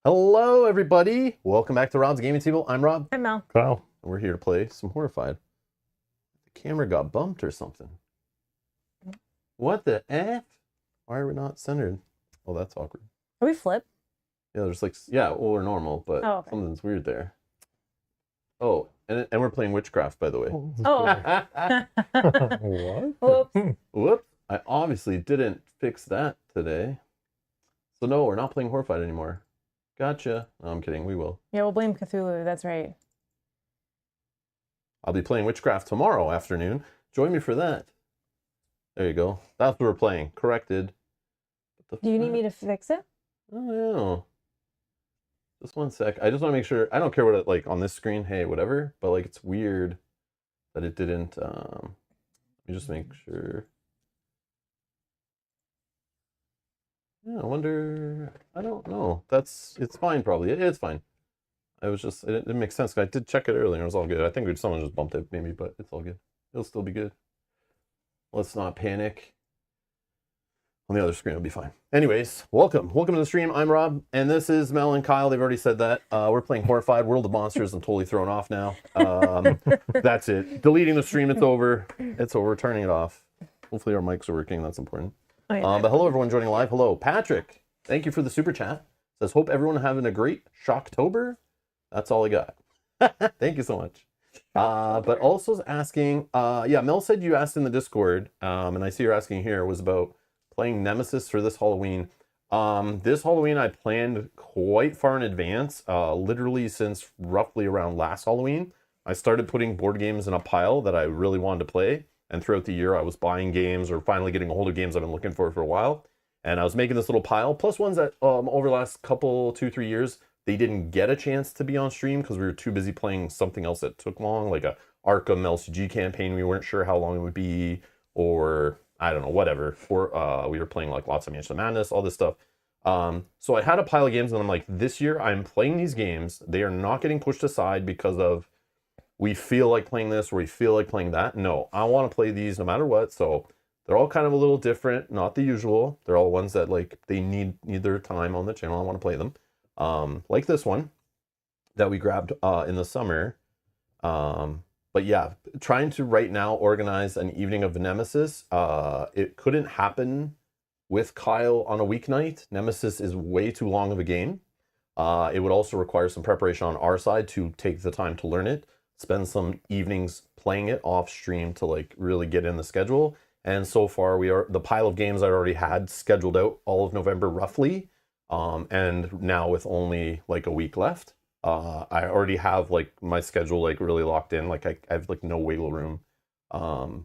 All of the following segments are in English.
Hello, everybody. Welcome back to Rob's Gaming Table. I'm Rob. I'm Mel. Kyle. And we're here to play some Horrified. The camera got bumped or something. What the F? Why are we not centered? Oh, that's awkward. Are we flip? Yeah, there's like, yeah, well, we're normal, but okay. Something's weird there. Oh, and we're playing Witchcraft, by the way. Oh. What? Whoops. Whoop. I obviously didn't fix that today. So no, we're not playing Horrified anymore. Gotcha. No, I'm kidding. We will. Yeah, we'll blame Cthulhu. That's right. I'll be playing Witchcraft tomorrow afternoon. Join me for that. There you go. That's what we're playing. Corrected. Do you need me to fix it? Oh, yeah. Just one sec. I just want to make sure. I don't care what it, like, on this screen. Hey, whatever. But, like, it's weird that it didn't. Let me just make sure. Yeah, I wonder. I don't know. It's fine, probably. It's fine. I was just. It makes sense. I did check it earlier. It was all good. I think someone just bumped it, maybe, but it's all good. It'll still be good. Let's not panic. On the other screen, it'll be fine. Anyways, welcome to the stream. I'm Rob, and this is Mel and Kyle. They've already said that. We're playing Horrified, World of Monsters. I'm totally thrown off now. That's it. Deleting the stream. It's over. It's over. Turning it off. Hopefully our mics are working. That's important. Oh, yeah. But hello, everyone joining live. Hello, Patrick. Thank you for the super chat. Says, hope everyone having a great Shocktober. That's all I got. Thank you so much. But also asking, yeah, Mel said you asked in the Discord, and I see you're asking here, was about playing Nemesis for this Halloween. This Halloween I planned quite far in advance, literally since roughly around last Halloween. I started putting board games in a pile that I really wanted to play. And throughout the year, I was buying games or finally getting a hold of games I've been looking for a while. And I was making this little pile, plus ones that over the last couple, 2-3 years, they didn't get a chance to be on stream because we were too busy playing something else that took long, like a Arkham LCG campaign. We weren't sure how long it would be, or I don't know, whatever. Or we were playing like lots of Mansion of Madness, all this stuff. So I had a pile of games, and I'm like, this year I'm playing these games. They are not getting pushed aside because of we feel like playing this or we feel like playing that. No, I want to play these no matter what. So they're all kind of a little different, not the usual. They're all ones that like they need their time on the channel. I want to play them. Like this one that we grabbed in the summer. But yeah, trying to right now organize an evening of Nemesis. It couldn't happen with Kyle on a weeknight. Nemesis is way too long of a game. It would also require some preparation on our side to take the time to learn it. Spend some evenings playing it off stream to like really get in the schedule. And so far the pile of games I already had scheduled out all of November roughly. And now with only like a week left, I already have like my schedule like really locked in. Like I have like no wiggle room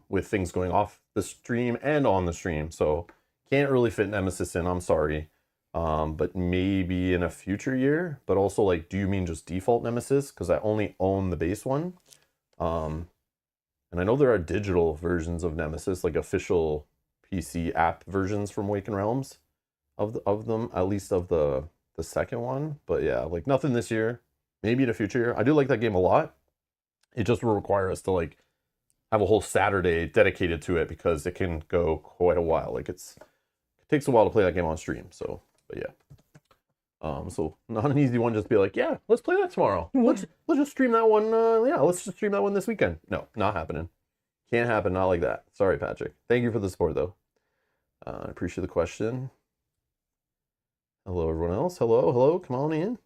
with things going off the stream and on the stream. So can't really fit Nemesis in, I'm sorry. But maybe in a future year. But also, like, do you mean just default Nemesis? Because I only own the base one. And I know there are digital versions of Nemesis, like official PC app versions from Waken Realms of them, at least of the second one. But yeah, like nothing this year. Maybe in a future year. I do like that game a lot. It just will require us to like have a whole Saturday dedicated to it because it can go quite a while. Like it takes a while to play that game on stream. So. But yeah, so not an easy one. Just be like, yeah, let's play that tomorrow. Let's just stream that one. Yeah, let's just stream that one this weekend. No, not happening. Can't happen. Not like that. Sorry, Patrick. Thank you for the support, though. I appreciate the question. Hello, everyone else. Hello. Come on in.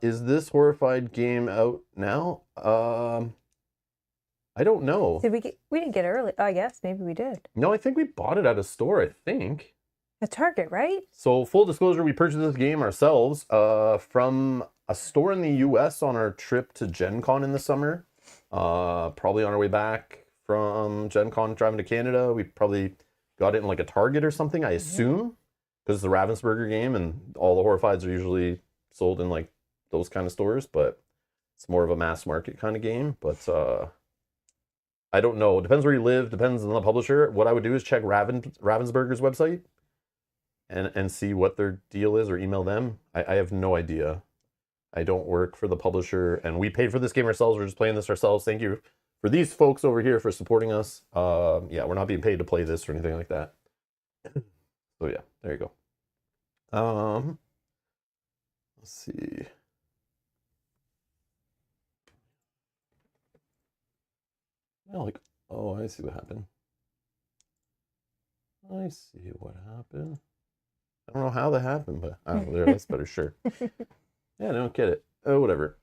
Is this Horrified game out now? I don't know. Did we didn't get it early? I guess maybe we did. No, I think we bought it at a store. I think. The Target, right? So full disclosure, we purchased this game ourselves from a store in the US on our trip to Gen Con in the summer. Probably on our way back from Gen Con driving to Canada. We probably got it in like a Target or something, I assume, because it's a Ravensburger game and all the Horrifieds are usually sold in like those kind of stores, but it's more of a mass market kind of game. But I don't know. It depends where you live, depends on the publisher. What I would do is check Ravensburger's website and see what their deal is, or email them. I have no idea. I don't work for the publisher, and we paid for this game ourselves. We're just playing this ourselves. Thank you for these folks over here for supporting us. Yeah, we're not being paid to play this or anything like that. So yeah, there you go. Let's see. Oh, like, oh, I see what happened. I see what happened. I don't know how that happened, but I don't know. There, that's better. Sure. Yeah, I don't get it. Oh, whatever.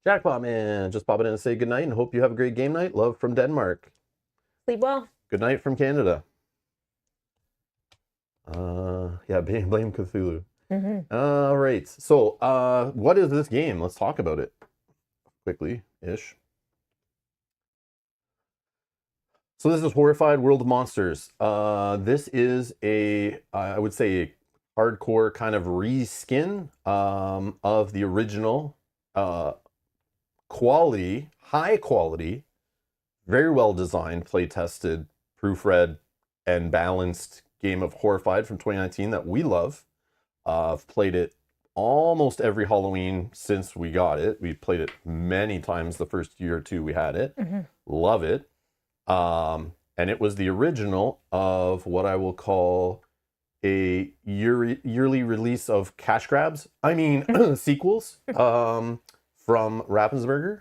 Jackpot Man, just popping in to say good night and hope you have a great game night. Love from Denmark. Sleep well. Good night from Canada. Yeah, blame Cthulhu. All right. So, what is this game? Let's talk about it quickly-ish. So this is Horrified World of Monsters. This is I would say, a hardcore kind of reskin of the original quality, high quality, very well designed, play tested, proofread, and balanced game of Horrified from 2019 that we love. I've played it almost every Halloween since we got it. We played it many times the first year or two we had it. Love it. And it was the original of what I will call a yearly release of cash grabs. I mean, sequels from Ravensburger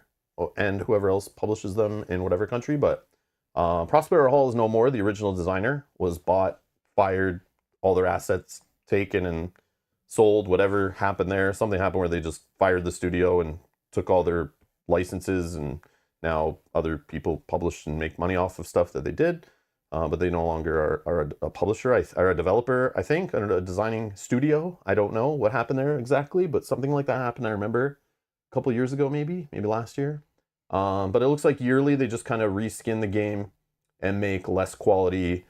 and whoever else publishes them in whatever country. But Prospero Hall is no more. The original designer was bought, fired, all their assets taken and sold. Whatever happened there, something happened where they just fired the studio and took all their licenses, and now other people publish and make money off of stuff that they did, but they no longer are a publisher or a developer, I think, or a designing studio. I don't know what happened there exactly, but something like that happened. I remember a couple years ago, maybe last year. But it looks like yearly they just kind of reskin the game and make less quality,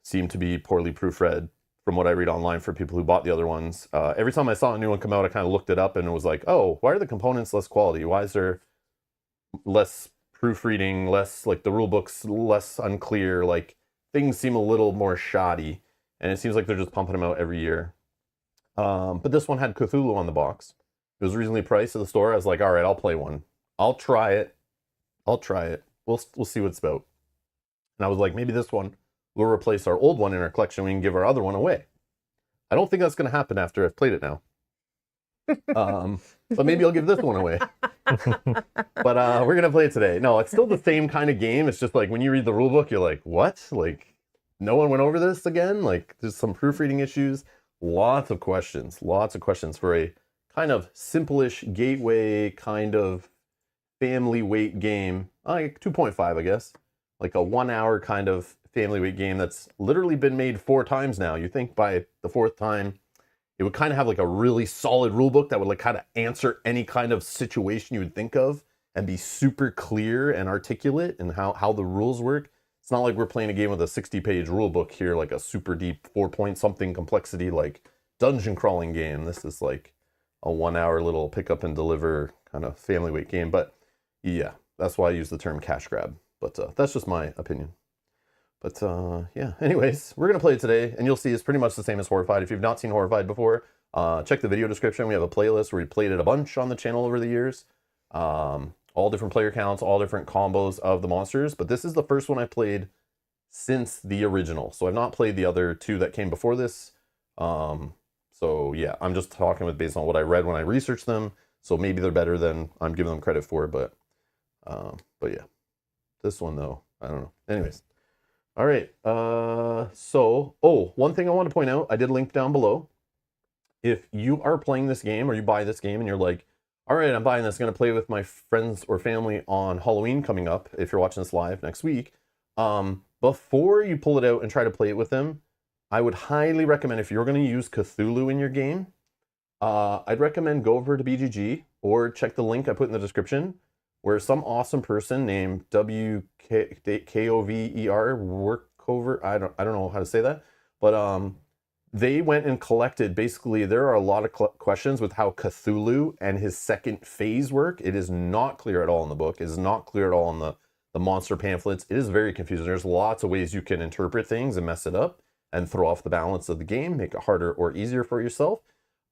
seem to be poorly proofread from what I read online for people who bought the other ones. Every time I saw a new one come out, I kind of looked it up and it was like, oh, why are the components less quality? Why is there less proofreading, less, like, the rule book's less unclear, like things seem a little more shoddy, and it seems like they're just pumping them out every year. But this one had Cthulhu on the box. It was reasonably priced at the store. I was like, all right, I'll play one. I'll try it. We'll see what it's about. And I was like, maybe this one will replace our old one in our collection. We can give our other one away. I don't think that's going to happen after I've played it now. But maybe I'll give this one away. But we're gonna play it today. No, it's still the same kind of game. It's just like when you read the rule book, you're like, what? Like, no one went over this again? Like, there's some proofreading issues. Lots of questions for a kind of simple-ish gateway kind of family weight game. Like 2.5, I guess. Like a 1 hour kind of family weight game that's literally been made 4 times now. You think by the 4th time it would kind of have like a really solid rule book that would like kind of answer any kind of situation you would think of and be super clear and articulate in how the rules work. It's not like we're playing a game with a 60-page rule book here, like a super deep 4-point-something complexity like dungeon crawling game. This is like a 1 hour little pick up and deliver kind of family weight game. But yeah, that's why I use the term cash grab. But that's just my opinion. But yeah, anyways, we're going to play it today, and you'll see it's pretty much the same as Horrified. If you've not seen Horrified before, check the video description. We have a playlist where we played it a bunch on the channel over the years. All different player counts, all different combos of the monsters. But this is the first one I played since the original. So I've not played the other 2 that came before this. So yeah, I'm just talking based on what I read when I researched them. So maybe they're better than I'm giving them credit for. But yeah, this one though, I don't know. Anyways. All right, one thing I want to point out, I did link down below. If you are playing this game or you buy this game and you're like, all right, I'm buying this, going to play with my friends or family on Halloween coming up, if you're watching this live next week, before you pull it out and try to play it with them, I would highly recommend, if you're going to use Cthulhu in your game, I'd recommend go over to BGG or check the link I put in the description, where some awesome person named WKOVER Covert. I don't know how to say that, but they went and collected. Basically, there are a lot of questions with how Cthulhu and his second phase work. It is not clear at all in the book. It is not clear at all in the monster pamphlets. It is very confusing. There's lots of ways you can interpret things and mess it up and throw off the balance of the game, make it harder or easier for yourself.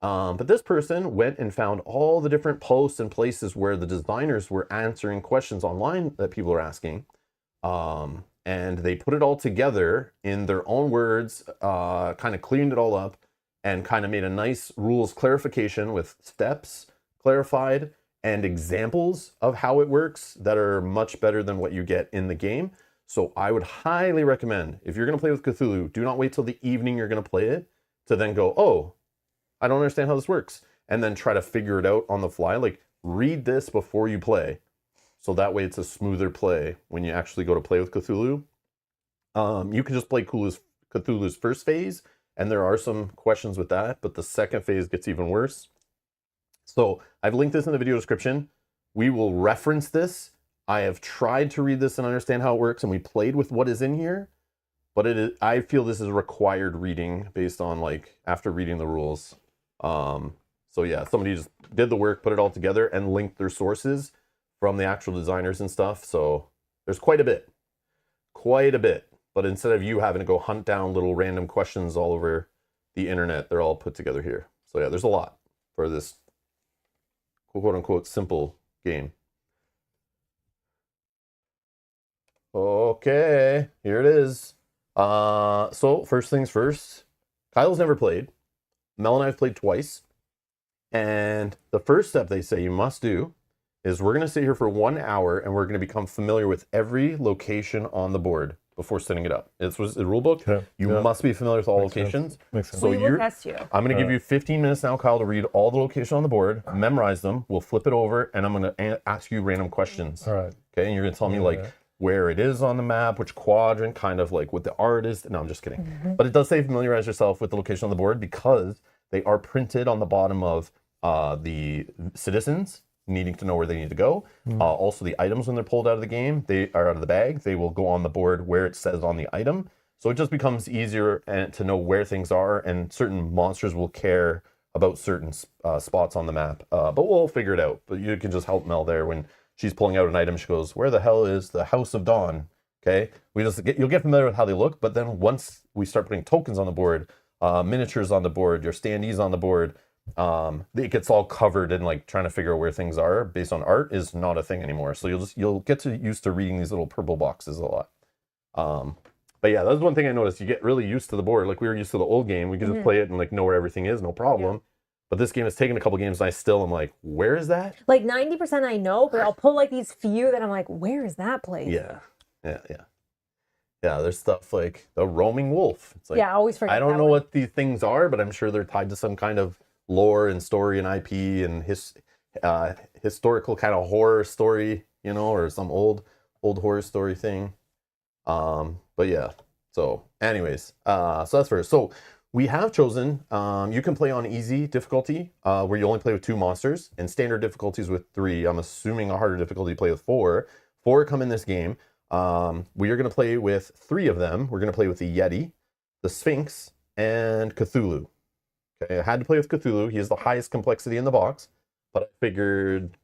But this person went and found all the different posts and places where the designers were answering questions online that people are asking. And they put it all together in their own words, kind of cleaned it all up, and kind of made a nice rules clarification with steps clarified and examples of how it works that are much better than what you get in the game. So I would highly recommend, if you're going to play with Cthulhu, do not wait till the evening you're going to play it to then go, oh, I don't understand how this works, and then try to figure it out on the fly. Like, read this before you play, so that way it's a smoother play when you actually go to play with Cthulhu. You can just play Cthulhu's first phase, and there are some questions with that, but the second phase gets even worse. So I've linked this in the video description. We will reference this. I have tried to read this and understand how it works, and we played with what is in here, but I feel this is required reading based on, like, after reading the rules. So yeah, somebody just did the work, put it all together, and linked their sources from the actual designers and stuff. So there's quite a bit. But instead of you having to go hunt down little random questions all over the internet, they're all put together here. So yeah, there's a lot for this quote unquote simple game. Okay, here it is. So first things first, Kyle's never played. Mel and I've played twice. And the first step they say you must do is we're going to sit here for 1 hour and we're going to become familiar with every location on the board before setting it up. This was the rule book. Okay. You must be familiar with all locations. Makes sense. So we will test you. I'm going to give you 15 minutes now, Kyle, to read all the locations on the board, memorize them. We'll flip it over and I'm going to ask you random questions. All right. Okay. And you're going to tell me where it is on the map, which quadrant, kind of like what the art is. No, I'm just kidding. Mm-hmm. But it does say familiarize yourself with the location on the board because they are printed on the bottom of the citizens needing to know where they need to go. Also the items when they're pulled out of the game, they are out of the bag, they will go on the board where it says on the item. So it just becomes easier to know where things are, and certain monsters will care about certain spots on the map. But we'll figure it out. But you can just help Mel there when she's pulling out an item. She goes, where the hell is the House of Dawn? Okay, you'll get familiar with how they look, but then once we start putting tokens on the board, miniatures on the board, your standees on the board, it gets all covered, and like trying to figure out where things are based on art is not a thing anymore. So you'll get used to reading these little purple boxes a lot. But yeah, that's one thing I noticed. You get really used to the board. Like we were used to the old game. We could just play it and like know where everything is, no problem. Yeah. But this game has taken a couple games and I still am like, where is that? Like 90% I know, but I'll pull like these few that I'm like, where is that place? Yeah. There's stuff like the roaming wolf. It's like, I always forget. I don't know what these things are, but I'm sure they're tied to some kind of lore and story and IP and historical kind of horror story, or some old horror story thing. But yeah. So anyways, so that's first. So we have chosen, you can play on easy difficulty, where you only play with 2 monsters, and standard difficulties with 3. I'm assuming a harder difficulty play with 4. 4 come in this game. We are going to play with 3 of them. We're going to play with the Yeti, the Sphinx, and Cthulhu. Okay, I had to play with Cthulhu. He is the highest complexity in the box, but I figured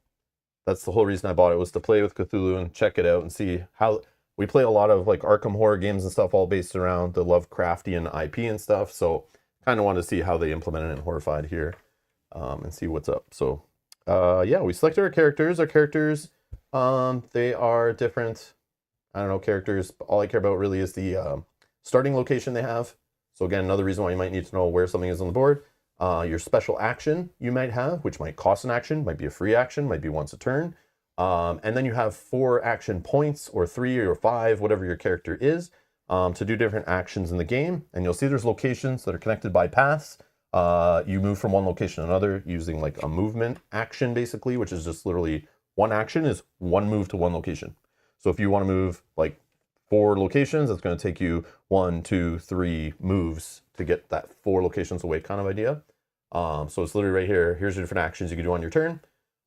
that's the whole reason I bought it, was to play with Cthulhu and check it out and see how... We play a lot of like Arkham horror games and stuff, all based around the Lovecraftian IP and stuff. So kind of wanted to see how they implemented it in Horrified here, and see what's up. So we selected our characters. Our characters, they are different, I don't know, characters. All I care about really is the starting location they have. So again, another reason why you might need to know where something is on the board. Your special action you might have, which might cost an action, might be a free action, might be once a turn. And then you have 4 action points, or 3 or 5, whatever your character is, to do different actions in the game. And you'll see there's locations that are connected by paths. You move from one location to another using like a movement action, basically, which is just literally one action is one move to one location. So if you want to move like 4 locations, it's going to take you 1, 2, 3 moves to get that 4 locations away kind of idea. So it's literally right here. Here's your different actions you can do on your turn.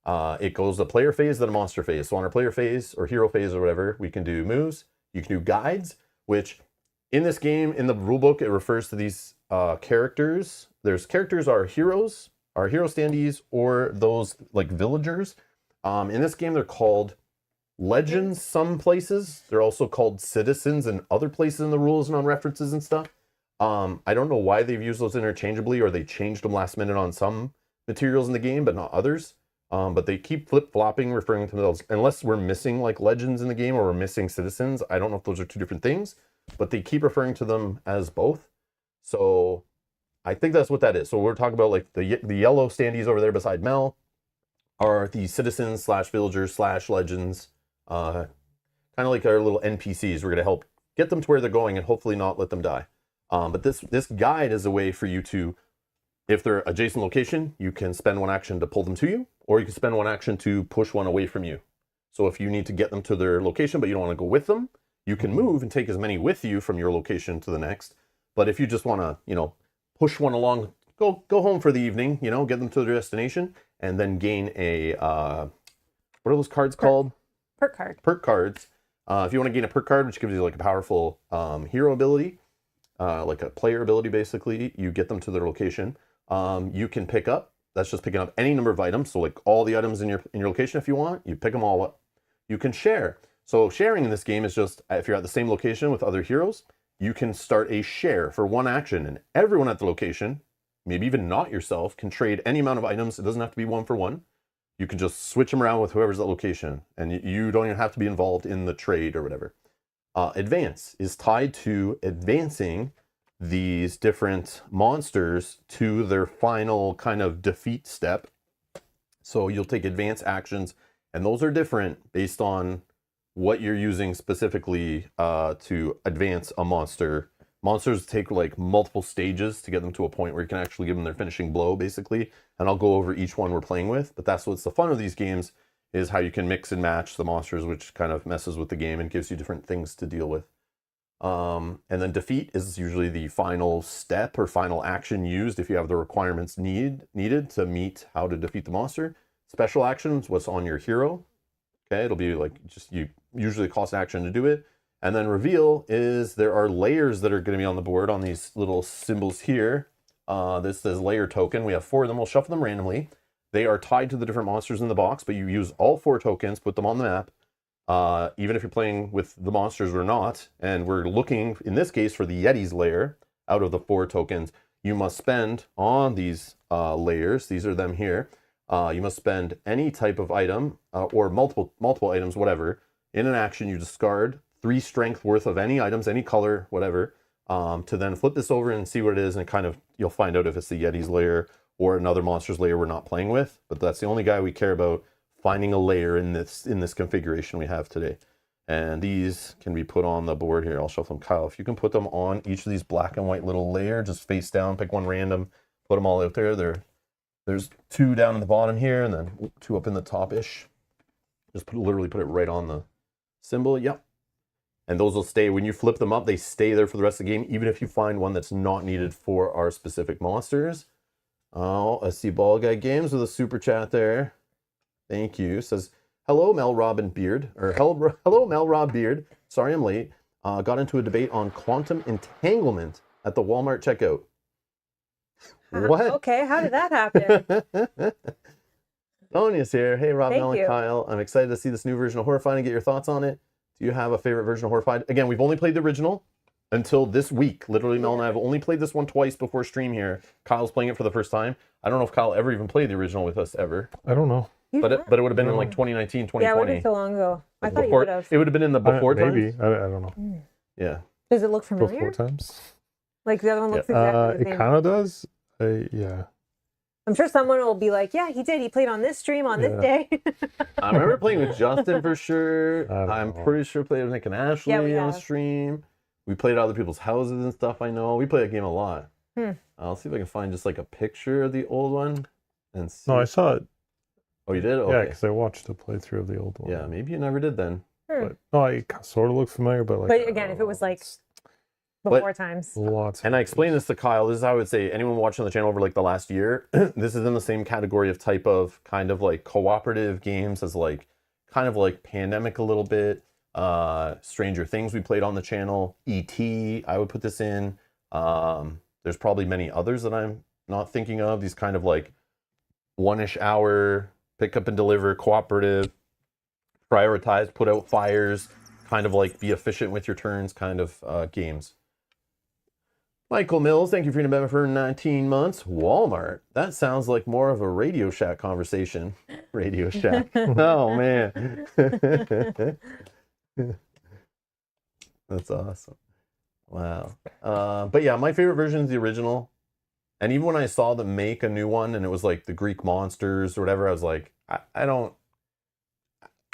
It goes the player phase, then a monster phase. So on our player phase or hero phase or whatever, we can do moves. You can do guides, which in this game, in the rulebook, it refers to these characters. There's characters are heroes, are hero standees, or those like villagers. In this game, they're called legends some places. They're also called citizens in other places in the rules and on references and stuff. I don't know why they've used those interchangeably, or they changed them last minute on some materials in the game, but not others. But they keep flip-flopping, referring to themselves, unless we're missing like legends in the game or we're missing citizens. I don't know if those are two different things, but they keep referring to them as both. So I think that's what that is. So we're talking about like the yellow standees over there beside Mel are the citizens slash villagers slash legends, kind of like our little NPCs. We're going to help get them to where they're going and hopefully not let them die. But this guide is a way for you to, if they're adjacent location, you can spend one action to pull them to you, or you can spend one action to push one away from you. So if you need to get them to their location, but you don't want to go with them, you can move and take as many with you from your location to the next. But if you just want to, you know, push one along, go home for the evening, you know, get them to their destination, and then gain a, what are those cards called? Perk card. Perk cards. If you want to gain a perk card, which gives you like a powerful hero ability, like a player ability basically, you get them to their location. You can pick up, that's just picking up any number of items. So like all the items in your location if you want, you pick them all up. You can share. So sharing in this game is just, if you're at the same location with other heroes, you can start a share for one action, and everyone at the location, maybe even not yourself, can trade any amount of items. It doesn't have to be one for one. You can just switch them around with whoever's at location, and you don't even have to be involved in the trade or whatever. Advance is tied to advancing these different monsters to their final kind of defeat step. So you'll take advance actions, and those are different based on what you're using specifically to advance a monster. Monsters take like multiple stages to get them to a point where you can actually give them their finishing blow, basically. And I'll go over each one we're playing with, but that's what's the fun of these games, is how you can mix and match the monsters, which kind of messes with the game and gives you different things to deal with. And then defeat is usually the final step or final action used if you have the requirements needed to meet how to defeat the monster. Special actions, what's on your hero. Okay, it'll be like just you usually cost action to do it. And then reveal is there are layers that are going to be on the board on these little symbols here. This says layer token. We have 4 of them. We'll shuffle them randomly. They are tied to the different monsters in the box, but you use all 4 tokens, put them on the map. Even if you're playing with the monsters or not, and we're looking, in this case, for the Yeti's layer out of the 4 tokens, you must spend on these layers, these are them here, you must spend any type of item, or multiple items, whatever. In an action, you discard 3 strength worth of any items, any color, whatever, to then flip this over and see what it is, and kind of, you'll find out if it's the Yeti's layer or another monster's layer we're not playing with, but that's the only guy we care about finding a layer in this configuration we have today. And these can be put on the board here. I'll shuffle them. Kyle, if you can put them on each of these black and white little layer, just face down, pick one random, put them all out there. There's 2 down in the bottom here, and then 2 up in the top-ish. Just literally put it right on the symbol. Yep. And those will stay, when you flip them up, they stay there for the rest of the game, even if you find one that's not needed for our specific monsters. Oh, I see Ball Guy Games with a super chat there. Thank you. Says, hello, Mel Robin Beard, or hello, Mel Rob Beard. Sorry I'm late. Got into a debate on quantum entanglement at the Walmart checkout. What? Okay, how did that happen? Sonia's here. Hey, Rob, Thank Mel, and you. Kyle. I'm excited to see this new version of Horrified and get your thoughts on it. Do you have a favorite version of Horrified? Again, we've only played the original until this week. Literally, Mel and I have only played this one twice before stream here. Kyle's playing it for the first time. I don't know if Kyle ever even played the original with us ever. I don't know. But it would have been in like 2019, 2020. Yeah, it would have been so long ago. I Like thought you before, would have. it would have been in the before Maybe. times. I don't know. Yeah. Does it look familiar? Before times? Like the other one looks exactly the It same. kind of does. Yeah. I'm sure someone will be like, yeah, he did. He played on this stream on this day. I remember playing with Justin for sure. I don't I'm know. pretty sure played with Nick and Ashley Yeah, we on have. stream. We played at other people's houses and stuff, I know. We play that game a lot. I'll see if I can find just like a picture of the old one and see. No, I saw it. Oh, you did? Yeah, Okay. because I watched a playthrough of the old one. Yeah, maybe you never did then. But no, it sort of looked familiar, but like. But again, if it was like it's before times. lots. And I explained this to Kyle. This is how I would say anyone watching the channel over like the last year, this is in the same category of type of kind of like cooperative games as like kind of like Pandemic a little bit, Stranger Things we played on the channel. E.T. I would put this in. There's probably many others that I'm not thinking of. These kind of like 1-ish hour, pick up and deliver, cooperative, prioritize, put out fires, kind of like be efficient with your turns kind of games. Michael Mills, thank you for being a member for 19 months. Walmart. That sounds like more of a Radio Shack conversation. Radio Shack. Oh, man. That's awesome. Wow. But yeah, my favorite version is the original. And even when I saw them make a new one and it was like the Greek monsters or whatever, I was like, I don't...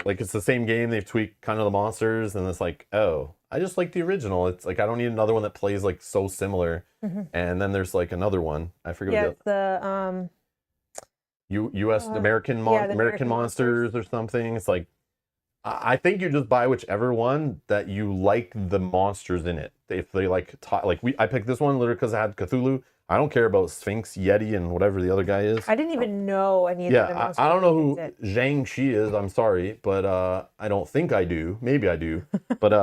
Like, it's the same game. They've tweaked kind of the monsters. And it's like, oh, I just like the original. It's like, I don't need another one that plays like so similar. And then there's like another one. I forget Yeah, what it's the U.S. American Monsters or something. It's like, I think you just buy whichever one that you like the monsters in it. If they like I picked this one literally because it had Cthulhu. I don't care about Sphinx, Yeti, and whatever the other guy is. I didn't even know any of the monsters. I don't know who Zhang Shi is. I'm sorry, but I don't think I do. Maybe I do, but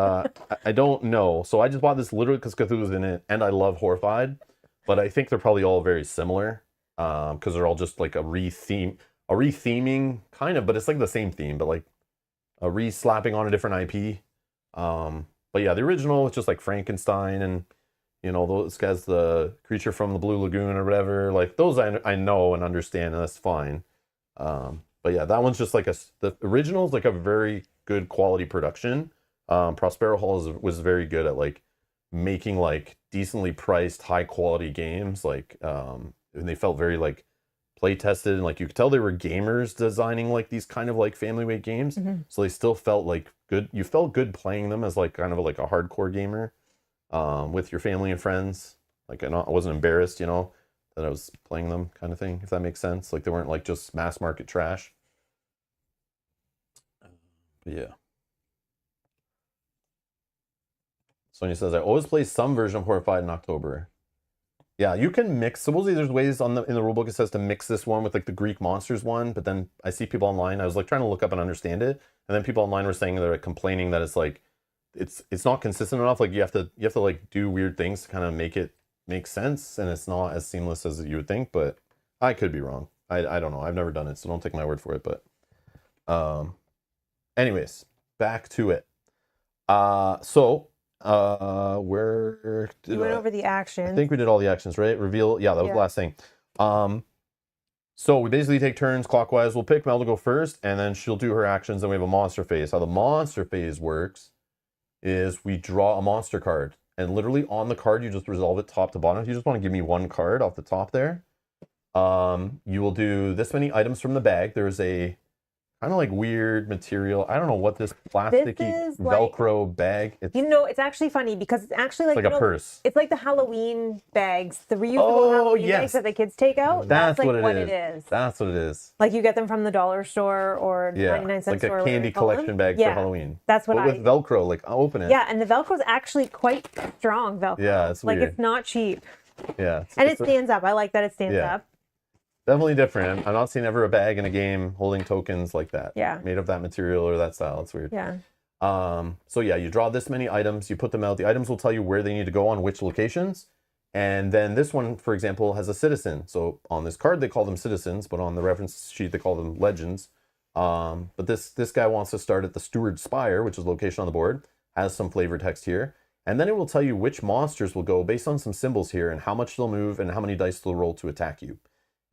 I don't know. So I just bought this literally because Cthulhu's in it, and I love Horrified. But I think they're probably all very similar because they're all just like a retheming kind of, but it's like the same theme, but like a re-slapping on a different IP. But yeah, the original was just like Frankenstein and, you know, those guys, the creature from the Blue Lagoon or whatever, like those I know and understand, and that's fine. But yeah, that one's just like the original is like a very good quality production. Prospero Hall was very good at like making like decently priced, high quality games. Like, and they felt very like play tested, and like you could tell they were gamers designing like these kind of like family weight games. So they still felt like good. You felt good playing them as like kind of like a hardcore gamer. With your family and friends, like I wasn't embarrassed, you know, that I was playing them, kind of thing, if that makes sense. Like they weren't like just mass market trash. But yeah. Sonia says I always play some version of Horrified in October. Yeah, you can mix. Supposedly there's ways in the rulebook it says to mix this one with like the Greek monsters one, but then I see people online. I was like trying to look up and understand it, and then people online were saying they're like complaining that it's like it's not consistent enough. Like you have to like do weird things to kind of make it make sense, and it's not as seamless as you would think. But I could be wrong. I don't know. I've never done it, so don't take my word for it. But anyways, back to it. Where did you went over the actions? I think we did all the actions, right? Reveal. Yeah, that was the last thing. So we basically take turns clockwise. We'll pick Mel to go first, and then she'll do her actions, and we have a monster phase. How the monster phase works is we draw a monster card, and literally on the card you just resolve it top to bottom. If you just want to give me one card off the top there, you will do this many items from the bag. There's a kind of like weird material. I don't know what this plasticky Velcro bag. It's, you know, it's actually funny because it's actually like a purse. It's like the Halloween bags, the reusable Halloween bags that the kids take out. That's like what it is. That's what it is. Like you get them from the dollar store or 99-cent store. Like a candy collection bag for Halloween. That's what with Velcro, like I'll open it. Yeah, and the Velcro is actually quite strong Velcro. Yeah, it's weird. Like it's not cheap. Yeah. And it stands up. I like that it stands up. Definitely different. I'm not seeing ever a bag in a game holding tokens like that. Yeah. Made of that material or that style. It's weird. Yeah. So yeah, you draw this many items, you put them out. The items will tell you where they need to go on which locations. And then this one, for example, has a citizen. So on this card, they call them citizens, but on the reference sheet, they call them legends. But this guy wants to start at the Steward Spire, which is location on the board, has some flavor text here. And then it will tell you which monsters will go based on some symbols here and how much they'll move and how many dice they'll roll to attack you.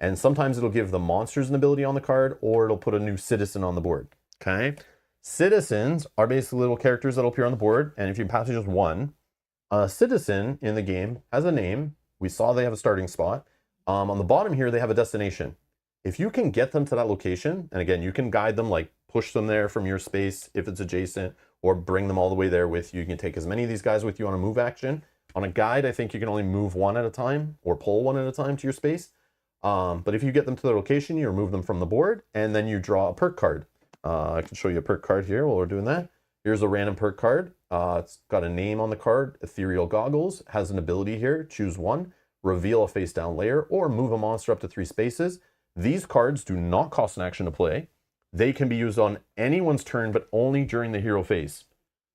And sometimes it'll give the monsters an ability on the card, or it'll put a new citizen on the board. Okay? Citizens are basically little characters that'll appear on the board, and if you pass just one, a citizen in the game has a name. We saw they have a starting spot. On the bottom here, they have a destination. If you can get them to that location, and again, you can guide them, like push them there from your space if it's adjacent, or bring them all the way there with you. You can take as many of these guys with you on a move action. On a guide, I think you can only move one at a time, or pull one at a time to your space. But if you get them to their location, you remove them from the board, and then you draw a perk card. I can show you a perk card here while we're doing that. Here's a random perk card. It's got a name on the card, Ethereal Goggles, has an ability here, choose one, reveal a face down layer, or move a monster up to 3 spaces. These cards do not cost an action to play. They can be used on anyone's turn, but only during the hero phase.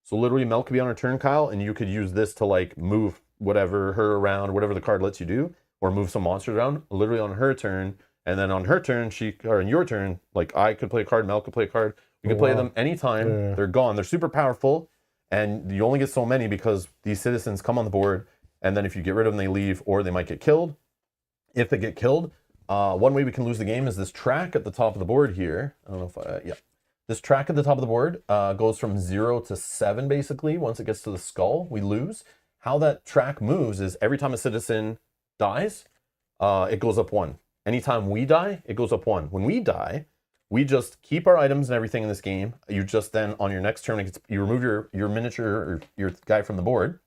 So literally Mel could be on her turn, Kyle, and you could use this to like move whatever her around, whatever the card lets you do, or move some monsters around literally on her turn. And then on her turn, or in your turn, like I could play a card, Mel could play a card. We could play them anytime. Yeah. They're gone. They're super powerful. And you only get so many because these citizens come on the board. And then if you get rid of them, they leave or they might get killed. If they get killed, one way we can lose the game is this track at the top of the board here. I don't know if yeah. This track at the top of the board goes from 0 to 7, basically. Once it gets to the skull, we lose. How that track moves is every time a citizen dies, it goes up 1. Anytime we die, it goes up 1. When we die, we just keep our items and everything in this game. You just then, on your next turn, you remove your miniature or your guy from the board.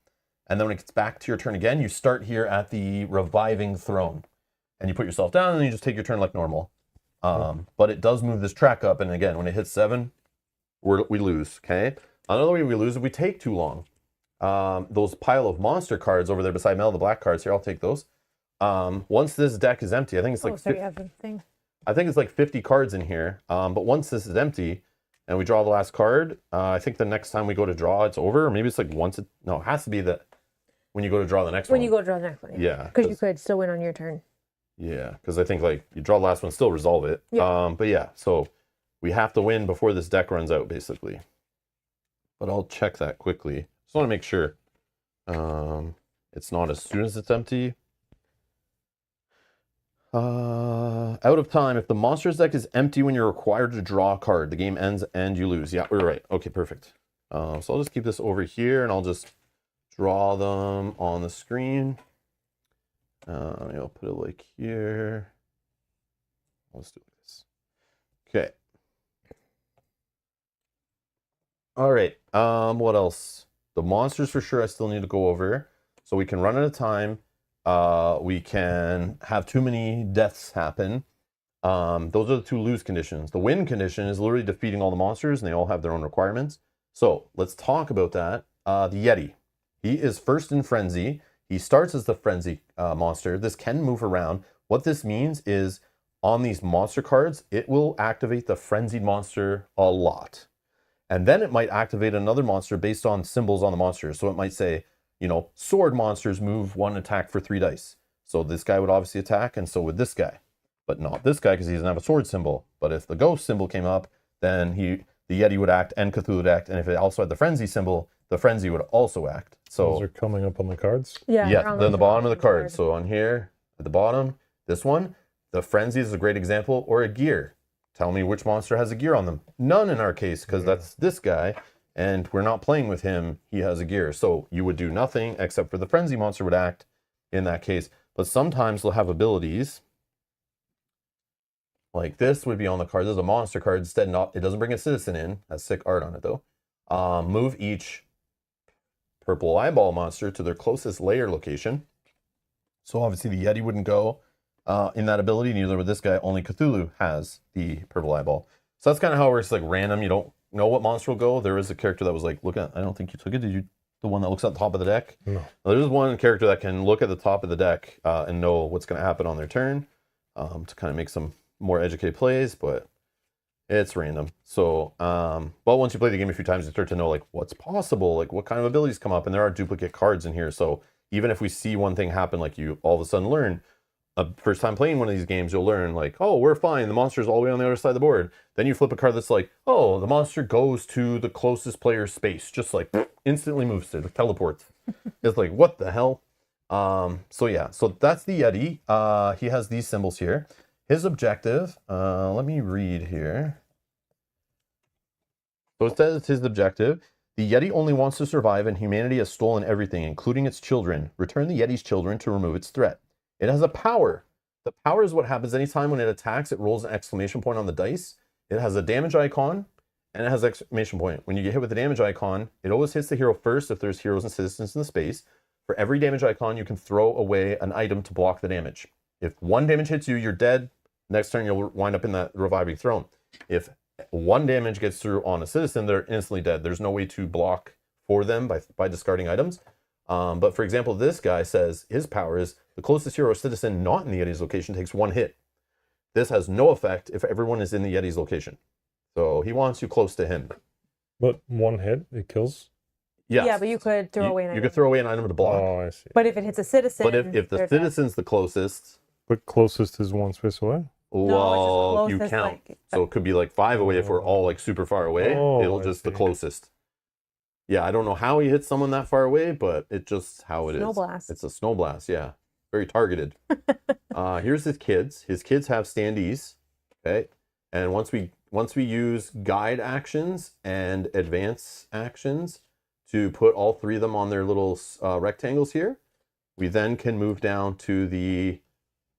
And then when it gets back to your turn again, you start here at the reviving throne. And you put yourself down and you just take your turn like normal. But it does move this track up, and again, when it hits 7, we lose, okay? Another way we lose is we take too long. Those pile of monster cards over there beside Mel, the black cards here, I'll take those. Once this deck is empty, I think it's like I think it's like 50 cards in here. But once this is empty and we draw the last card, I think the next time we go to draw, it's over. Or maybe it's like it has to be that when you go to draw the next one. When you go to draw the next one. Yeah. Because you could still win on your turn. Yeah, because I think like you draw the last one, still resolve it. Yeah. But yeah, so we have to win before this deck runs out, basically. But I'll check that quickly. Just want to make sure it's not as soon as it's empty. Out of time. If the monsters deck is empty when you're required to draw a card, the game ends and you lose. Yeah, we're right. Okay, perfect. So I'll just keep this over here and I'll just draw them on the screen. I'll put it like here. Let's do this. Okay. All right. What else? The monsters for sure I still need to go over. So we can run out of time. We can have too many deaths happen. Those are the 2 lose conditions. The win condition is literally defeating all the monsters, and they all have their own requirements. So let's talk about that. The Yeti. He is first in Frenzy. He starts as the Frenzy monster. This can move around. What this means is on these monster cards, it will activate the Frenzied monster a lot. And then it might activate another monster based on symbols on the monster. So it might say, sword monsters move 1 attack for 3 dice. So this guy would obviously attack, and so would this guy. But not this guy because he doesn't have a sword symbol. But if the ghost symbol came up, then the Yeti would act and Cthulhu would act. And if it also had the Frenzy symbol, the Frenzy would also act. So those are coming up on the cards? Yeah, they're on the bottom of the card. So on here, at the bottom, this one, the Frenzy is a great example, or a gear. Tell me which monster has a gear on them. None in our case, because that's this guy, and we're not playing with him. He has a gear. So you would do nothing except for the Frenzy monster would act in that case. But sometimes they'll have abilities. Like this would be on the card. There's a monster card. Instead, it doesn't bring a citizen in. Has sick art on it, though. Move each purple eyeball monster to their closest layer location. So obviously the Yeti wouldn't go in that ability, neither would this guy. Only Cthulhu has the purple eyeball. So that's kind of how it works, like random. You don't know what monster will go. There is a character that was like, look at, I don't think you took it. Did you? The one that looks at the top of the deck? No. There's one character that can look at the top of the deck and know what's going to happen on their turn to kind of make some more educated plays, but it's random. So, but once you play the game a few times, you start to know like what's possible, like what kind of abilities come up, and there are duplicate cards in here. So even if we see one thing happen, like you all of a sudden learn, first time playing one of these games, you'll learn like, oh, we're fine. The monster's all the way on the other side of the board. Then you flip a card that's like, oh, the monster goes to the closest player's space, just like instantly moves to it, teleports. It's like, what the hell? So yeah, so that's the Yeti. He has these symbols here. His objective, let me read here. So it says his objective. The Yeti only wants to survive, and humanity has stolen everything, including its children. Return the Yeti's children to remove its threat. It has a power. The power is what happens anytime when it attacks, it rolls an exclamation point on the dice. It has a damage icon, and it has an exclamation point. When you get hit with the damage icon, it always hits the hero first if there's heroes and citizens in the space. For every damage icon, you can throw away an item to block the damage. If 1 damage hits you, you're dead. Next turn, you'll wind up in that reviving throne. If 1 damage gets through on a citizen, they're instantly dead. There's no way to block for them by discarding items. But for example, this guy says his power is the closest hero or citizen not in the Yeti's location takes 1 hit. This has no effect if everyone is in the Yeti's location. So he wants you close to him. But 1 hit, it kills? Yes. Yeah, but you could throw away an You item. could throw away an item to block. Oh, I see. But if it hits a citizen, But if the they're dead. citizen's the closest, But closest is one space away. well, you closest, count. like- So it could be like 5 away if we're all like super far away. Oh, It'll I just the see. closest. Yeah, I don't know how he hits someone that far away, but it's just how it is. Snow blast. It's a snow blast, yeah. Very targeted. Here's his kids. His kids have standees. Okay. And once we use guide actions and advance actions to put all 3 of them on their little rectangles here, we then can move down to the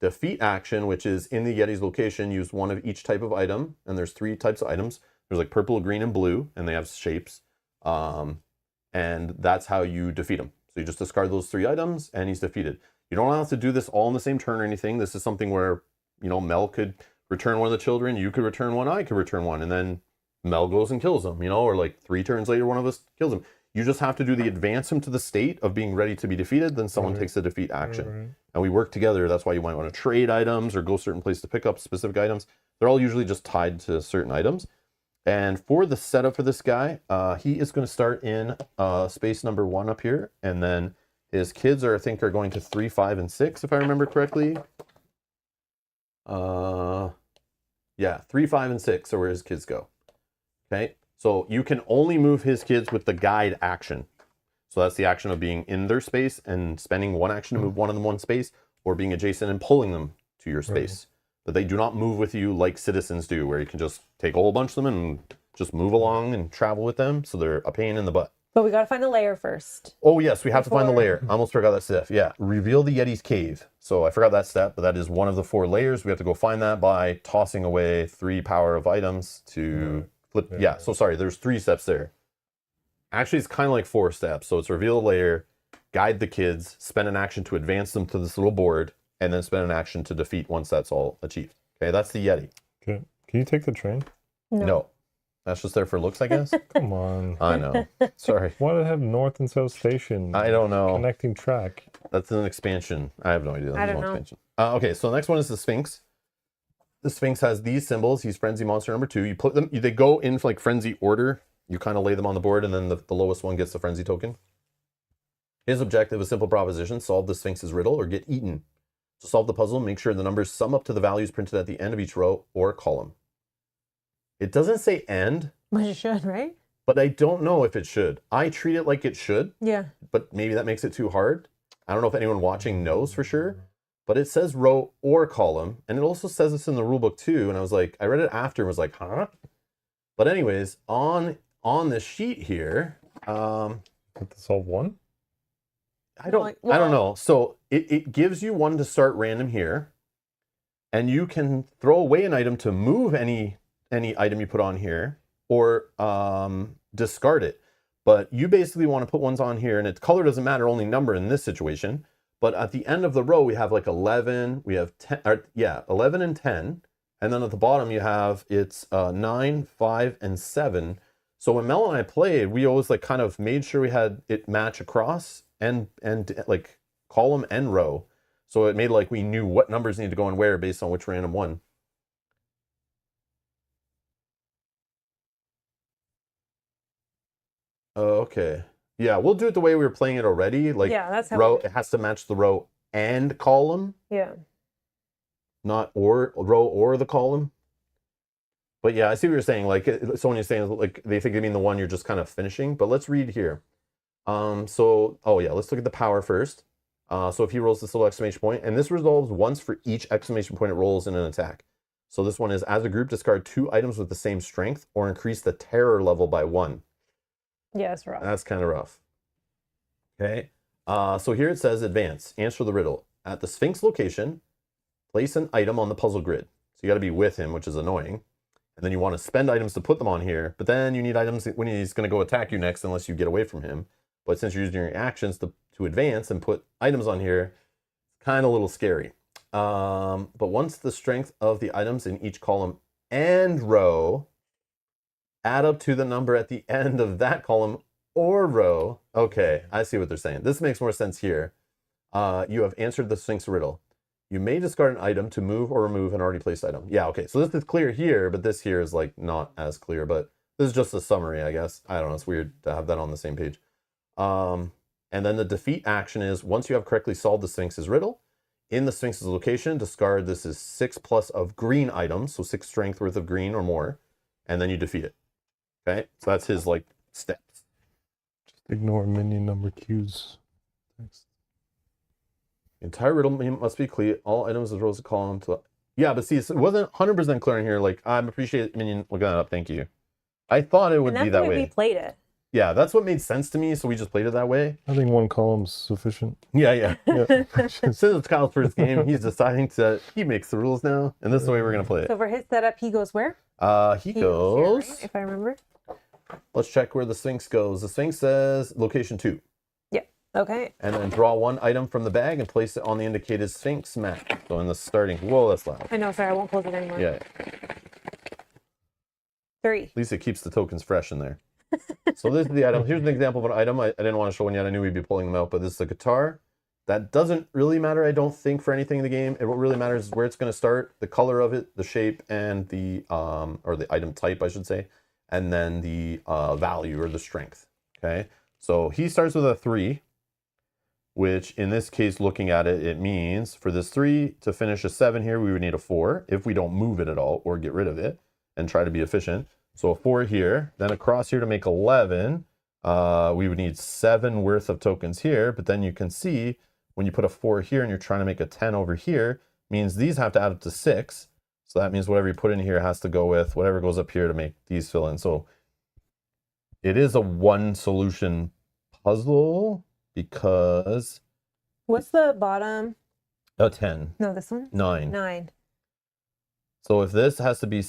defeat action, which is in the Yeti's location, use 1 of each type of item. And there's 3 types of items. There's like purple, green, and blue, and they have shapes. And that's how you defeat him. So you just discard those 3 items and he's defeated. You don't have to do this all in the same turn or anything. This is something where, Mel could return one of the children, you could return one, I could return one, and then Mel goes and kills him, or like 3 turns later, one of us kills him. You just have to do the advance him to the state of being ready to be defeated, then someone takes the defeat action. And we work together. That's why you might want to trade items or go certain place to pick up specific items. They're all usually just tied to certain items. And for the setup for this guy, he is going to start in space number 1 up here. And then his kids are going to 3, 5, and 6, if I remember correctly. Yeah, 3, 5, and 6 are where his kids go. Okay, so you can only move his kids with the guide action. So that's the action of being in their space and spending 1 action to move one of them 1 space, or being adjacent and pulling them to your space. But they do not move with you like citizens do, where you can just take a whole bunch of them and just move along and travel with them. So they're a pain in the butt. But we got to find the layer first. Oh, yes, we have to find the layer. I almost forgot that step. Yeah, reveal the Yeti's cave. So I forgot that step, but that is one of the 4 layers. We have to go find that by tossing away 3 power of items to flip. Yeah, so sorry, there's 3 steps there. Actually, it's kind of like 4 steps. So it's reveal the layer, guide the kids, spend an action to advance them to this little board, and then spend an action to defeat once that's all achieved. Okay, that's the Yeti. Okay. Can you take the train? No. That's just there for looks, I guess. Come on. I know. Sorry. Why do they have North and South Station? I don't know. Connecting track. That's an expansion. I have no idea. I don't know. Expansion. Okay, so the next one is the Sphinx. The Sphinx has these symbols. He's frenzy monster number 2. You put them, they go in like frenzy order. You kind of lay them on the board, and then the lowest one gets the frenzy token. His objective is simple proposition: solve the Sphinx's riddle or get eaten. To solve the puzzle, make sure the numbers sum up to the values printed at the end of each row or column. It doesn't say end. But you should, right? But I don't know if it should. I treat it like it should. Yeah. But maybe that makes it too hard. I don't know if anyone watching knows for sure. But it says row or column. And it also says this in the rulebook too. And I was like, I read it after and was like, huh? But anyways, on this sheet here, Have to solve 1? I don't know. So it gives you 1 to start random here. And you can throw away an item to move any item you put on here, or discard it. But you basically want to put ones on here, and its color doesn't matter, only number in this situation. But at the end of the row, we have like 11, we have 10, 11 and 10. And then at the bottom, you have it's 9, 5, and 7. So when Mel and I played, we always like kind of made sure we had it match across and like column and row. So it made like we knew what numbers need to go in where based on which random one. Oh, okay. Yeah, we'll do it the way we were playing it already. Like that's how row, it has to match the row and column, Yeah. not or row or the column. But yeah, I see what you're saying. Like someone you're saying, like they think they mean the one you're just kind of finishing. But let's read here. Let's look at the power first. So if he rolls this little exclamation point, and this resolves once for each exclamation point it rolls in an attack. So this one is, as a group, discard 2 items with the same strength or increase the terror level by 1. Yeah, that's rough. That's kind of rough. Okay. So here it says advance. Answer the riddle. At the Sphinx location, place an item on the puzzle grid. So you got to be with him, which is annoying. And then you want to spend items to put them on here. But then you need items when he's going to go attack you next unless you get away from him. But since you're using your actions to advance and put items on here, it's kind of a little scary. But once the strength of the items in each column and row add up to the number at the end of that column or row. Okay, I see what they're saying. This makes more sense here. You have answered the Sphinx riddle. You may discard an item to move or remove an already placed item. Yeah, okay, so this is clear here, but this here is like not as clear, but this is just a summary, I guess. I don't know, it's weird to have that on the same page. And then the defeat action is once you have correctly solved the Sphinx's riddle, in the Sphinx's location, discard this is 6+ of green items, so 6 strength worth of green or more, and then you defeat it. Okay, so that's his like steps. Just ignore minion number Q's. Thanks. The entire riddle must be clear. All items as rows of column to. Yeah, but see, it wasn't 100% clear in here. Like, I appreciate minion looking that up. Thank you. I thought it would be that way. We played it. Yeah, that's what made sense to me, so we just played it that way. I think 1 column's sufficient. Yeah. Since it's Kyle's first game, he's deciding he makes the rules now, and this is the way we're gonna play it. So for his setup, he goes where? He goes. Here, right? If I remember. Let's check where the Sphinx goes. The Sphinx says location 2. Yeah. Okay. And then draw 1 item from the bag and place it on the indicated Sphinx map. So in the starting. Whoa, that's loud. I know. Sorry, I won't close it anymore. Yeah. 3. At least it keeps the tokens fresh in there. So this is the item. Here's an example of an item. I didn't want to show one yet. I knew we'd be pulling them out, but this is a guitar. That doesn't really matter, I don't think, for anything in the game. What really matters is where it's going to start, the color of it, the shape, and the or the item type, I should say, and then the value or the strength. Okay, so he starts with a 3, which in this case, looking at it, it means for this 3 to finish a 7 here, we would need a 4 if we don't move it at all or get rid of it and try to be efficient. So a 4 here, then across here to make 11, we would need 7 worth of tokens here. But then you can see when you put a 4 here and you're trying to make a 10 over here, means these have to add up to 6. So that means whatever you put in here has to go with whatever goes up here to make these fill in. So it is a 1 solution puzzle because... What's the bottom? A 10. No, this one? 9. 9. So if this has to be,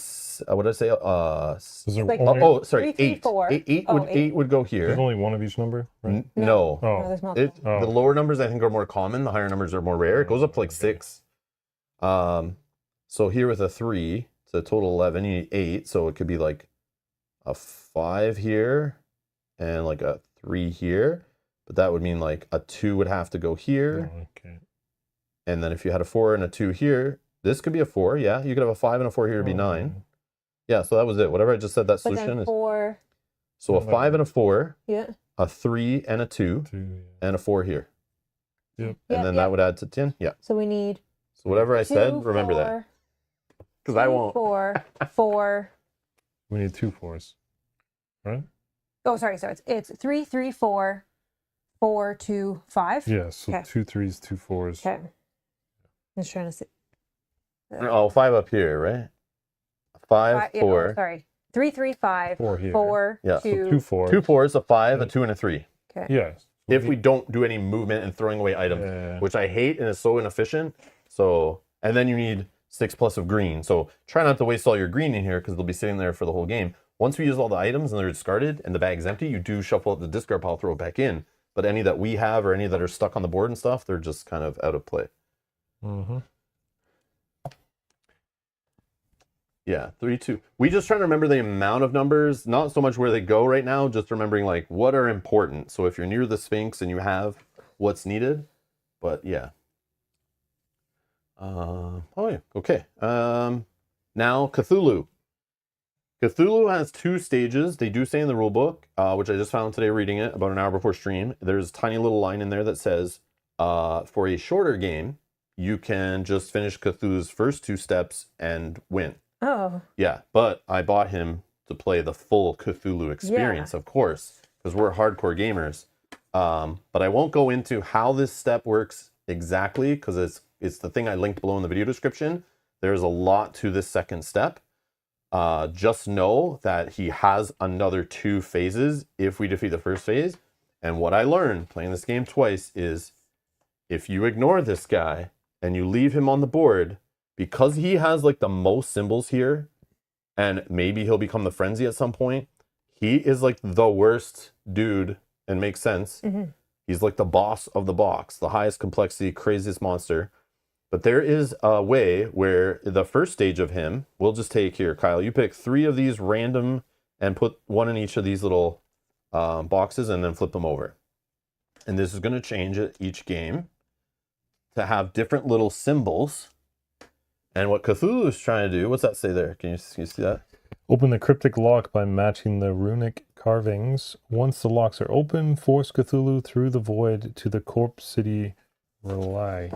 what did I say? Like Sorry, 3, 8. 4. 8 would go here. There's only one of each number, right? No. No, Oh, there's multiple. The lower numbers I think are more common. The higher numbers are more rare. It goes up to like 6. So here with a 3, it's a total 11. You need 8, so it could be like a 5 here and like a 3 here. But that would mean like a 2 would have to go here. Oh, okay. And then if you had a 4 and a 2 here, this could be a 4. Yeah, you could have a 5 and a 4 here to be 9. Yeah, so that was it. Whatever I just said, that solution is 4. So a 5 and a 4, Yeah. a 3 and a 2, 2, yeah. and a 4 here. Yep. And then that would add to 10. Yeah. So we need. So whatever I 2, said, remember that. Because I won't. 4, 4. We need 2 4s, right? Oh, sorry. So it's 3, 3, 4, 4, 2, 5. Yeah, so Okay. 2 3s, 2 4s. Okay. I'm just trying to see. Oh, 5 up here, right? 5, Yeah, 4. sorry. 3, 3, 5. 4 here. 4, Yeah, so 2. 2 4s. 2 4s, a 5, a 2, and a 3. Okay. Yeah. If we don't do any movement and throwing away items, Yeah. which I hate and is so inefficient. So, and then you need 6+ of green. So try not to waste all your green in here because they'll be sitting there for the whole game. Once we use all the items and they're discarded and the bag's empty, you do shuffle up the discard pile, throw it back in. But any that we have or any that are stuck on the board and stuff, they're just kind of out of play. Mm-hmm. Yeah, 3, 2. We just try to remember the amount of numbers, not so much where they go right now, just remembering like what are important. So if you're near the Sphinx and you have what's needed, but yeah. Oh yeah, okay. Now Cthulhu. Cthulhu has 2 stages. They do say in the rule book, which I just found today reading it about an hour before stream. There's a tiny little line in there that says, for a shorter game, you can just finish Cthulhu's first 2 steps and win. Oh. Yeah, but I bought him to play the full Cthulhu experience, of course, because we're hardcore gamers. But I won't go into how this step works exactly, because it's the thing I linked below in the video description. There's a lot to this second step. Just know that he has another 2 phases if we defeat the first phase. And what I learned playing this game twice is if you ignore this guy and you leave him on the board, because he has like the most symbols here, and maybe he'll become the frenzy at some point, he is like the worst dude, and makes sense. Mm-hmm. He's like the boss of the box, the highest complexity, craziest monster. But there is a way where the first stage of him, we'll just take here, Kyle, you pick 3 of these random and put 1 in each of these little boxes and then flip them over. And this is going to change at each game to have different little symbols. And what Cthulhu is trying to do, what's that say there? Can you see that? Open the cryptic lock by matching the runic carvings. Once the locks are open, force Cthulhu through the void to the Corpse City Relay.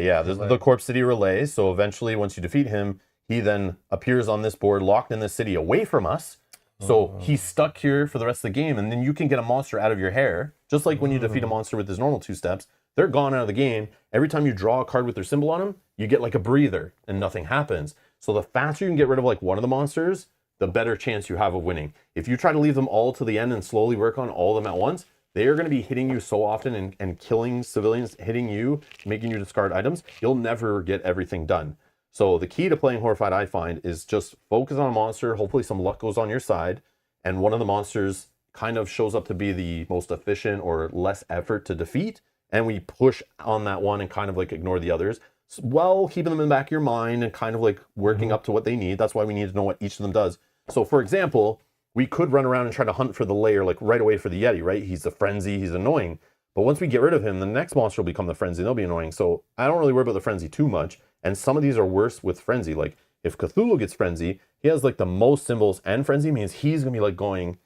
Yeah. This is the Corpse City Relay. So eventually, once you defeat him, he then appears on this board, locked in this city, away from us. So he's stuck here for the rest of the game, and then you can get a monster out of your hair, just like when you defeat a monster with his normal 2 steps. They're gone out of the game. Every time you draw a card with their symbol on them, you get like a breather, and nothing happens. So the faster you can get rid of like one of the monsters, the better chance you have of winning. If you try to leave them all to the end and slowly work on all of them at once, they are going to be hitting you so often and killing civilians, hitting you, making you discard items. You'll never get everything done. So the key to playing Horrified, I find, is just focus on a monster. Hopefully some luck goes on your side, and one of the monsters kind of shows up to be the most efficient or less effort to defeat, and we push on that one and kind of like ignore the others, while keeping them in the back of your mind and kind of like working up to what they need. That's why we need to know what each of them does. So for example, we could run around and try to hunt for the lair like right away for the Yeti, right? He's the frenzy, he's annoying. But once we get rid of him, the next monster will become the frenzy, and they'll be annoying. So I don't really worry about the frenzy too much. And some of these are worse with frenzy. Like if Cthulhu gets frenzy, he has like the most symbols, and frenzy means he's gonna be like going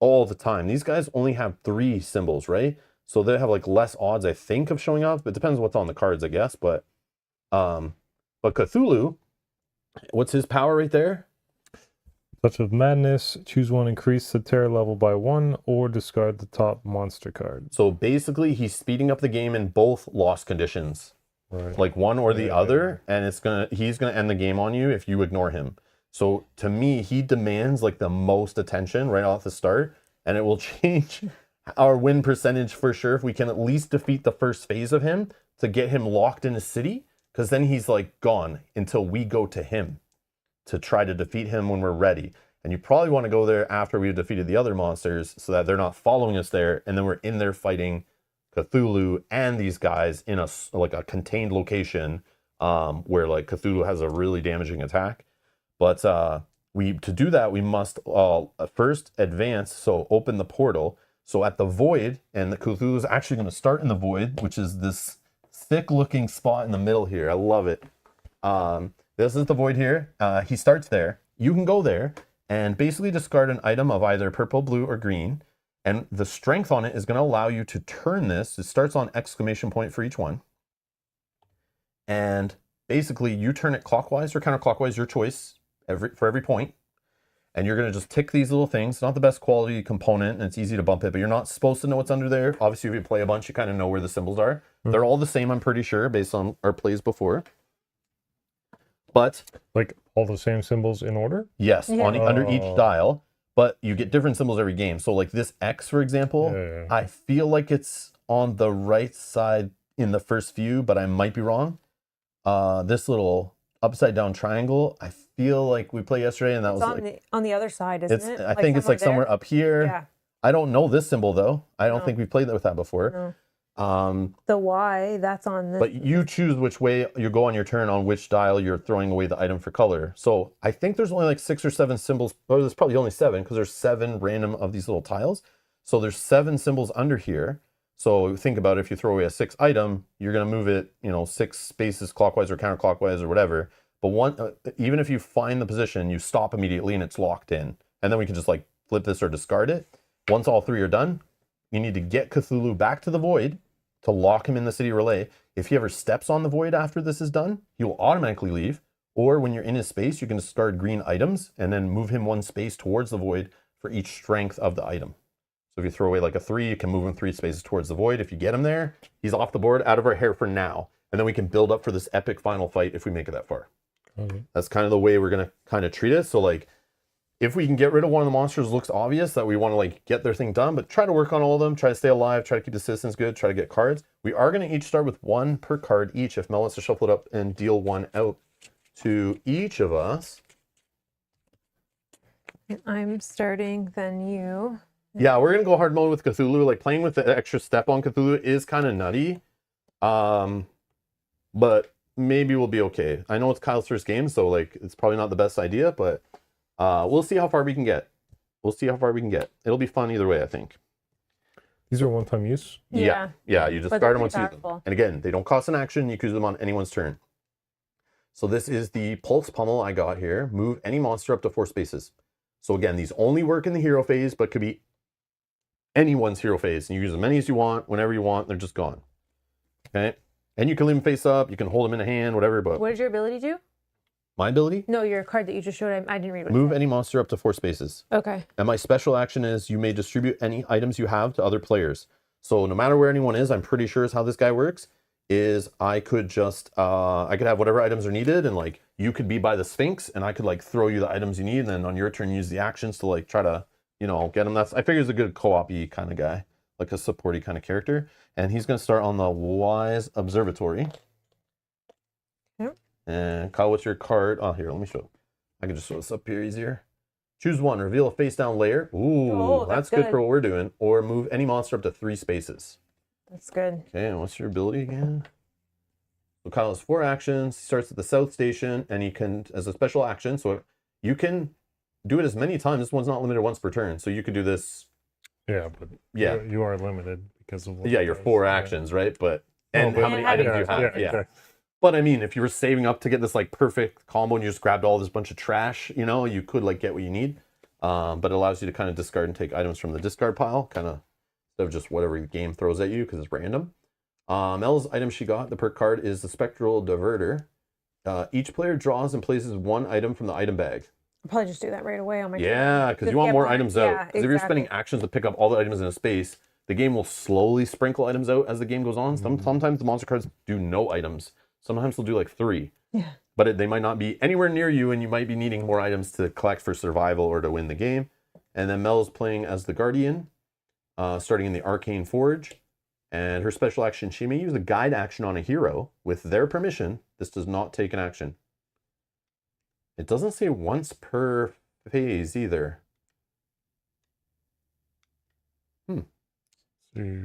all the time. These guys only have 3 symbols, right? So they have like less odds, I think, of showing up. It depends what's on the cards, I guess. But Cthulhu, what's his power right there? Touch of Madness. Choose one, increase the terror level by 1, or discard the top monster card. So basically, he's speeding up the game in both loss conditions. Right. Like one or the other, and he's gonna end the game on you if you ignore him. So to me, he demands like the most attention right off the start, and it will change our win percentage for sure if we can at least defeat the first phase of him to get him locked in a city, because then he's like gone until we go to him to try to defeat him when we're ready. And you probably want to go there after we've defeated the other monsters so that they're not following us there, and then we're in there fighting Cthulhu and these guys in a contained location where like Cthulhu has a really damaging attack. But to do that, we must first advance, so open the portal. So at the void, and the Cthulhu is actually going to start in the void, which is this thick looking spot in the middle here. I love it. This is the void here. He starts there. You can go there and basically discard an item of either purple, blue, or green. And the strength on it is going to allow you to turn this. It starts on exclamation point for each one. And basically you turn it clockwise or counterclockwise, your choice, for every point. And you're going to just tick these little things. It's not the best quality component, and it's easy to bump it, but you're not supposed to know what's under there. Obviously, if you play a bunch, you kind of know where the symbols are. They're all the same, I'm pretty sure, based on our plays before. But like all the same symbols in order? Yes, under each dial. But you get different symbols every game. So like this X, for example, I feel like it's on the right side in the first few, but I might be wrong. This little upside down triangle, I feel like we played yesterday, and that was like on the other side, isn't it? I think it's like somewhere up here. Yeah. I don't know this symbol though. I don't think we played with that before. No. The Y, that's on this. But you choose which way you go on your turn on which dial you're throwing away the item for color. So I think there's only like 6 or 7 symbols, or there's probably only 7 because there's 7 random of these little tiles. So there's 7 symbols under here. So think about it, if you throw away a 6 item, you're going to move it, 6 spaces clockwise or counterclockwise or whatever. But even if you find the position, you stop immediately and it's locked in. And then we can just like flip this or discard it. Once all 3 are done, you need to get Cthulhu back to the void to lock him in the city relay. If he ever steps on the void after this is done, he will automatically leave. Or when you're in his space, you can discard green items and then move him 1 space towards the void for each strength of the item. So if you throw away like a 3, you can move him 3 spaces towards the void. If you get him there, he's off the board, out of our hair for now. And then we can build up for this epic final fight if we make it that far. Okay. That's kind of the way we're going to kind of treat it. So like, if we can get rid of one of the monsters, it looks obvious that we want to like get their thing done, but try to work on all of them, try to stay alive, try to keep the systems good, try to get cards. We are going to each start with 1 per card each. If Mel wants to shuffle it up and deal 1 out to each of us. I'm starting, then you. Yeah, we're going to go hard mode with Cthulhu. Like playing with the extra step on Cthulhu is kind of nutty. But maybe we'll be okay. I know it's Kyle's first game, so like it's probably not the best idea, but we'll see how far we can get. It'll be fun either way, I think. These are one-time use? Yeah, you just start them once you use them. And again, they don't cost an action. You can use them on anyone's turn. So this is the Pulse Pummel I got here. Move any monster up to 4 spaces. So again, these only work in the hero phase, but could be anyone's hero phase. And you use as many as you want, whenever you want, they're just gone. Okay? And you can leave them face up, you can hold them in a hand, whatever, but... What does your ability do? My ability? No, your card that you just showed, I didn't read what Move any monster up to 4 spaces. Okay. And my special action is you may distribute any items you have to other players. So no matter where anyone is, I'm pretty sure is how this guy works, is I could just, I could have whatever items are needed, and like, you could be by the Sphinx, and I could like throw you the items you need, and then on your turn use the actions to like try to, you know, get him. I figure he's a good co-op-y kind of guy, like a supporty kind of character. And he's going to start on the Wise Observatory. Yep. And Kyle, what's your card? Oh, here, let me show. I can just show this up here easier. Choose one, reveal a face-down layer. Ooh, that's good for what we're doing. Or move any monster up to 3 spaces. That's good. Okay, and what's your ability again? So Kyle has 4 actions. He starts at the South Station, and he can, as a special action, so you can do it as many times. This one's not limited once per turn, so you could do this. Yeah, but yeah, you are limited because of what your 4 actions, right? But and how many items you have? Yeah. Exactly. But I mean, if you were saving up to get this like perfect combo and you just grabbed all this bunch of trash, you know, you could like get what you need. But it allows you to kind of discard and take items from the discard pile, kind of instead of just whatever the game throws at you because it's random. Mel's item she got, the perk card, is the Spectral Diverter. Each player draws and places 1 item from the item bag. I'll probably just do that right away on my turn. Yeah, because you want more items out. Yeah, Because if you're spending actions to pick up all the items in a space, the game will slowly sprinkle items out as the game goes on. Sometimes the monster cards do no items. Sometimes they'll do like 3. Yeah. But they might not be anywhere near you, and you might be needing more items to collect for survival or to win the game. And then Mel's playing as the Guardian, starting in the Arcane Forge. And her special action, she may use a guide action on a hero with their permission. This does not take an action. It doesn't say once per phase either.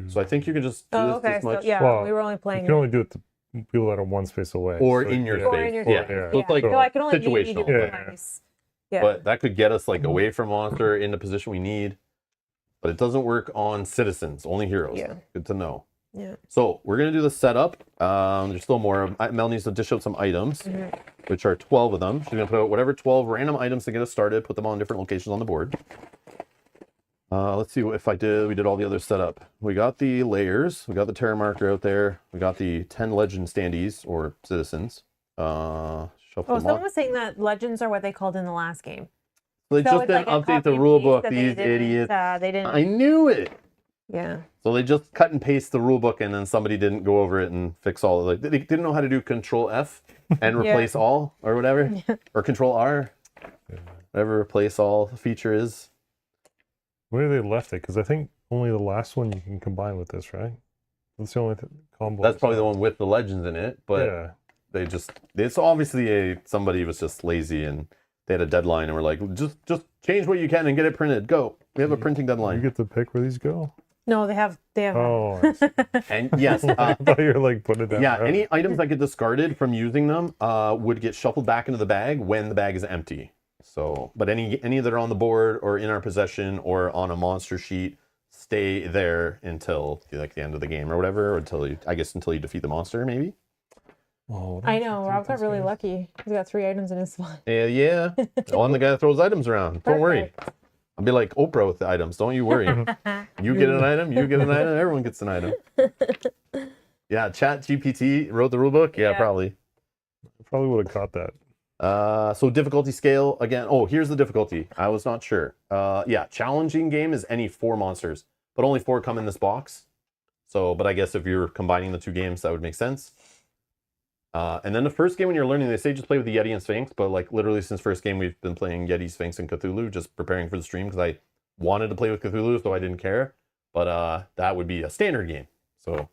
So I think you can just do this much. So, yeah, well, we were only playing. You can only do it to people that are 1 space away. Or in your space. Or in your yeah. space. So it's like so I can only situational. Yeah. But that could get us like away from monster in the position we need. But it doesn't work on citizens, only heroes. Yeah. Good to know. Yeah. So we're going to do the setup. There's still more. Mel needs to dish out some items, which are 12 of them. She's going to put out whatever 12 random items to get us started, put them on different locations on the board. Let's see if we did all the other setup. We got the layers. We got the terror marker out there. We got the 10 legend standees or citizens. Someone was saying that legends are what they called in the last game. They just didn't update the rule book, these idiots. They didn't. I knew it. Yeah. So they just cut and paste the rule book, and then somebody didn't go over it and fix all of it. They didn't know how to do Control F and replace all or whatever, or Control R, whatever replace all feature is. Where they left it? Because I think only the last one you can combine with this, right? That's the only combo. That's probably the one with the legends in it, but it's obviously somebody was just lazy and they had a deadline and we're like, just change what you can and get it printed. Go. We have a printing deadline. You get to pick where these go. No, they have. Oh. And yes, I thought you were like putting it down. Yeah, any items that get discarded from using them would get shuffled back into the bag when the bag is empty. So, but any that are on the board or in our possession or on a monster sheet stay there until like the end of the game or whatever, or until you defeat the monster, maybe. Oh, I know. Rob got really lucky. He's got 3 items in his spot. Yeah. I'm the guy that throws items around. Don't worry. I'll be like Oprah with the items. Don't you worry. You get an item, you get an item, everyone gets an item. Yeah, ChatGPT wrote the rulebook? Yeah, probably. I probably would have caught that. So difficulty scale, again. Oh, here's the difficulty. I was not sure. Yeah, challenging game is any 4 monsters, but only 4 come in this box. So, but I guess if you're combining the 2 games, that would make sense. And then the first game when you're learning, they say just play with the Yeti and Sphinx, but like literally since first game we've been playing Yeti, Sphinx, and Cthulhu, just preparing for the stream because I wanted to play with Cthulhu, so I didn't care. But that would be a standard game. So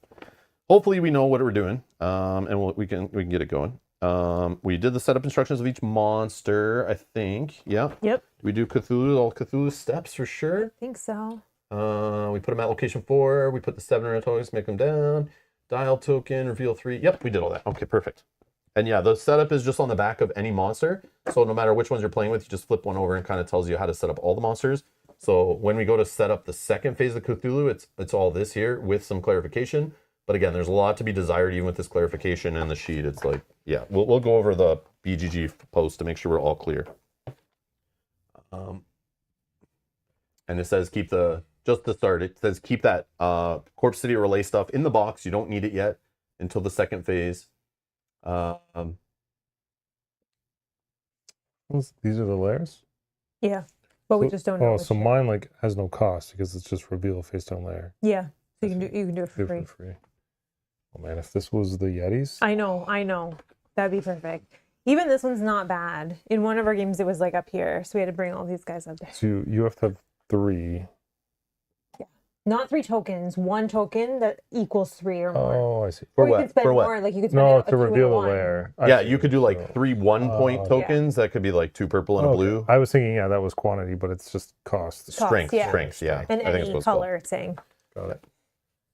hopefully we know what we're doing, and we can get it going. We did the setup instructions of each monster, I think. Yeah. Yep. We do Cthulhu, all Cthulhu steps for sure. I think so. We put them at location 4. We put the 7 in our tokens, make them down. Dial token, reveal 3. Yep, we did all that. Okay, perfect. And yeah, the setup is just on the back of any monster. So no matter which ones you're playing with, you just flip one over and kind of tells you how to set up all the monsters. So when we go to set up the second phase of Cthulhu, it's all this here with some clarification. But again, there's a lot to be desired even with this clarification and the sheet. It's like, yeah, we'll go over the BGG post to make sure we're all clear. and it says keep the, just to start, it says keep that Corpse City Relay stuff in the box. You don't need it yet until the second phase. These are the layers? Yeah. But we just don't know. Oh, which so yet. mine like has no cost because it's just reveal a face down layer. Yeah. So you can do it for free. Oh man, if this was the Yetis. I know. That'd be perfect. Even this one's not bad. In one of our games, it was like up here, so we had to bring all these guys up there. So you have to have 3. Yeah, not 3 tokens. 1 token that equals 3 or more. Oh, I see. Or you could spend more. Like you could spend No, a to 2 and a reveal the 1. layer. Yeah, you could do like 3 1-point yeah. tokens. That could be like 2 purple and a blue. I was thinking, yeah, that was quantity, but it's just cost. Strength, yeah. strengths, yeah. And I think any color, it's saying. Got it.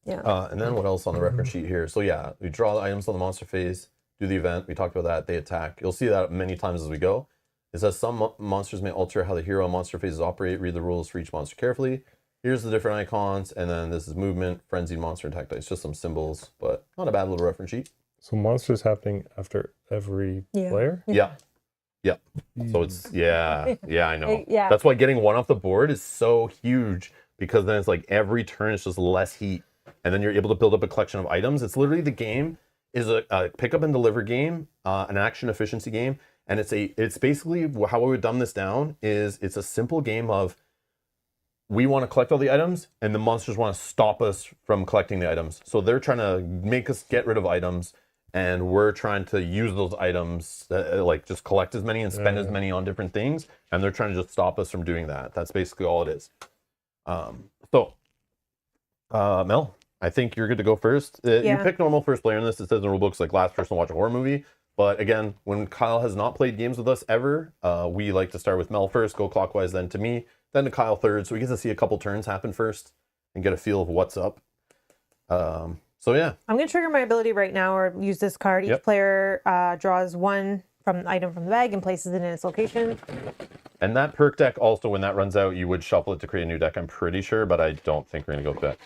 Yeah. And then what else on the reference sheet here? So yeah, we draw the items on the monster phase, do the event. We talked about that. They attack. You'll see that many times as we go. It says some monsters may alter how the hero and monster phases operate. Read the rules for each monster carefully. Here's the different icons, and then this is movement, frenzied monster, attack dice. Just some symbols, but not a bad little reference sheet. So monsters happening after every player? Yeah. Yeah. So it's, yeah, I know. Yeah. That's why getting 1 off the board is so huge, because then it's like every turn is just less heat. And then you're able to build up a collection of items. It's literally, the game is a pick up and deliver game, an action efficiency game. And it's basically how we would dumb this down is it's a simple game of, we want to collect all the items and the monsters want to stop us from collecting the items. So they're trying to make us get rid of items, and we're trying to use those items, like just collect as many and spend as many on different things. And they're trying to just stop us from doing that. That's basically all it is. Mel, I think you're good to go first. You pick normal first player in this. It says in the rule books like last person to watch a horror movie. But again, when Kyle has not played games with us ever, we like to start with Mel first, go clockwise, then to me, then to Kyle third. So we get to see a couple turns happen first and get a feel of what's up. So yeah. I'm going to trigger my ability right now, or use this card. Each player draws 1 item from the bag and places it in its location. And that perk deck also, when that runs out, you would shuffle it to create a new deck, I'm pretty sure, but I don't think we're going to go with that.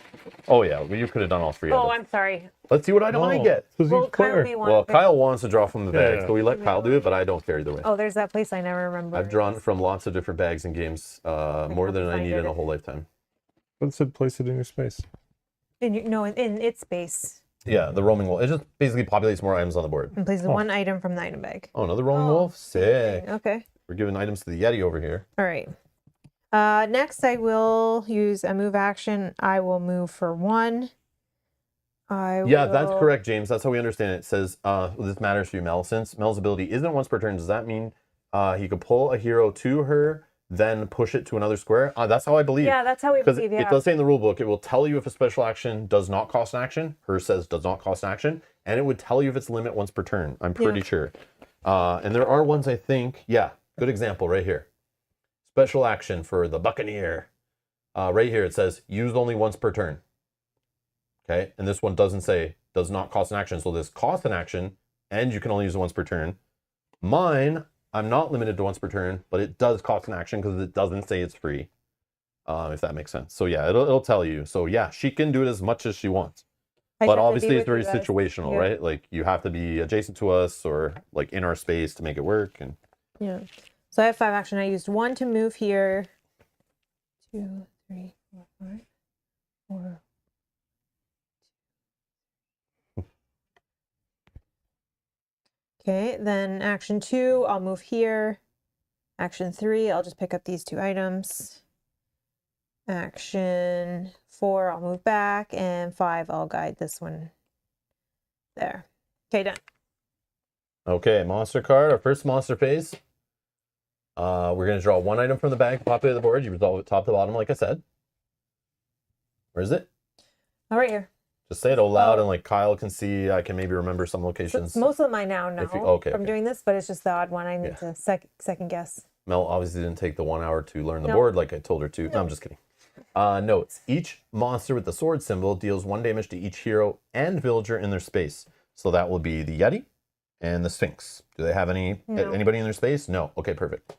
Oh yeah, well, you could have done all 3 Oh, items. I'm sorry. Let's see what item I get. Well, Kyle may want Well, to Kyle wants to draw from the bag, Yeah. so we let Kyle do it, but I don't care either way. Oh, there's that place I never remember. I've drawn from lots of different bags and games, more than I need in a whole lifetime. But said place it in your space. In its space. Yeah, the roaming wolf. It just basically populates more items on the board. And places 1 item from the item bag. Oh, another roaming wolf? Sick. Okay. We're giving items to the Yeti over here. All right. Next, I will use a move action. I will move for 1. Yeah, that's correct, James. That's how we understand it. It says, this matters for you, Mel. Since Mel's ability isn't once per turn, does that mean he could pull a hero to her, then push it to another square? That's how I believe. Yeah, that's how we Because believe, it does say in the rule book, it will tell you if a special action does not cost an action. Hers says does not cost an action. And it would tell you if it's limit once per turn. I'm pretty sure. And there are ones, I think. Yeah, good example right here. Special action for the Buccaneer. Right here it says used only once per turn. Okay, and this one doesn't say does not cost an action. So this costs an action, and you can only use it once per turn. Mine, I'm not limited to once per turn, but it does cost an action because it doesn't say it's free. If that makes sense. So yeah, it'll tell you. So yeah, she can do it as much as she wants. But obviously it's very situational, right? Like you have to be adjacent to us or like in our space to make it work. And yeah. So I have 5 action. I used 1 to move here. 2, 3, 4, 5. 4. Okay, then action 2, I'll move here. Action 3, I'll just pick up these 2 items. Action 4, I'll move back. And 5, I'll guide this one there. Okay, done. Okay, monster card, our first monster phase. We're going to draw 1 item from the bag, populate the board. You resolve it top to bottom, like I said. Where is it? Oh, right here. Just say it out loud, and like Kyle can see. I can maybe remember some locations. So most of them I now know from doing this, but it's just the odd one I need to second guess. Mel obviously didn't take the 1 hour to learn the board like I told her to. No, I'm just kidding. Notes. Each monster with the sword symbol deals 1 damage to each hero and villager in their space. So that will be the Yeti and the Sphinx. Do they have anybody in their space? No. Okay, perfect.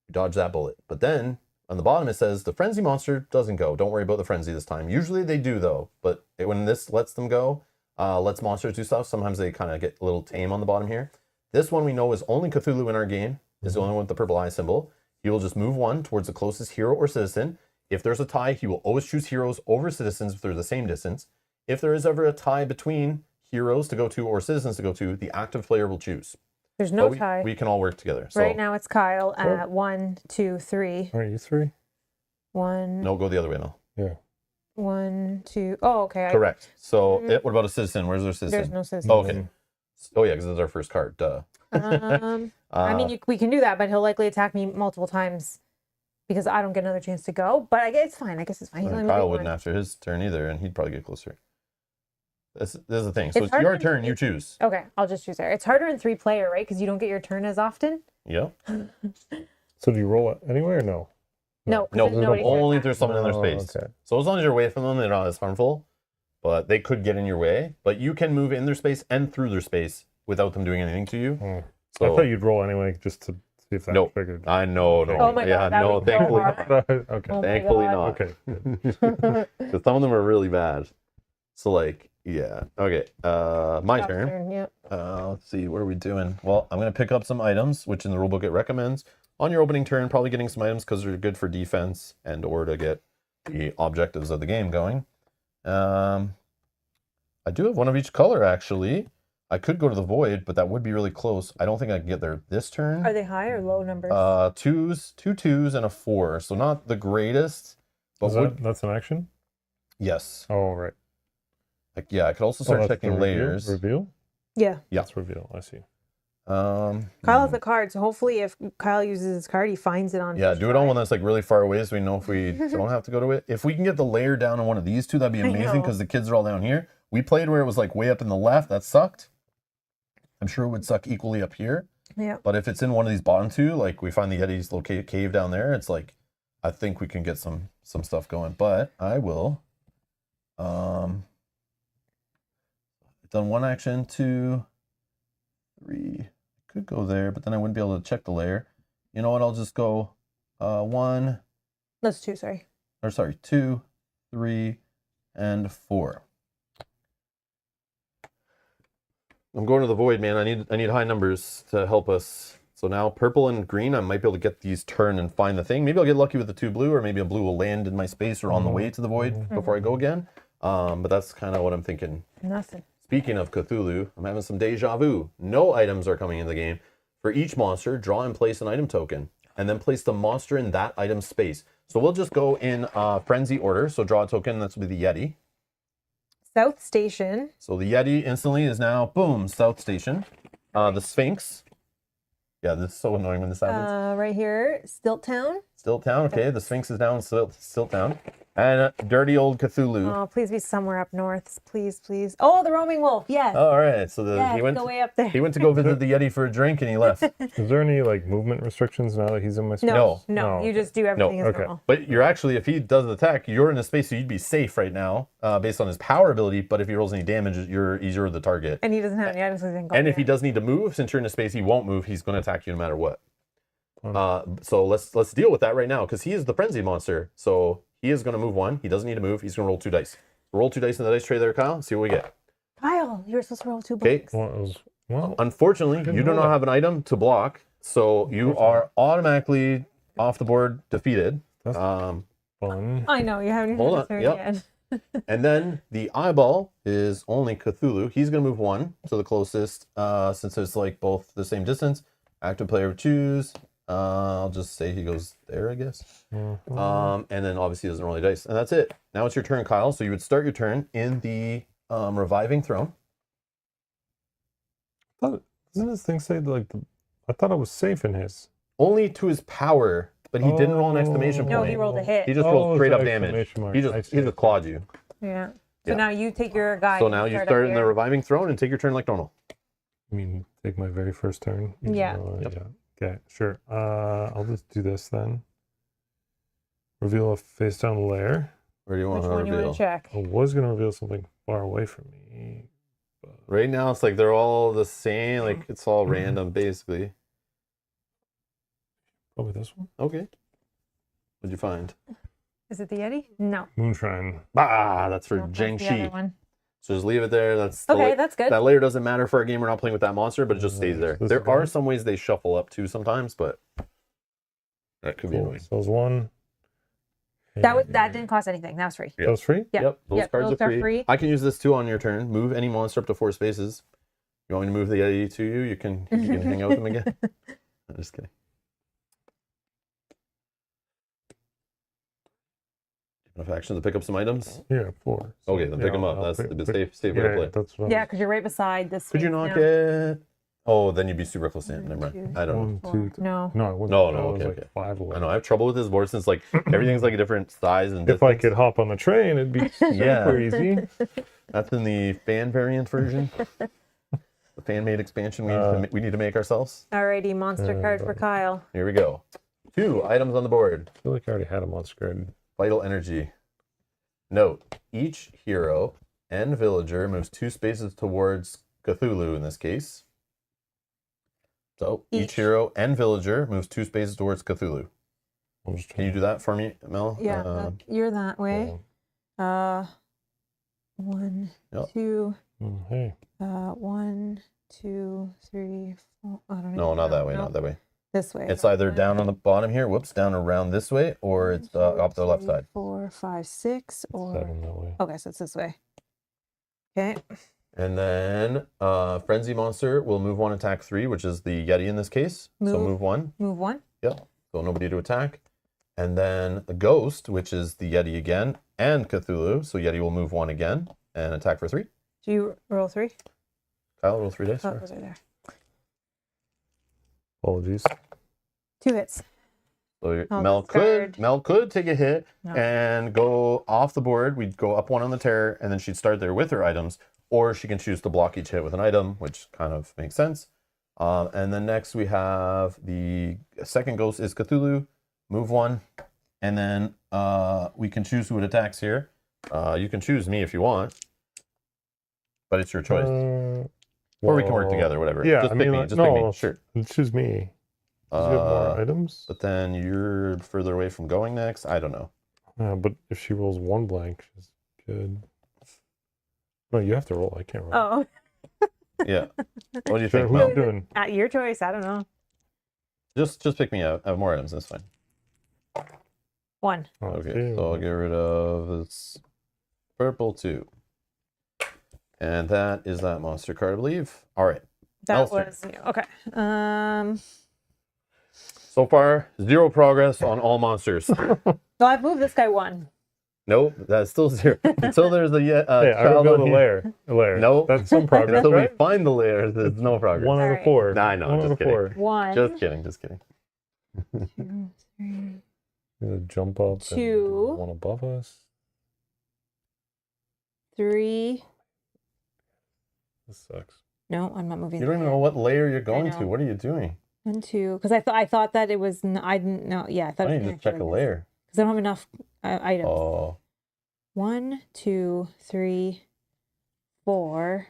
You dodge that bullet. But then on the bottom it says the frenzy monster doesn't go. Don't worry about the frenzy this time. Usually they do though, but when this lets them go, lets monsters do stuff, sometimes they kind of get a little tame on the bottom here. This one we know is only Cthulhu in our game. Is the only one with the purple eye symbol. He will just move 1 towards the closest hero or citizen. If there's a tie, he will always choose heroes over citizens if they're the same distance. If there is ever a tie between heroes to go to or citizens to go to, the active player will choose. There's no But tie. we can all work together. So Right now it's Kyle at 1, 2, 3. Are you 3? 1. no, go the other way now. Yeah. 1, 2. Oh, okay. Correct. So what about a citizen? Where's our citizen? There's no citizen. Oh, okay. Oh yeah, because it's our first card. Duh. I mean, we can do that, but he'll likely attack me multiple times because I don't get another chance to go. But I guess it's fine. He's only Kyle moving wouldn't one. after his turn either, and he'd probably get closer. This is the thing. So It's it's hard your to- turn. You choose. Okay, I'll just choose there. It's harder in 3-player, right? Because you don't get your turn as often. Yeah. So do you roll it anyway or no? No, 'cause No, then nobody can only if attack. there's someone in their Oh, space. okay. So as long as you're away from them, they're not as harmful. But they could get in your way. But you can move in their space and through their space without them doing anything to you. Hmm. So I thought you'd roll anyway just to see if that Nope. triggered. I know. No. Oh my yeah, God, that no. would be so Thankfully, hard. Okay. Oh my thankfully God. not. Okay. Because some of them are really bad. So like, yeah. Okay. My Stop turn. Yep. Let's see, what are we doing? Well, I'm going to pick up some items, which in the rulebook it recommends. On your opening turn, probably getting some items because they're good for defense and or to get the objectives of the game going. I do have one of each color, actually. I could go to the Void, but that would be really close. I don't think I can get there this turn. Are they high or low numbers? Two twos and a 4, so not the greatest. But Is that's an action? yes. Oh, right. Yeah, I could also Oh, start that's checking the layers. Reveal? Yeah. Yeah. That's reveal. I see. Kyle has the card, so hopefully if Kyle uses his card, he finds it on. Yeah, first do it on try. one that's like really far away so we know if we don't have to go to it. If we can get the layer down on one of these two, that'd be amazing know. because the kids are all down here. We played where it was like way up in the left. That sucked. I'm sure it would suck equally up here. Yeah. But if it's in one of these bottom two, like we find the Yeti's little cave down there, it's like, I think we can get some stuff going. But I will. Done one action, 2, 3. Could go there, but then I wouldn't be able to check the layer. You know what? I'll just go 1, That's 2, sorry. or sorry, 2, 3, and 4. I'm going to the Void, man. I need high numbers to help us. So now purple and green, I might be able to get these turn and find the thing. Maybe I'll get lucky with the 2 blue, or maybe a blue will land in my space or on the way to the Void before I go again. But that's kind of what I'm thinking. Nothing. Speaking of Cthulhu, I'm having some deja vu. No items are coming in the game. For each monster, draw and place an item token, and then place the monster in that item's space. So we'll just go in frenzy order. So draw a token, that's will be the Yeti. South Station. So the Yeti instantly is now, boom, South Station. The Sphinx. Yeah, this is so annoying when this happens. Right here, Stilt Town. Stilt Town, okay. The Sphinx is down in Stilt Town. And dirty old Cthulhu. Oh, please be somewhere up north. Please, please. Oh, the roaming wolf. Yes. All right, so yes, he went go way up there. he went to go visit the Yeti for a drink and he left. Is there any like movement restrictions now that he's in my space? No, No. no, you just do everything as okay. normal. But you're actually, if he does an attack, you're in a space, so you'd be safe right now, based on his power ability. But if he rolls any damage, you're the target. And he doesn't have any items, so he doesn't go And if he there. does need to move, since you're in a space, he won't move. He's going to attack you no matter what. So let's deal with that right now, because he is the frenzy monster. So he is going to move 1. He doesn't need to move. He's going to roll 2 dice. Roll 2 dice in the dice tray there, Kyle. See what we get. Kyle, you were supposed to roll 2 Okay. books. Well, Unfortunately, you do not have an item to block, so you are automatically off the board, defeated. That's fun. I know, you haven't even Hold had the on, turn yep. yet. And then the eyeball is only Cthulhu. He's going to move 1 to the closest, since it's like both the same distance. Active player would choose. I'll just say he goes there, I guess. And then obviously he doesn't roll any dice. And that's it. Now it's your turn, Kyle. So you would start your turn in the reviving throne. Doesn't this thing say like I thought I was safe in his? Only to his power, but he didn't roll an exclamation point. No, he rolled a hit. He just Oh, rolled it's straight an up damage. exclamation mark. He I just see. clawed you. Yeah. So Yeah. now you take your guy. So and now you up start in the here. reviving throne and take your turn like normal. I mean, take my very first turn. even Yeah. though Yep. Yeah. Okay, sure. I'll just do this then. Reveal a face down layer. Or do you want Which to one you want reveal? to check? I was gonna reveal something far away from me. Right now it's like they're all the same. Like it's all random basically. Probably this one. Okay. What'd you find? Is it the Yeti? No. Moonshine. Ah, that's for No, that's Zheng the other Shi. one. So just leave it there. That's Okay, that's good. That layer doesn't matter for our game. We're not playing with that monster, but it just stays there. This There is are good. some ways they shuffle up too sometimes, but that could be Cool. annoying. So it's 1. That didn't cost anything. That was free. That was free? Yep. Yep, those Yep, cards those are are free. free. I can use this too on your turn. Move any monster up to 4 spaces. You want me to move the Yeti to you? You can hang out with them again. I'm just kidding. Enough action to pick up some items? Yeah, 4. Okay, then pick them up. That's the safe way to play. That's what Yeah, because you're right beside this. Could you Sphinx not now. get... Oh, then you'd be super close in. Never mind. I don't know. 1, 2, No. No, it wasn't. No, That was okay, like okay. 5 away. I know, I have trouble with this board since like everything's like a different size and If I distance. could hop on the train, it'd be Yeah. super easy. That's in the fan variant version. The fan-made expansion we need to make ourselves. Alrighty, monster card for Kyle. Here we go. 2 items on the board. I feel like I already had a monster card. Vital energy. Note, each hero and villager moves 2 spaces towards Cthulhu in this case. So each hero and villager moves 2 spaces towards Cthulhu. I'm just Can you do that for me, Mel? Yeah, you're that way. 1, Yep. 2, Hey. 1, 2, 3, 4. I don't even No, not know. that way, No, not that way. This way. It's either down on the bottom here, whoops, down around this way, or it's off the left side. 4, 5, 6, or 7 that way. okay, so it's this way. Okay. And then Frenzy Monster will move 1, attack 3, which is the Yeti in this case. So move 1. Move 1. Yep. So nobody to attack. And then a Ghost, which is the Yeti again, and Cthulhu. So Yeti will move 1 again and attack for 3. Do you roll 3? Kyle, roll 3 dice. Oh, those are there. Apologies. 2 hits. So Oh, Mel discard. could take a hit No. and go off the board. We'd go up 1 on the terror, and then she'd start there with her items, or she can choose to block each hit with an item, which kind of makes sense. And then next we have the second Ghost is Cthulhu. Move 1, and then we can choose who it attacks here. You can choose me if you want, but it's your choice. Or we can work together, whatever. Yeah, just I pick mean, me. like, Just pick me. no, Sure. choose me. Does he have more items? But then you're further away from going next. I don't know. But if she rolls 1 blank, she's good. No, you have to roll. I can't roll. Oh, Yeah. What do you Sure, think, who's Mel? doing? your choice. I don't know. Just pick me out. I have more items. That's fine. 1. Okay. So I'll get rid of this purple 2. And that is that monster card, I believe. All right. That Elster. was okay. So far, 0 progress on all monsters. Well, I've moved this guy 1. Nope, that's still 0. Until there's a Hey, I child revealed on a here. layer. Nope. That's some progress, Until we right? find the layers, there's no progress. 1 out of Alright. 4. Nah, I know, 1 just out of kidding. 4. 1. Just kidding, just kidding. 2, 3. Gonna jump up. 2. And 1 above us. 3. This sucks. No, I'm not moving. You don't even know what layer you're going know. to. What are you doing? 1, 2. Because I thought that it was. I didn't know. Yeah, I thought Why it don't was you just check a actually- layer? Because I don't have enough items. Oh. 1, 2, 3, 4.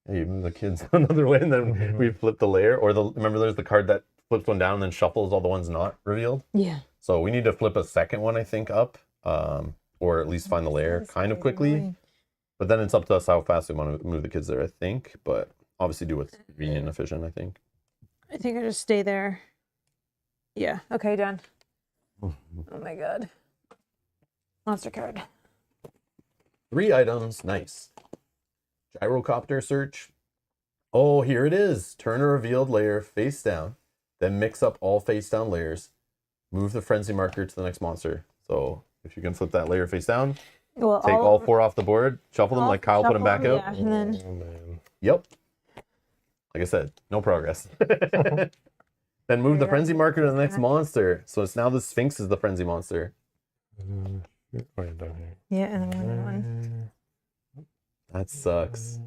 Yeah, you move the kids another way, and then we flip the layer. Or remember, there's the card that flips one down and then shuffles all the ones not revealed. Yeah. So we need to flip a second one, I think, up, or at least find the layer kind of quickly. But then it's up to us how fast we want to move the kids there, I think. But obviously, do what's convenient and efficient, I think. I think I just stay there. Yeah. Okay, done. Oh my god. Monster card. 3 items, nice. Gyrocopter search. Oh, here it is. Turn a revealed layer face down, then mix up all face down layers. Move the frenzy marker to the next monster. So if you can flip that layer face down, Well, take all 4 off the board, shuffle them like Kyle put them back out. Yeah, and then Oh, man. Yep. Like I said, no progress. Then move the frenzy marker to the next monster. So it's now the Sphinx is the frenzy monster. Oh, yeah, down here. yeah, and then one. That sucks.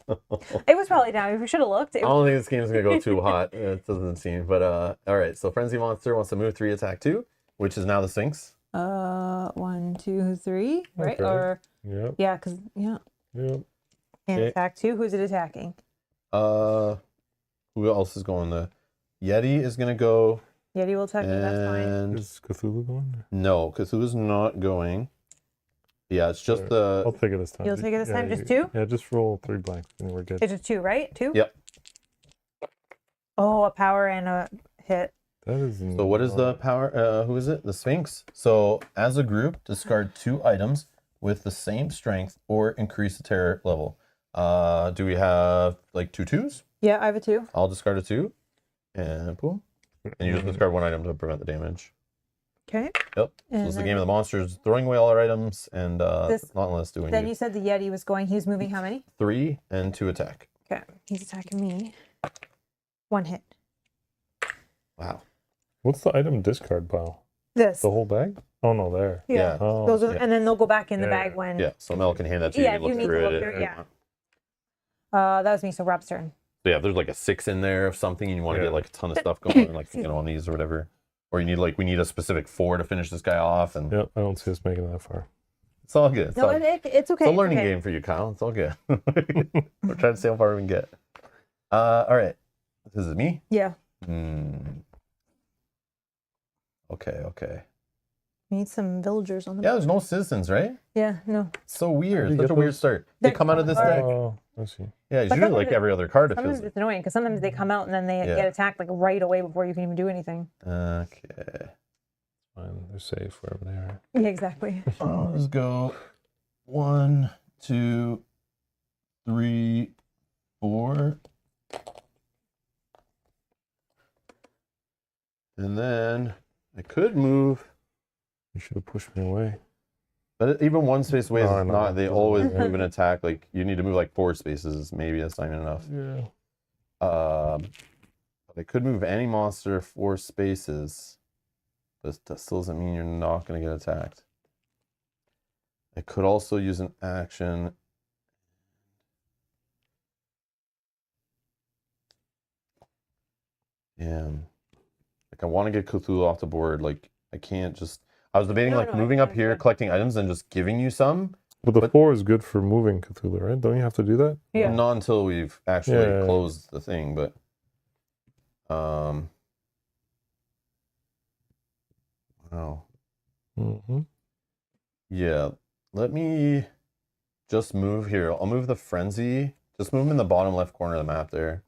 It was probably down. We should have looked. I don't think this game's gonna go too hot. It doesn't seem. But all right. So frenzy monster wants to move 3, attack 2, which is now the Sphinx. 1, 2, 3, right? Okay. Or Yep. yeah, because yeah, Yep. and Okay. attack 2. Who's it attacking? Who else is going? The Yeti is gonna go. Yeti will attack me. That's fine. And Is Cthulhu going? no, Cthulhu's not going. Yeah, it's just I'll the. take it this time. You'll take it this time? Just you- 2? Yeah, just roll 3 blanks and we're good. It's just 2, right? 2. Yep. Oh, a power and a hit. That is. So what is the power? Who is it? The Sphinx. So as a group, discard 2 items with the same strength or increase the terror level. Do we have like 2 twos? Yeah, I have a 2. I'll discard a 2 and boom. And you just discard 1 item to prevent the damage. Okay. Yep. So it's the game of the monsters, throwing away all our items and not unless doing. Then you said the Yeti was going. He's moving how many? 3 and 2 attack. Okay. He's attacking me. 1 hit. Wow. What's the item discard pile? This. The whole bag? Oh no, there. Yeah. Oh, Those are, yeah. And then they'll go back in the bag when. Yeah. So Mel can hand that to you. Yeah, You look you need to through look it. through it, yeah. That was me. So Rob's turn. So yeah, if there's like a 6 in there of something, and you want to get like a ton of stuff going, like on these or whatever, or you need we need a specific 4 to finish this guy off, and Yep, I don't see us making that far. it's all good. It's, No, all, it's okay. it's a learning game for you, Kyle. It's all good. We're trying to see how far we can get. All right, this is me. Yeah. Okay. We need some villagers on the. Yeah, there's no citizens, right? Yeah. No. It's so weird. you Such get a weird those? start. They come out of this deck. Oh, I see. Yeah, it's But usually like sometimes every other card. It feels Sometimes like. it's annoying because sometimes they come out and then they get attacked like right away before you can even do anything. Okay. Fine, they're safe wherever they are. Yeah, exactly. Let's go 1, 2, 3, 4. And then I could move, You should have pushed me away. but even 1 space away is No, I know. not. They always move an attack. Like you need to move like 4 spaces. Maybe that's not even enough. Yeah. But I could move any monster 4 spaces. But that still doesn't mean you're not going to get attacked. I could also use an action. Damn. Like I want to get Cthulhu off the board. Like I can't just. I was debating No, like no, moving up here, understand. collecting items, and just giving you some. But the But- 4 is good for moving Cthulhu, right? Don't you have to do that? Yeah. Not until we've actually Yeah. closed the thing, but wow. Mm-hmm. Yeah. Let me just move here. I'll move the frenzy. Just move them in the bottom left corner of the map there.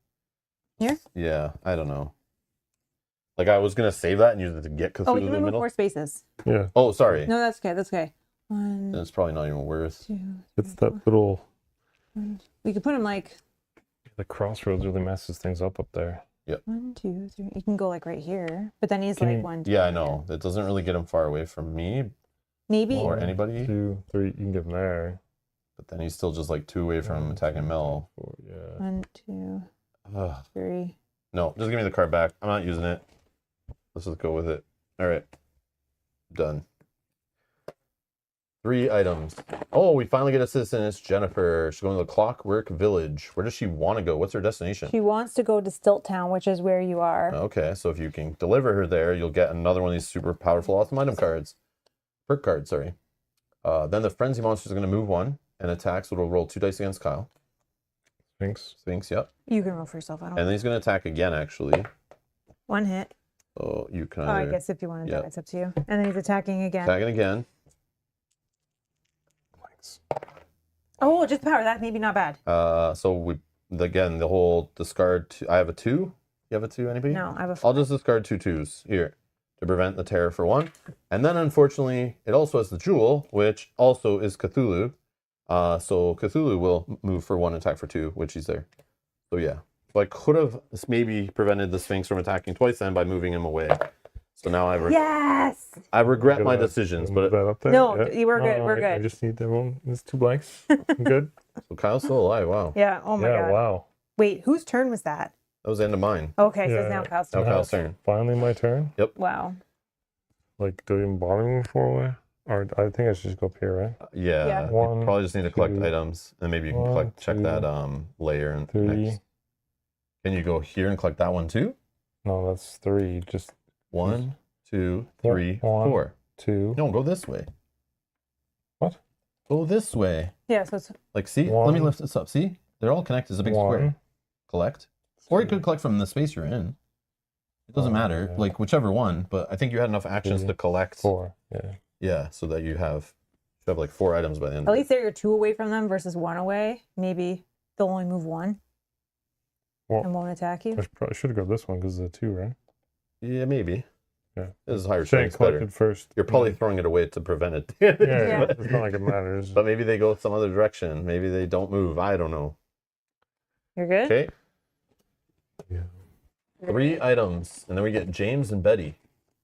Here? Yeah, I don't know. Like I was gonna save that and use it to get Cthulhu Oh, we in can the move middle. 4 spaces. Yeah. Oh, sorry. No, that's okay. That's okay. 1, Then it's probably not even worth. 2. It's that little. We could put him like The crossroads really messes things up there. 1, 2, 3. You can go like right here, but then he's Can like you- 1, 2. Yeah, I know. It doesn't really get him far away from me Maybe. or One, anybody, 2, 3. You can get them there. but then he's still just like 2 away from 1, attacking 2, Mel. 4, yeah. 1, 2, Ugh. 3. No, just give me the card back. I'm not using it. Let's just go with it. All right. Done. 3 items. Oh, we finally get a citizen. It's Jennifer. She's going to the Clockwork Village. Where does she want to go? What's her destination? She wants to go to Stilt Town, which is where you are. Okay, so if you can deliver her there, you'll get another one of these super powerful awesome item cards. Perk cards, sorry. Then the Frenzy Monster is going to move 1 and attack, so it'll roll 2 dice against Kyle. Sphinx. Sphinx, yep. You can roll for yourself. I don't. And then he's going to attack again, actually. 1 hit. So you can Oh, I either guess if you want to yeah. do it, it's up to you. And then he's attacking again. attacking again. Thanks. Oh, just power. That maybe not bad. So we again the whole discard. I have a 2. You have a 2, anybody? No, I have a I'll just discard 2 2s here to prevent the terror for 1. And then unfortunately, it also has the jewel, which also is Cthulhu. So Cthulhu will move for 1, attack for 2, which he's there. So yeah. So I could have maybe prevented the Sphinx from attacking twice then by moving him away. So now Yes. I regret my Gonna decisions, move but that up there? No, Yeah. we're good. No, We're I good. just need everyone. It's 2 blanks. I'm good. so Kyle's still alive. Wow. Yeah. Oh my Yeah. god. Wow. Wait, whose turn was that? That was the end of mine. Okay, so it's Yeah. now Kyle's Now turn. Kyle's turn. Finally, my turn. Wow. Like, do you even bother me before? Or I think I should just go up here, right? Yeah. Yeah. You 1, probably just need to collect 2, items, and maybe you can 1, check 2, that layer and 3. next. Can you go here and collect that one too? No, that's 3. Just 1, 2, Four. 3, 1, 4. 2. No, go this way. What? Go this way. Yeah, so it's Like, see? Let me 1, lift this up. See? They're all connected. It's a big square. 1. Collect. Or you could collect from the space you're in. It doesn't matter. yeah. Like, whichever one. But I think you had enough actions 3, to collect. 4. Yeah. Yeah, so that you have like 4 items by the end. at of it. least you're 2 away from them versus 1 away. Maybe they'll only move 1 Well, and won't attack you. I probably should have got this one because of the 2, right? Yeah, maybe. Yeah. This is higher Shank strength better. collected first. You're probably throwing it away to prevent it. Yeah, Yeah. it's not like it matters. But maybe they go some other direction. Maybe they don't move. I don't know. You're good? Okay. Yeah. 3 items. And then we get James and Betty.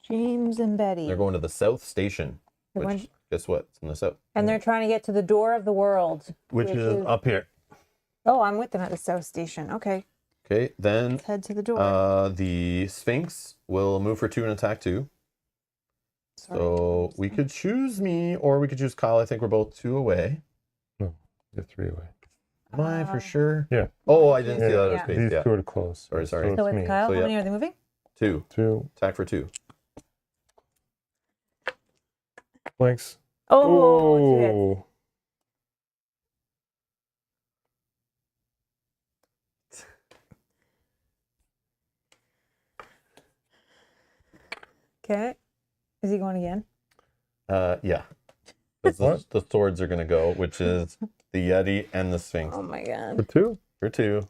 James and Betty. They're going to the South Station. They're Which, going- guess what? It's in the South. and they're trying to get to the door of the world. Which is up here. Oh, I'm with them at the South Station. Okay. Okay. Then Let's head to the door. the Sphinx will move for 2 and attack 2. Sorry. So we could choose me or we could choose Kyle. I think we're both 2 away. No, you're 3 away. Am I for sure? Yeah. Oh, I didn't see that other Yeah. space. These Yeah. 2 are close. Sorry. So So it's with me. Kyle, So, how yeah. many are they moving? 2. 2. Attack for 2. Blanks. Oh, 2 hits. Oh. Okay. Is he going again? Yeah. The swords are gonna go, which is the Yeti and the Sphinx. Oh my For god. 2? For 2.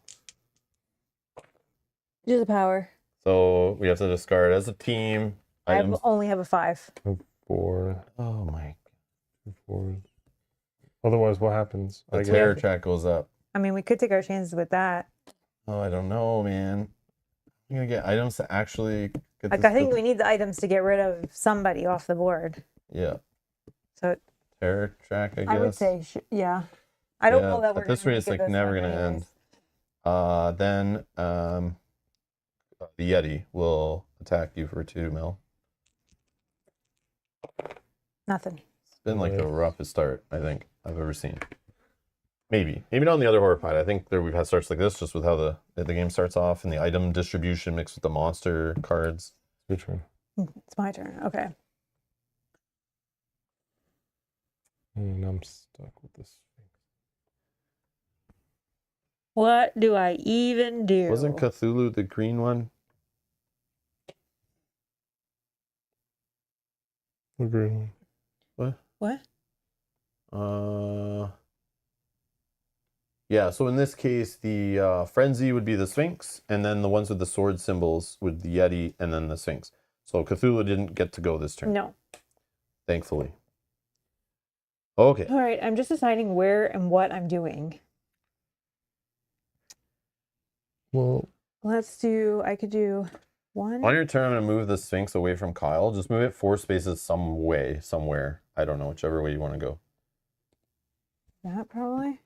Do the power. So we have to discard as a team I items. only have a 5. 4. Oh my. 4. Otherwise, what happens? The I terror get track goes up. I mean, we could take our chances with that. Oh, I don't know, man. I'm gonna get items to actually get Like, this I think we need the items to get rid of somebody off the board. Yeah. So Terror track, I guess. I would say, yeah. I don't Yeah, know that we're at this gonna rate, it's make it like this never far gonna end. anyways. Then the Yeti will attack you for 2 mil. Nothing. It's been like the Nice. roughest start I think I've ever seen. Maybe not on the other Horrified. I think we've had starts like this just with how the game starts off and the item distribution mixed with the monster cards. your turn. It's my turn. Okay. And I'm stuck with this. What do I even do? Wasn't Cthulhu the green one? Agree. What? Yeah, so in this case, the Frenzy would be the Sphinx, and then the ones with the sword symbols would the Yeti, and then the Sphinx. So Cthulhu didn't get to go this turn, No. thankfully. Okay. All right. I'm just deciding where and what I'm doing. Well, I could do 1. On your turn, I'm going to move the Sphinx away from Kyle. Just move it 4 spaces somewhere. I don't know, whichever way you want to go. That probably.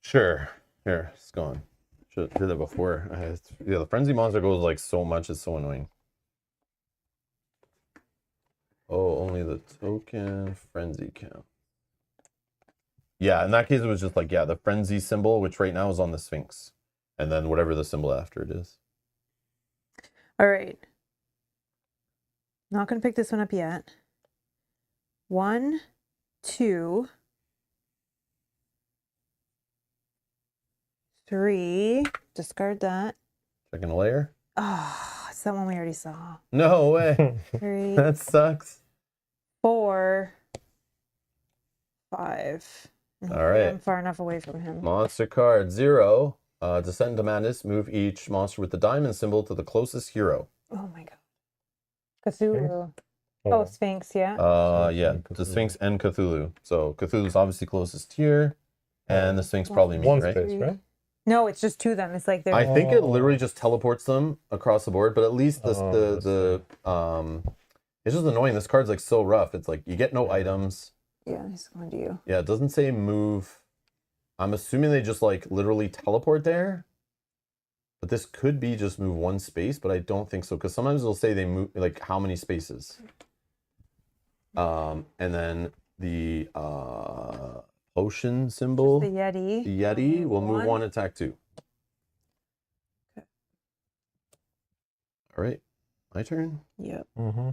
Sure. Here, it's gone. Should have did that before. Yeah, the Frenzy monster goes like so much, it's so annoying. Oh, only the token Frenzy count. Yeah, in that case, it was just like, yeah, the Frenzy symbol, which right now is on the Sphinx. And then whatever the symbol after it is. All right. Not going to pick this one up yet. 1, 2, 3. Discard that. Second layer? Oh, it's that one we already saw. No way. 3, That sucks. 4, 5. All right. I'm far enough away from him. Monster card 0. Descend to Madness. Move each monster with the diamond symbol to the closest hero. Oh my god. Cthulhu. oh, Oh, Sphinx, yeah. Yeah, the Sphinx and Cthulhu. So Cthulhu's obviously closest here, and the Sphinx probably me, one right? space, right? No, it's just 2 of them. It's like they're I think it literally just teleports them across the board, but at least it's just annoying. This card's like so rough. It's like you get no items. yeah, he's going to you. Yeah, it doesn't say move. I'm assuming they just like literally teleport there. But this could be just move 1 space, but I don't think so, because sometimes they'll say they move like how many spaces. And then the potion symbol, The Yeti. the Yeti, will move 1, attack 2. Okay. All right, my turn. Yep. Mm-hmm.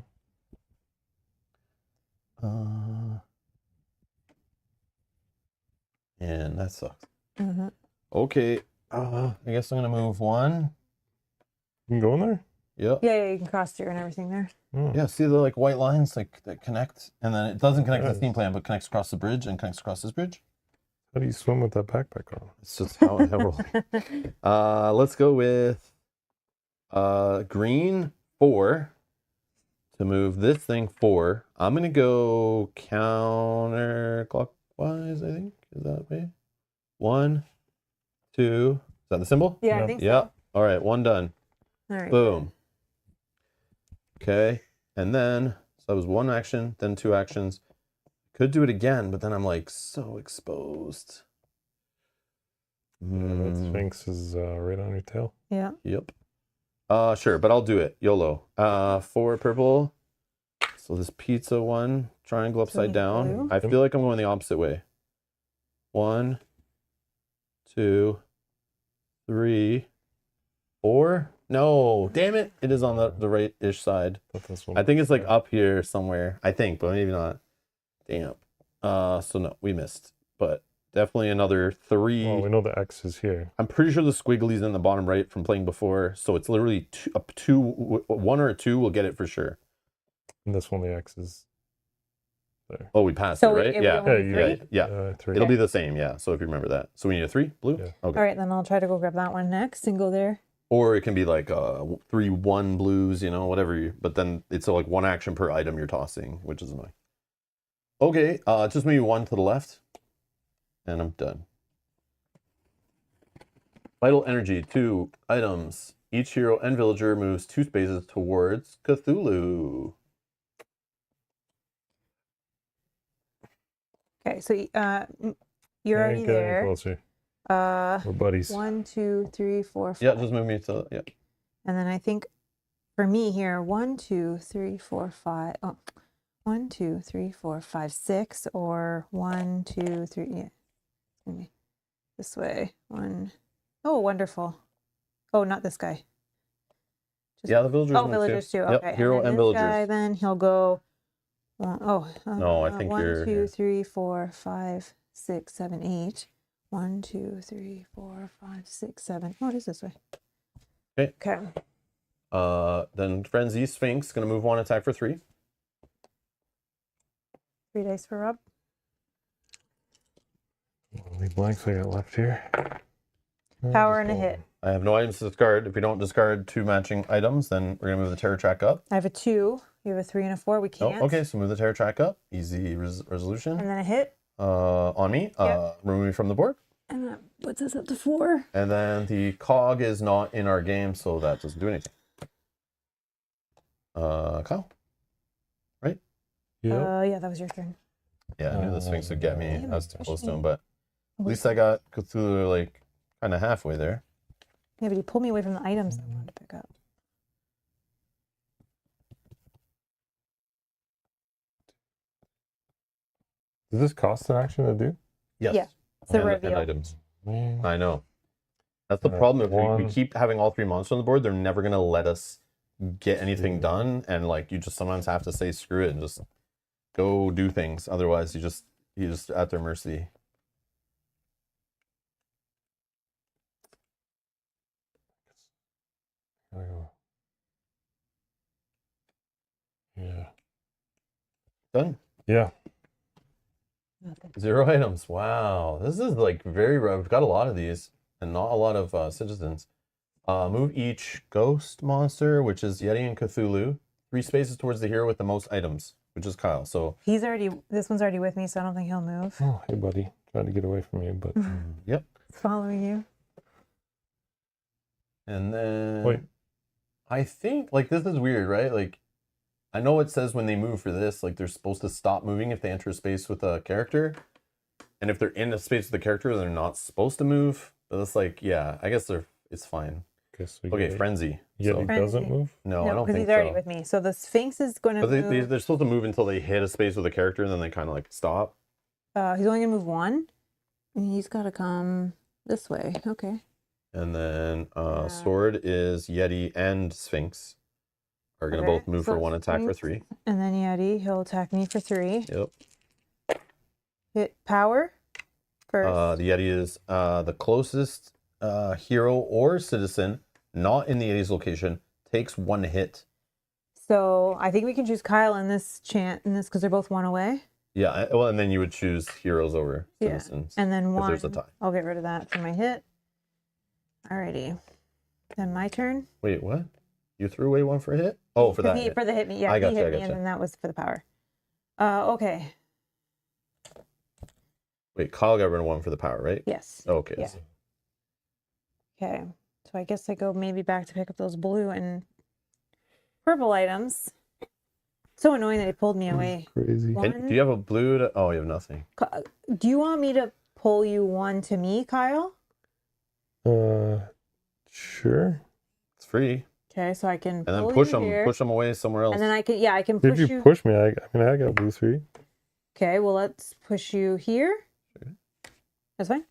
And that sucks. Mm-hmm. Okay, I guess I'm gonna move 1. You can go in there? Yep. Yeah, you can cross through and everything there. Oh. Yeah, see the like white lines like that connect, and then it doesn't connect to the Nice. steam plan, but connects across the bridge and connects across this bridge. How do you swim with that backpack on? It's just how I roll. Let's go with Green 4 to move this thing 4. I'm gonna go counterclockwise, I think. Is that way? 1, 2. Is that the symbol? Yeah, I Yep. think Yep. so. All right, 1 done. All right. Boom. Okay. And then, so that was 1 action, then 2 actions. Could do it again, but then I'm like so exposed. Yeah, that Sphinx is right on your tail. Yeah. Yep. Sure, but I'll do it. YOLO. 4 purple. So this pizza one, triangle upside down. blue. I feel like I'm going the opposite way. 1, 2, 3, 4. No, damn it. It is on the right-ish side. I think it's like up here somewhere. I think, but maybe not. Damn. So no, we missed. But definitely another 3. Well, we know the X is here. I'm pretty sure the squiggly's in the bottom right from playing before. So it's literally 1 or a 2 will get it for sure. And this one, the X is there. Oh, we passed So it, right? it Yeah. will be Yeah, three? you- Yeah. 3. It'll be the same, yeah. So if you remember that. So we need a 3, blue? Yeah. Okay. All right, then I'll try to go grab that one next and go there. Or it can be like 3-1 blues, you know, whatever you, but then it's like 1 action per item you're tossing, which is annoying. Okay, just maybe 1 to the left. And I'm done. Vital energy, 2 items. Each hero and villager moves 2 spaces towards Cthulhu. Okay, so you're I already ain't getting there. closer. We're buddies. 1, 2, 3, 4, 5. Yeah, just move me to, yeah. And then I think for me here, 1, 2, 3, 4, 5. Oh, 1, 2, 3, 4, 5, 6, or 1, 2, 3. Yeah, it's gonna be this way. 1. Oh, wonderful. Oh, not this guy. Yeah, the villagers. Oh, move villagers too. Yep, Okay. hero and, then and this villagers. guy, then he'll go. No, I think 1, you're- 2, 3, 4, 5, 6, 7, 8. 1, 2, 3, 4, 5, 6, 7. Oh, it is this way. Okay. Okay. Then Frenzy Sphinx gonna move 1 attack for 3. 3 dice for Rob. How many blanks I got left here? Power and a hit. I have no items to discard. If we don't discard 2 matching items, then we're gonna move the terror track up. I have a 2. You have a 3 and a 4. We Oh, can't. okay, so move the terror track up. Easy resolution. And then a hit. On me. Yep. Remove me from the board. And that puts us up to 4. And then the cog is not in our game, so that doesn't do anything. Kyle? Yeah. Yeah, that was your turn. Yeah, I knew the Sphinx would get me. Damn I was it, too push close to me. him, but at least I got Cthulhu like kind of halfway there. Yeah, but you pulled me away from the items I wanted to pick up. Does this cost an action to do? Yes. Yeah, it's the and reveal. items. Man. I know. That's the Alright, problem. If we 1. keep having all 3 monsters on the board, they're never gonna let us get anything done, and like you just sometimes have to say screw it and just go do things. Otherwise, you're just at their mercy. There we go. Yeah. Done. Yeah. Nothing. 0 items. Wow, this is like very rare. We've got a lot of these, and not a lot of citizens. Move each ghost monster, which is Yeti and Cthulhu, 3 spaces towards the hero with the most items, which is Kyle. So This one's already with me, so I don't think he'll move. Oh, hey, buddy. Trying to get away from you, but yep. It's following you. And then wait. I think like this is weird, right? Like I know it says when they move for this, like they're supposed to stop moving if they enter a space with a character. And if they're in a space with a character, they're not supposed to move. But it's like, yeah, I guess it's fine. Guess we Okay, get it. Frenzy. Yeti Frenzy. doesn't move. No, I don't because think he's already so. with me. So the Sphinx is going to But move. they're supposed to move until they hit a space with a character, and then they kind of like stop. He's only going to move 1. And he's got to come this way. Okay. And then Yeah. Sword is Yeti and Sphinx are gonna Okay, both move so for 1 attack for Sphinx. 3. And then Yeti, he'll attack me for 3. Yep. Hit power first. The Yeti is the closest hero or citizen not in the Yeti's location takes 1 hit. So I think we can choose Kyle in this because they're both 1 away. Yeah, well, and then you would choose heroes over Yeah. citizens. And then If 1. there's a tie. I'll get rid of that for my hit. Alrighty. Then my turn. Wait, what? You threw away one for a hit? Oh, for that hit. For the hit me. Yeah, I he gotcha, hit I me, gotcha. and then that was for the power. Okay. Wait, Kyle got rid of one for the power, right? Yes. Okay. Yeah. Okay. So I guess I go maybe back to pick up those blue and purple items. So annoying that he pulled me away. Crazy. Do you have a blue to... Oh, you have nothing. Do you want me to pull you one to me, Kyle? Sure. It's free. Okay, so I can And then pull push you them. here, Push them away somewhere else. and then I can push If you push me, I mean, I got blue 3. Okay, well, let's push you here. Sure. That's fine.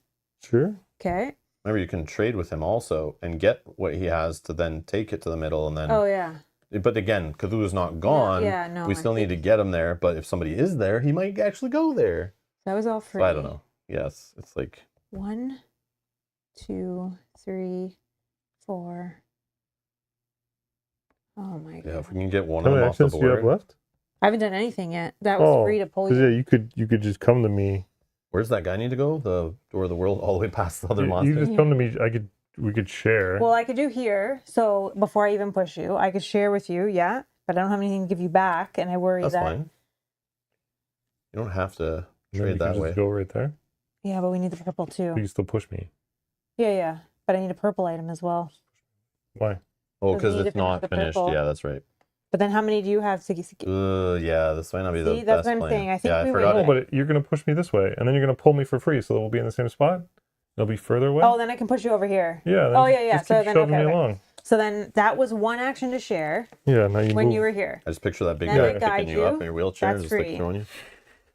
Sure. Okay. Remember, you can trade with him also and get what he has to then take it to the middle and then... Oh, yeah. But again, Cthulhu's not gone. Yeah, no. We still need to get him there. But if somebody is there, he might actually go there. That was all free. So I don't know. Yes, it's like... 1, 2, 3, 4. Oh my god. Yeah, if we can get one How of many them off the actions do you have board. left? I haven't done anything yet. That was free to pull 'cause you. yeah, you could just come to me. Where's that guy need to go? The door of the world all the way past the other You monster. just come to me. We could share. Well, I could do here. So before I even push you, I could share with you, yeah. But I don't have anything to give you back, and I worry That's that. fine. You don't have to And then trade you that can way. just go right there. Yeah, but we need the purple too. You can still push me. Yeah. But I need a purple item as well. Why? Oh, Because we because need to it's finish not the finished. purple. Yeah, that's right. But then how many do you have to Yeah, this might not be the See, best that's what I'm plan. saying. I think yeah, we I were forgot No, it. but you're gonna push me this way, and then you're gonna pull me for free, so we'll be in the same spot. It'll be further away. Oh, then I can push you over here. Yeah. Then Oh, yeah. Just So keep then, shoving okay, me okay. along. So then that was one action to share Yeah. Now you when move. you were here. I just picture that big Then guy I guide picking you up you. in your wheelchair and That's just like free. throwing you.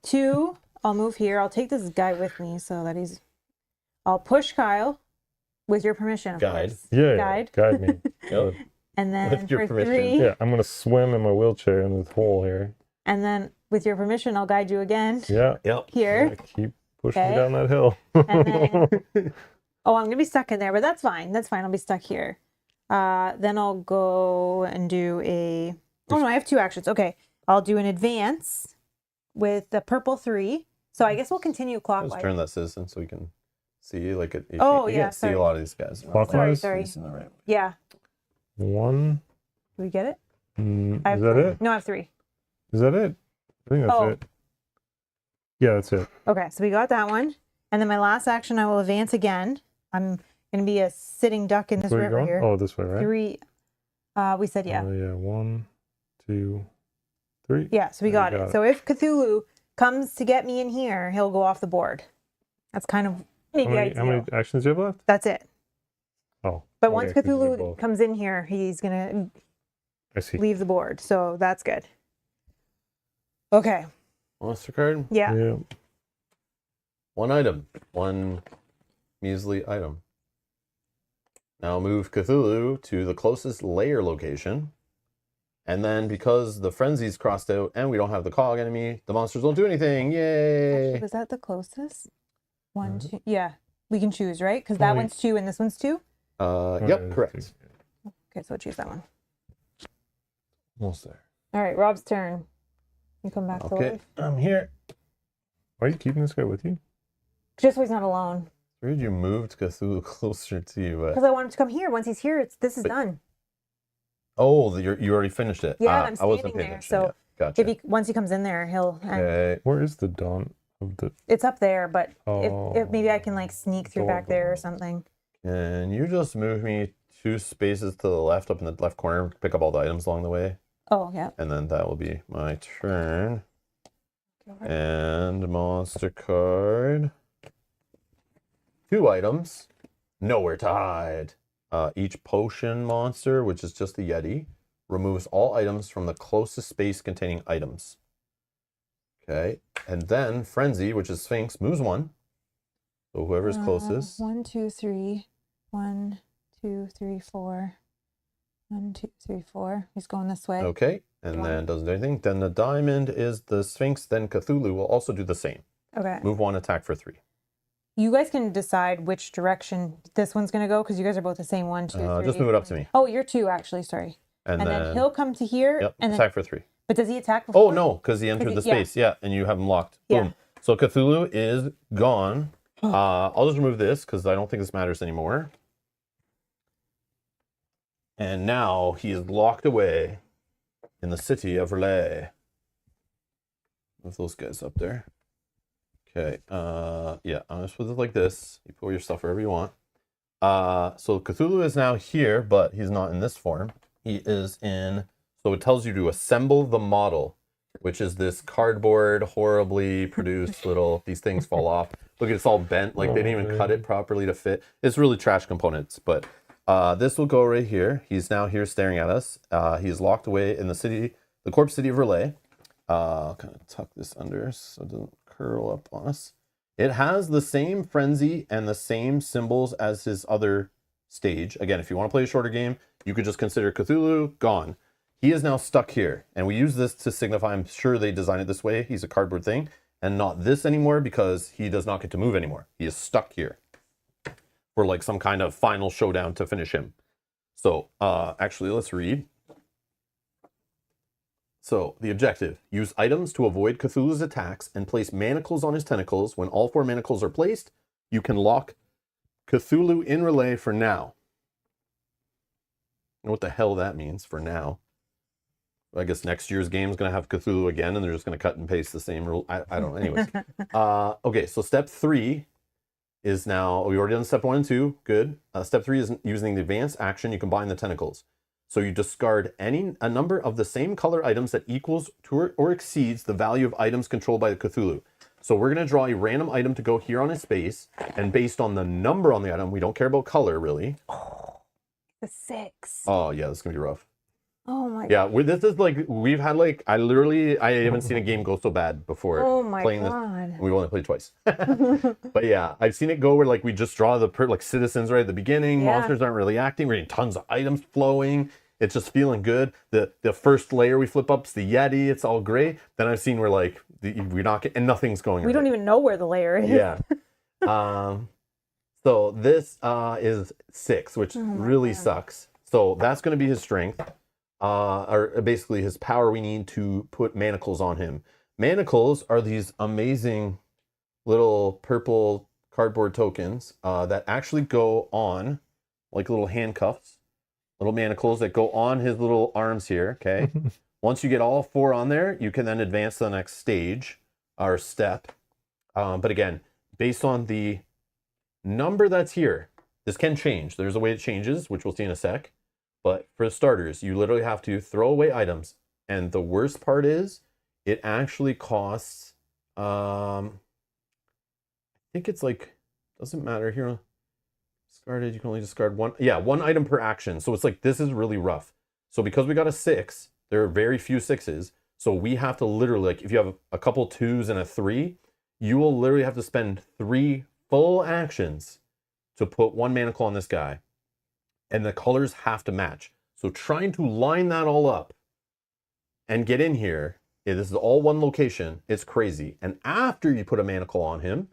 2, I'll move here. I'll take this guy with me so that I'll push Kyle with your permission, of Guide. course. Yeah. Guide. Guide me. Yep. And then With your for permission. 3, Yeah. I'm gonna swim in my wheelchair in this hole here. and then with your permission, I'll guide you again Yeah. Yep. here. Yeah, keep pushing Okay. me down that hill. And then, oh, I'm gonna be stuck in there, but that's fine. That's fine. I'll be stuck here. Then I'll go and do a. Oh no, I have 2 actions. Okay, I'll do an advance with the purple 3. So I guess we'll continue Let's clockwise. turn that citizen so we can see. Like, you Oh, you yeah, can't see a sorry. lot of these guys. Clockwise? Sorry. Facing the right way. Yeah. 1. Do we get it? I Is have that 3. it? No, I have 3. Is that it? I think that's Oh. it. Yeah, that's it. Okay, so we got that one, and then my last action, I will advance again. I'm gonna be a sitting duck in this Where are you river going? here. Oh, this way, right? 3. We said yeah. Yeah. 1, 2, 3. Yeah, so we Yeah, got you it. got So if Cthulhu comes to get me in here, he'll go off the board. That's kind of maybe ideal. How many actions do you have left? That's it. Oh. But okay, once 'cause you did Cthulhu both. comes in here, he's gonna I see. leave the board. So that's good. Okay. Monster card. Yeah. Yeah. One item. One measly item. Now move Cthulhu to the closest layer location. And then because the frenzy's crossed out and we don't have the cog enemy, the monsters don't do anything. Yay! Actually, was that the closest? 1, Mhm. 2. Yeah. We can choose, right? Because that Only- one's 2 and this one's 2. Yep, correct. Okay, so I'll choose that one. Almost there. All right, Rob's turn. You come back to Okay, life. I'm here. Why are you keeping this guy with you? Just so he's not alone. Where did you move Cthulhu closer to you? Because I want him to come here. Once he's here, this is But- done. Oh, you already finished it. Yeah, and I'm I wasn't standing paying there, attention. so yet. Gotcha. If once he comes in there, he'll. And Okay. Where is the dawn of the? it's up there, but Oh. if maybe I can like sneak through back there or something. Can you just move me 2 spaces to the left, up in the left corner, pick up all the items along the way, Oh yeah. and then that will be my turn. And monster card. 2 items. Nowhere to hide. Each potion monster, which is just the Yeti, removes all items from the closest space containing items. Okay. And then Frenzy, which is Sphinx, moves 1. So whoever's closest. 1, 2, 3. 1, 2, 3, 4. 1, 2, 3, 4. He's going this way. Okay. And then doesn't do anything. Then the diamond is the Sphinx. Then Cthulhu will also do the same. Okay. Move 1, attack for 3. You guys can decide which direction this one's gonna go because you guys are both the same 1, 2, 3. Just move it up to me. Oh, you're 2 actually. Sorry. And, then he'll come to here. Yep, and then, attack for 3. but does he attack before? Oh, no, because he entered the yeah. space. Yeah, and you have him locked. Yeah. Boom. So Cthulhu is gone. I'll just remove this because I don't think this matters anymore. And now he is locked away in the city of Relay. With those guys up there. Okay, yeah, I'm gonna put it like this. You put your stuff wherever you want. So Cthulhu is now here, but he's not in this form. He is in, so it tells you to assemble the model, which is this cardboard, horribly produced little, these things fall off. Look, it's all bent, like they didn't even cut it properly to fit. It's really trash components, but this will go right here. He's now here staring at us. He's locked away in the city, the corpse city of Relay. Kind of tuck this under so it doesn't curl up on us. It has the same frenzy and the same symbols as his other stage. Again, if you want to play a shorter game, you could just consider Cthulhu gone. He is now stuck here, and we use this to signify, I'm sure they designed it this way, he's a cardboard thing, and not this anymore because he does not get to move anymore. He is stuck here for like some kind of final showdown to finish him. So actually, let's read. So, the objective, use items to avoid Cthulhu's attacks and place manacles on his tentacles. When all 4 manacles are placed, you can lock Cthulhu in Relay for now. I don't know what the hell that means, for now. I guess next year's game is going to have Cthulhu again, and they're just going to cut and paste the same rule. I don't know. Anyways. Okay, so step 3 is now, we already done step 1 and 2. Good. Step 3 is using the advanced action. You combine the tentacles. So you discard a number of the same color items that equals to or exceeds the value of items controlled by the Cthulhu. So we're going to draw a random item to go here on his face, and based on the number on the item, we don't care about color really. The 6. Oh yeah, this is gonna be rough. Oh my. Yeah, this is like we've had like I haven't seen a game go so bad before. Oh my playing God. this. We've only played twice. But yeah, I've seen it go where like we just draw the like citizens right at the beginning. Yeah. Monsters aren't really acting. We're getting tons of items flowing. It's just feeling good. The first layer we flip up is the Yeti. It's all great. Then I've seen where like we're not getting, and nothing's going. We don't even know where the layer is. Yeah. So this is 6, which really God. sucks. So that's going to be his strength, or basically his power. We need to put manacles on him. Manacles are these amazing little purple cardboard tokens that actually go on like little handcuffs, little manacles that go on his little arms here. Okay. Once you get all 4 on there, you can then advance to the next stage or step. But again, based on the number that's here, this can change. There's a way it changes, which we'll see in a sec. But for starters, you literally have to throw away items. And the worst part is, it actually costs, I think it's like, doesn't matter here. Discarded, you can only discard 1. Yeah, 1 item per action. So it's like, this is really rough. So because we got a 6, there are very few 6s. So we have to literally, like, if you have a couple 2s and a 3, you will literally have to spend 3 full actions to put 1 manacle on this guy. And the colors have to match. So trying to line that all up and get in here, this is all 1 location, it's crazy. And after you put a manacle on him,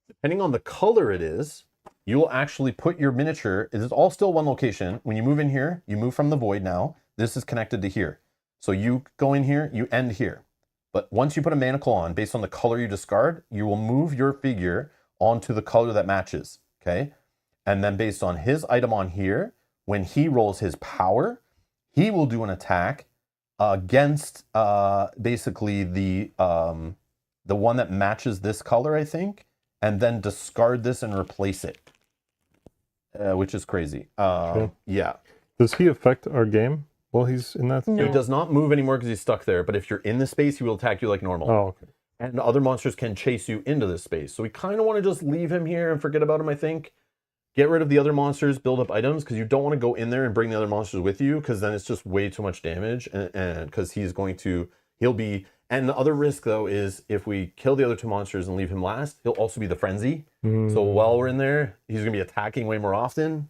depending on the color it is, you will actually put your miniature, it is all still 1 location. When you move in here, you move from the void now. This is connected to here. So you go in here, you end here. But once you put a manacle on, based on the color you discard, you will move your figure onto the color that matches, okay? And then based on his item on here, when he rolls his power, he will do an attack against basically the one that matches this color, I think, and then discard this and replace it, which is crazy. Okay. Yeah. Does he affect our game while he's in that? No. He does not move anymore because he's stuck there, but if you're in the space, he will attack you like normal. Oh, okay. And other monsters can chase you into this space. So we kind of want to just leave him here and forget about him, I think. Get rid of the other monsters, build up items, because you don't want to go in there and bring the other monsters with you, because then it's just way too much damage, and because he'll be, and the other risk, though, is if we kill the other 2 monsters and leave him last, he'll also be the frenzy. So while we're in there, he's going to be attacking way more often.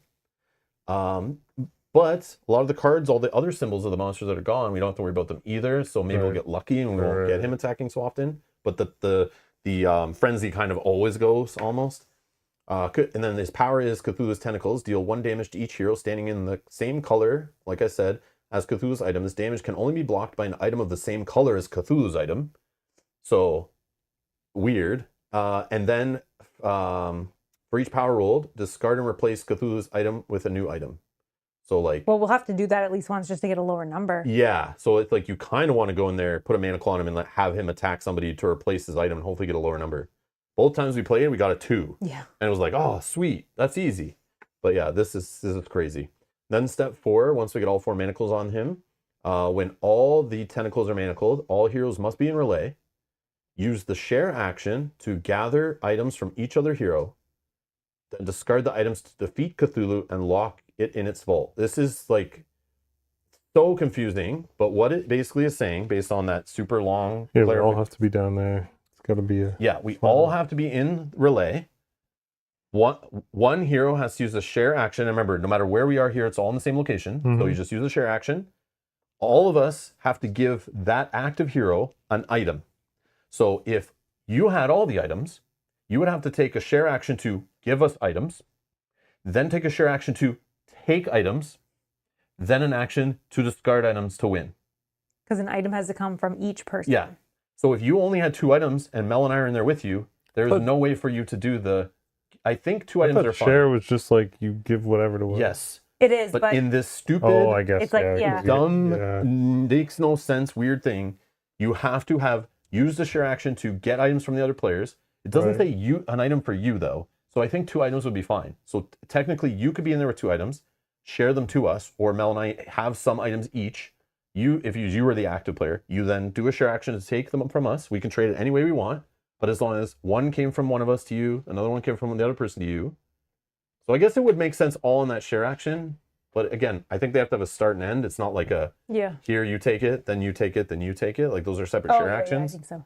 But a lot of the cards, all the other symbols of the monsters that are gone, we don't have to worry about them either, so maybe we'll get lucky and we won't get him attacking so often. But the frenzy kind of always goes, almost. And then his power is Cthulhu's tentacles. Deal 1 damage to each hero standing in the same color, like I said, as Cthulhu's item. This damage can only be blocked by an item of the same color as Cthulhu's item. So, weird. And then, for each power rolled, discard and replace Cthulhu's item with a new item. So like, Well, we'll have to do that at least once just to get a lower number. yeah. So it's like you kind of want to go in there, put a mana claw on him, and have him attack somebody to replace his item and hopefully get a lower number. Both times we played, we got a 2. Yeah. And it was like, oh, sweet, that's easy. But yeah, this is crazy. Then step 4, once we get all 4 manacles on him, when all the tentacles are manacled, all heroes must be in relay. Use the share action to gather items from each other hero. Then discard the items to defeat Cthulhu and lock it in its vault. This is like so confusing, but what it basically is saying, based on that super long... Yeah, we all have to be down there. It's got to be a... Yeah, we all have to be in relay. One hero has to use a share action. And remember, no matter where we are here, it's all in the same location. So you just use a share action. All of us have to give that active hero an item. So if you had all the items, you would have to take a share action to give us items, then take a share action to take items, then an action to discard items to win. Because an item has to come from each person. Yeah. So if you only had 2 items and Mel and I are in there with you, there's no way for you to do the... I think 2 items are fine. Share was just like you give whatever to win. Yes. It is, but in this stupid, I guess, it's like, dumb, makes no sense, weird thing, you have to have used the share action to get items from the other players. It doesn't say an item for you, though. So I think 2 items would be fine. So technically, you could be in there with 2 items, share them to us, or Mel and I have some items each. If you were the active player, you then do a share action to take them from us. We can trade it any way we want, but as long as one came from one of us to you, another one came from the other person to you. So I guess it would make sense all in that share action. But again, I think they have to have a start and end. It's not like here you take it, then you take it, then you take it. Like those are separate share actions. Yeah, I think so.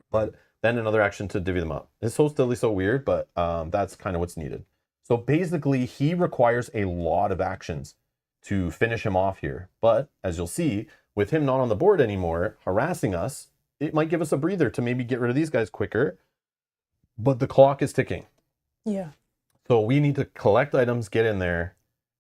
But then another action to divvy them up. It's so weird, but that's kind of what's needed. So basically, he requires a lot of actions to finish him off here. But as you'll see, with him not on the board anymore, harassing us, it might give us a breather to maybe get rid of these guys quicker. But the clock is ticking. Yeah. So we need to collect items, get in there.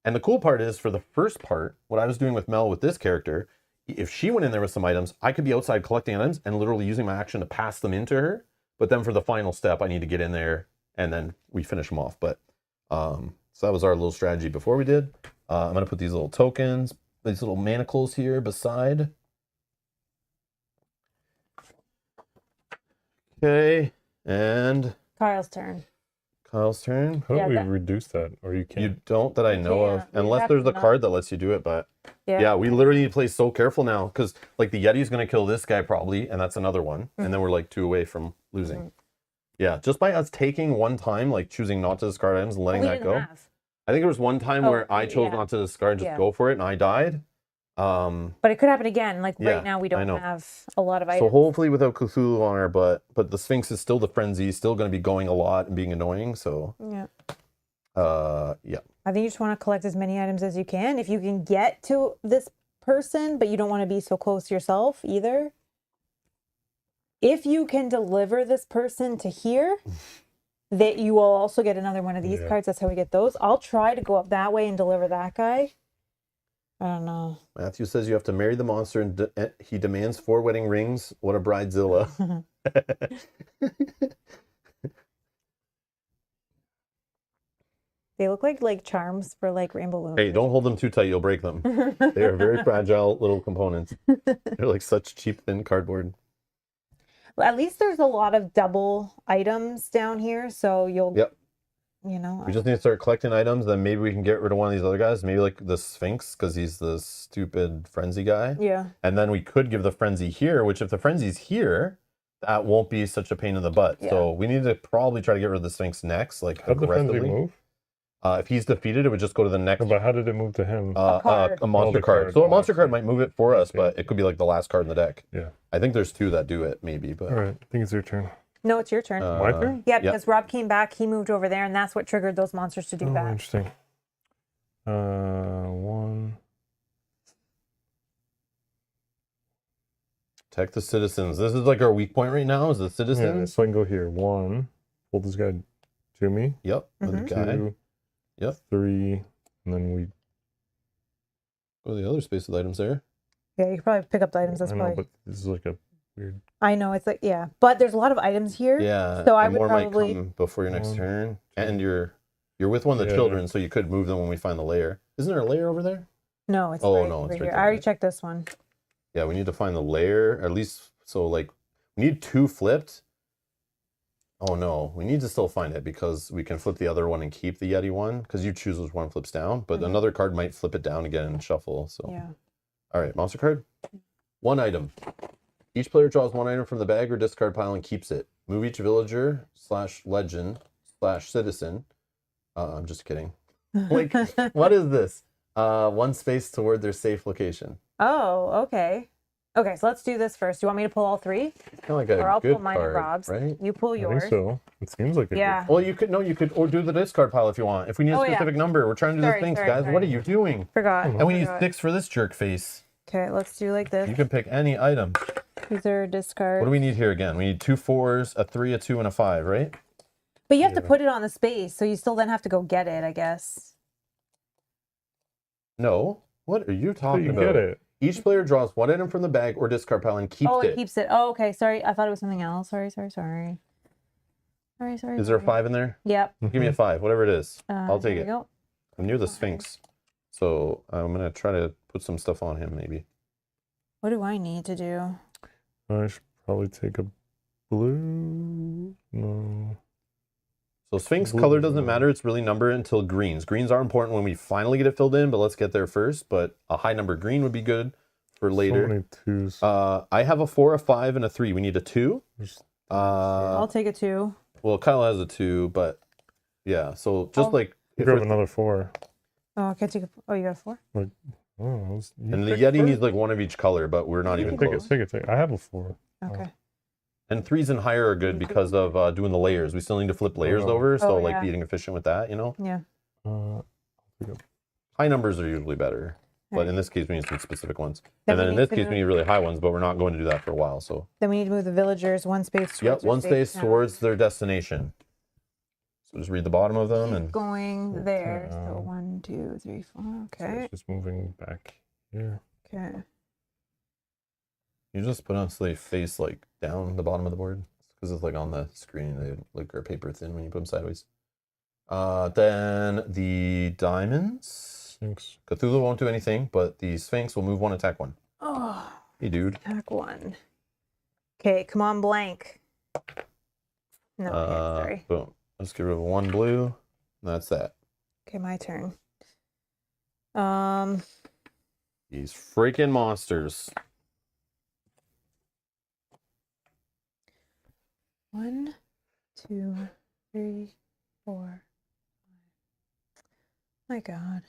And the cool part is, for the first part, what I was doing with Mel with this character, if she went in there with some items, I could be outside collecting items and literally using my action to pass them into her. But then for the final step, I need to get in there and then we finish them off. But so that was our little strategy before we did. I'm going to put these little tokens, these little manacles here beside. Okay, and Kyle's turn. How do we reduce that? Or you can't? You don't that I know of. Unless there's a card that lets you do it, but yeah, we literally need to play so careful now, because like the Yeti's going to kill this guy probably, and that's another one. And then we're like 2 away from losing. Yeah, just by us taking one time, like choosing not to discard items and letting that go. I think there was one time where I chose not to discard and just go for it, and I died. But it could happen again. Like right now, we don't have a lot of items. So hopefully without Cthulhu on her, but the Sphinx is still the frenzy, still going to be going a lot and being annoying. So yeah. I think you just want to collect as many items as you can. If you can get to this person, but you don't want to be so close yourself either. If you can deliver this person to here, that you will also get another one of these cards. That's how we get those. I'll try to go up that way and deliver that guy. I don't know. Matthew says you have to marry the monster, and he demands 4 wedding rings. What a bridezilla. They look like charms for like rainbow balloons. Hey, don't hold them too tight. You'll break them. They are very fragile little components. They're like such cheap, thin cardboard. Well, at least there's a lot of double items down here, so you'll... Yep. You know, we just need to start collecting items. Then maybe we can get rid of one of these other guys. Maybe like the Sphinx, because he's the stupid frenzy guy. Yeah. And then we could give the frenzy here, which if the frenzy's here, that won't be such a pain in the butt. Yeah. So we need to probably try to get rid of the Sphinx next, like How'd aggressively. The frenzy move? If he's defeated, it would just go to the next. But how did it move to him? A monster card. So a monster card might move it for us, but it could be like the last card in the deck. Yeah. I think there's 2 that do it, maybe. But all right, I think it's your turn. No, it's your turn. My turn? Yeah, because Rob came back, he moved over there, and that's what triggered those monsters to do that. Interesting. 1. Protect the citizens. This is like our weak point right now, is the citizens. Yeah, so I can go here. 1. Pull this guy to me. Yep. The guy. 2. Yep. 3. And then we go to the other space with items there. Yeah, you could probably pick up the items. That's I know, probably... but this is like a weird... I know, it's like, yeah. But there's a lot of items here. Yeah. So I would probably... might come before your next turn. And you're with one of the children, so you could move them when we find the lair. Isn't there a layer over there? No, it's Oh, right no, over it's right here. there, I already right? checked this one. Yeah, we need to find the layer, at least, so like, we need 2 flipped. Oh no, we need to still find it because we can flip the other one and keep the Yeti one, because you choose which one flips down, but another card might flip it down again and shuffle, so. Yeah. All right, monster card. 1 item. Each player draws 1 item from the bag or discard pile and keeps it. Move each villager / legend / citizen. I'm just kidding. Like, what is this? 1 space toward their safe location. Oh, okay. Okay, so let's do this first. Do you want me to pull all 3? It's kind of like a Or I'll good pull mine card, and Rob's. right? You pull I yours. think so. It seems like a Yeah. Well, you could, or do the discard pile if you want. If we need a Oh, yeah. specific number, we're trying to do Sorry, the things, sorry, guys. sorry. What are you doing? Forgot. And we need Forgot. 6 for this jerk face. Okay, let's do like this. You can pick any item. These are discards. What do we need here again? We need 2 4s, a 3, a 2, and a 5, right? But you have to put it on the space, so you still then have to go get it, I guess. No. What are you So talking you about? get it. Each player draws 1 item from the bag or discard pile and keeps Oh, it. it keeps it. Oh, okay. Sorry. I thought it was something else. Sorry. Is there a 5 in there? Yep. Give me a 5, whatever it is. I'll take There it. we go. I'm near the Sphinx. So I'm going to try to put some stuff on him, maybe. What do I need to do? I should probably take a blue. No. So Sphinx Blue. color doesn't matter. It's really number until greens. Greens are important when we finally get it filled in, but let's get there first. But a high number green would be good for So later. many 2s. I have a 4, a 5, and a 3. We need a 2. I'll take a 2. Well, Kyle has a 2, but yeah. So just Oh. like if Grab we're- another 4. Oh, I can't take a. Oh, you got a 4? Oh, you and the pick Yeti first. needs like 1 of each color, but we're not even Take close. it, take it, take it. I have a 4. Okay. And 3s and higher are good because of doing the layers. We still need to flip layers Oh. over, so Oh, like yeah. being efficient with that, you know. Yeah. High numbers are usually better, but Alright. in this case we need some specific ones. Then And we then in need this to case move- we need really high ones, but we're not going to do that for a while. So Then we need to move the villagers 1 space. yep, towards their 1 space space now. towards their destination. So just read the bottom of them Keep and going there. So Okay. 1, 2, 3, 4. So Okay. it's just moving back here. Okay. you just put on so they face like down the bottom of the board because it's like on the screen. They like are paper thin when you put them sideways. Then the diamonds. Thanks. Cthulhu won't do anything, but the Sphinx will move 1, attack 1. Oh, Hey, dude. attack 1. Okay, come on, blank. No, sorry. Boom. Let's get rid of 1 blue. That's that. Okay, my turn. These freaking monsters. 1, 2, 3, 4, 5. My God.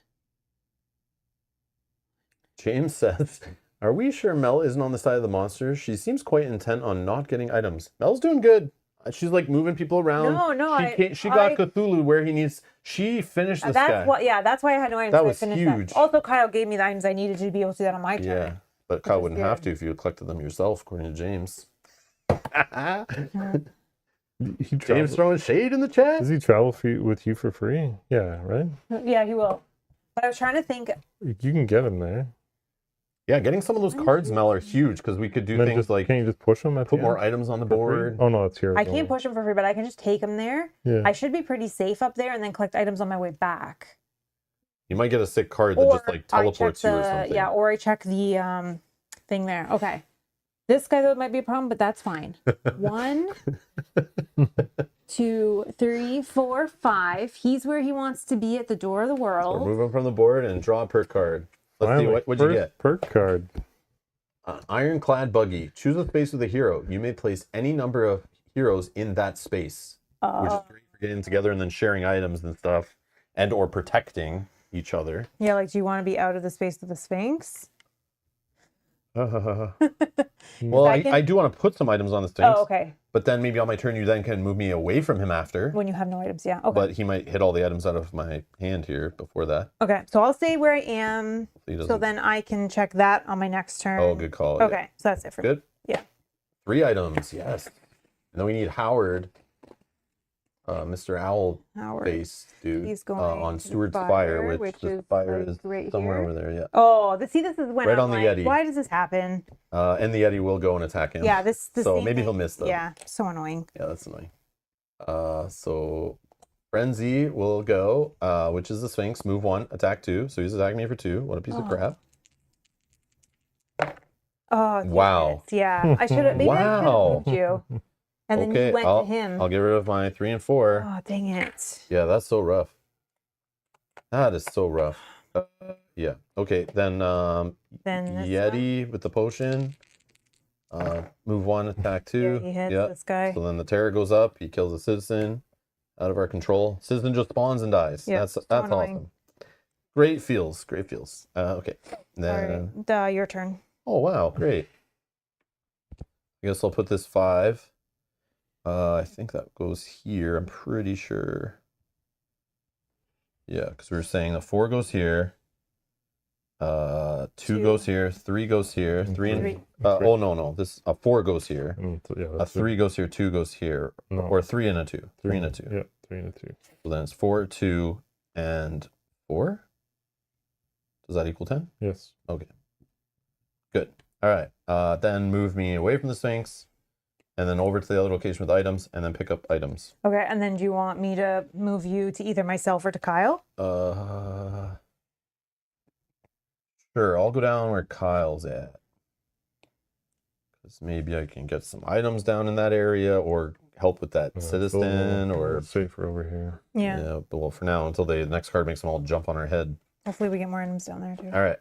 James says, "Are we sure Mel isn't on the side of the monsters? She seems quite intent on not getting items. Mel's doing good. She's like moving people around. No, She got Cthulhu where he needs. She finished this That's guy. what. Yeah, that's why I had no items. That so I was finished huge. That. Also, Kyle gave me the items I needed to be able to do that on my turn. Yeah, but Kyle is wouldn't have good. to if you had collected them yourself, according to James. He James travels- throwing shade in the chat. Does he travel with you for free? Yeah, right? Yeah, he will. But I was trying to think. You can get him there. Yeah, getting some of those cards, Mel, are huge because we could do And then things just, like can you just push him at put the more end items on the for free? board. Oh no, it's here. I can't push him for free, but I can just take him there. Yeah. I should be pretty safe up there and then collect items on my way back. You might get a sick card that just like I teleports check you or something. Yeah, or I check the thing there. Okay. This guy though might be a problem, but that's fine. 1, 2, 3, 4, 5. He's where he wants to be at the door of the So world. remove him from the board and draw a perk card. Let's see, Finally, what'd you first get? perk card. Ironclad Buggy. Choose a space with a hero. You may place any number of heroes in that space, which is great for getting together and then sharing items and stuff, and or protecting each other. Yeah, like do you want to be out of the space of the Sphinx? Well, Second- I do want to put some items on the Sphinx, Oh, okay. but then maybe on my turn you then can move me away from him after. When you have no items, yeah. Okay. But he might hit all the items out of my hand here before that. Okay, so I'll stay where I am. He So doesn't- then I can check that on my next turn. Oh, good call. Okay, Yeah. so that's it for me. Good. Yeah. 3 items, yes. And then we need Howard, Mr. Owl Howard. face dude, He's going on to Steward's Fire, Fire, which which the is, fire like, is right somewhere here. over there, yeah. Oh, see, this is when Right I'm on the like, Yeti. why does this happen? And the Yeti will go and attack him. Yeah, this. So same maybe thing- he'll miss them. Yeah, so annoying. Yeah, that's annoying. So Frenzy will go, which is the Sphinx. Move 1, attack 2. So he's attacking me for 2. What a piece of crap. Oh, Wow. yeah. I should have. Maybe I should have Wow. moved you. And then you went to him. I'll get rid of my 3 and 4. Oh, dang it. Yeah, that's so rough. That is so rough. Yeah. Okay, then Yeti with the potion. Move 1, attack 2. Yeah, he hits this guy. So then the terror goes up. He kills a citizen. Out of our control. Citizen just spawns and dies. Yeah, That's awesome. Great feels. Great feels. Okay. Then. All right. Your turn. Oh wow, great. I guess I'll put this 5. I think that goes here. I'm pretty sure. Yeah, because we were saying the 4 goes here. 2 goes here. 3 goes here. 3 and oh no. This 4 goes here. Yeah, 3 goes here. 2 goes here. No. Or 3 and a 2. 3 and a 2. Yeah, 3 and a 2. So then it's 4, 2, and 4. Does that equal 10? Yes. Okay. Good. All right. Then move me away from the Sphinx, and then over to the other location with items, and then pick up items. Okay. And then do you want me to move you to either myself or to Kyle? Sure. I'll go down where Kyle's at, because maybe I can get some items down in that area, or help with that citizen, or safer over here. Yeah. But well, for now, until the next card makes them all jump on our head. Hopefully we get more items down there too. All right.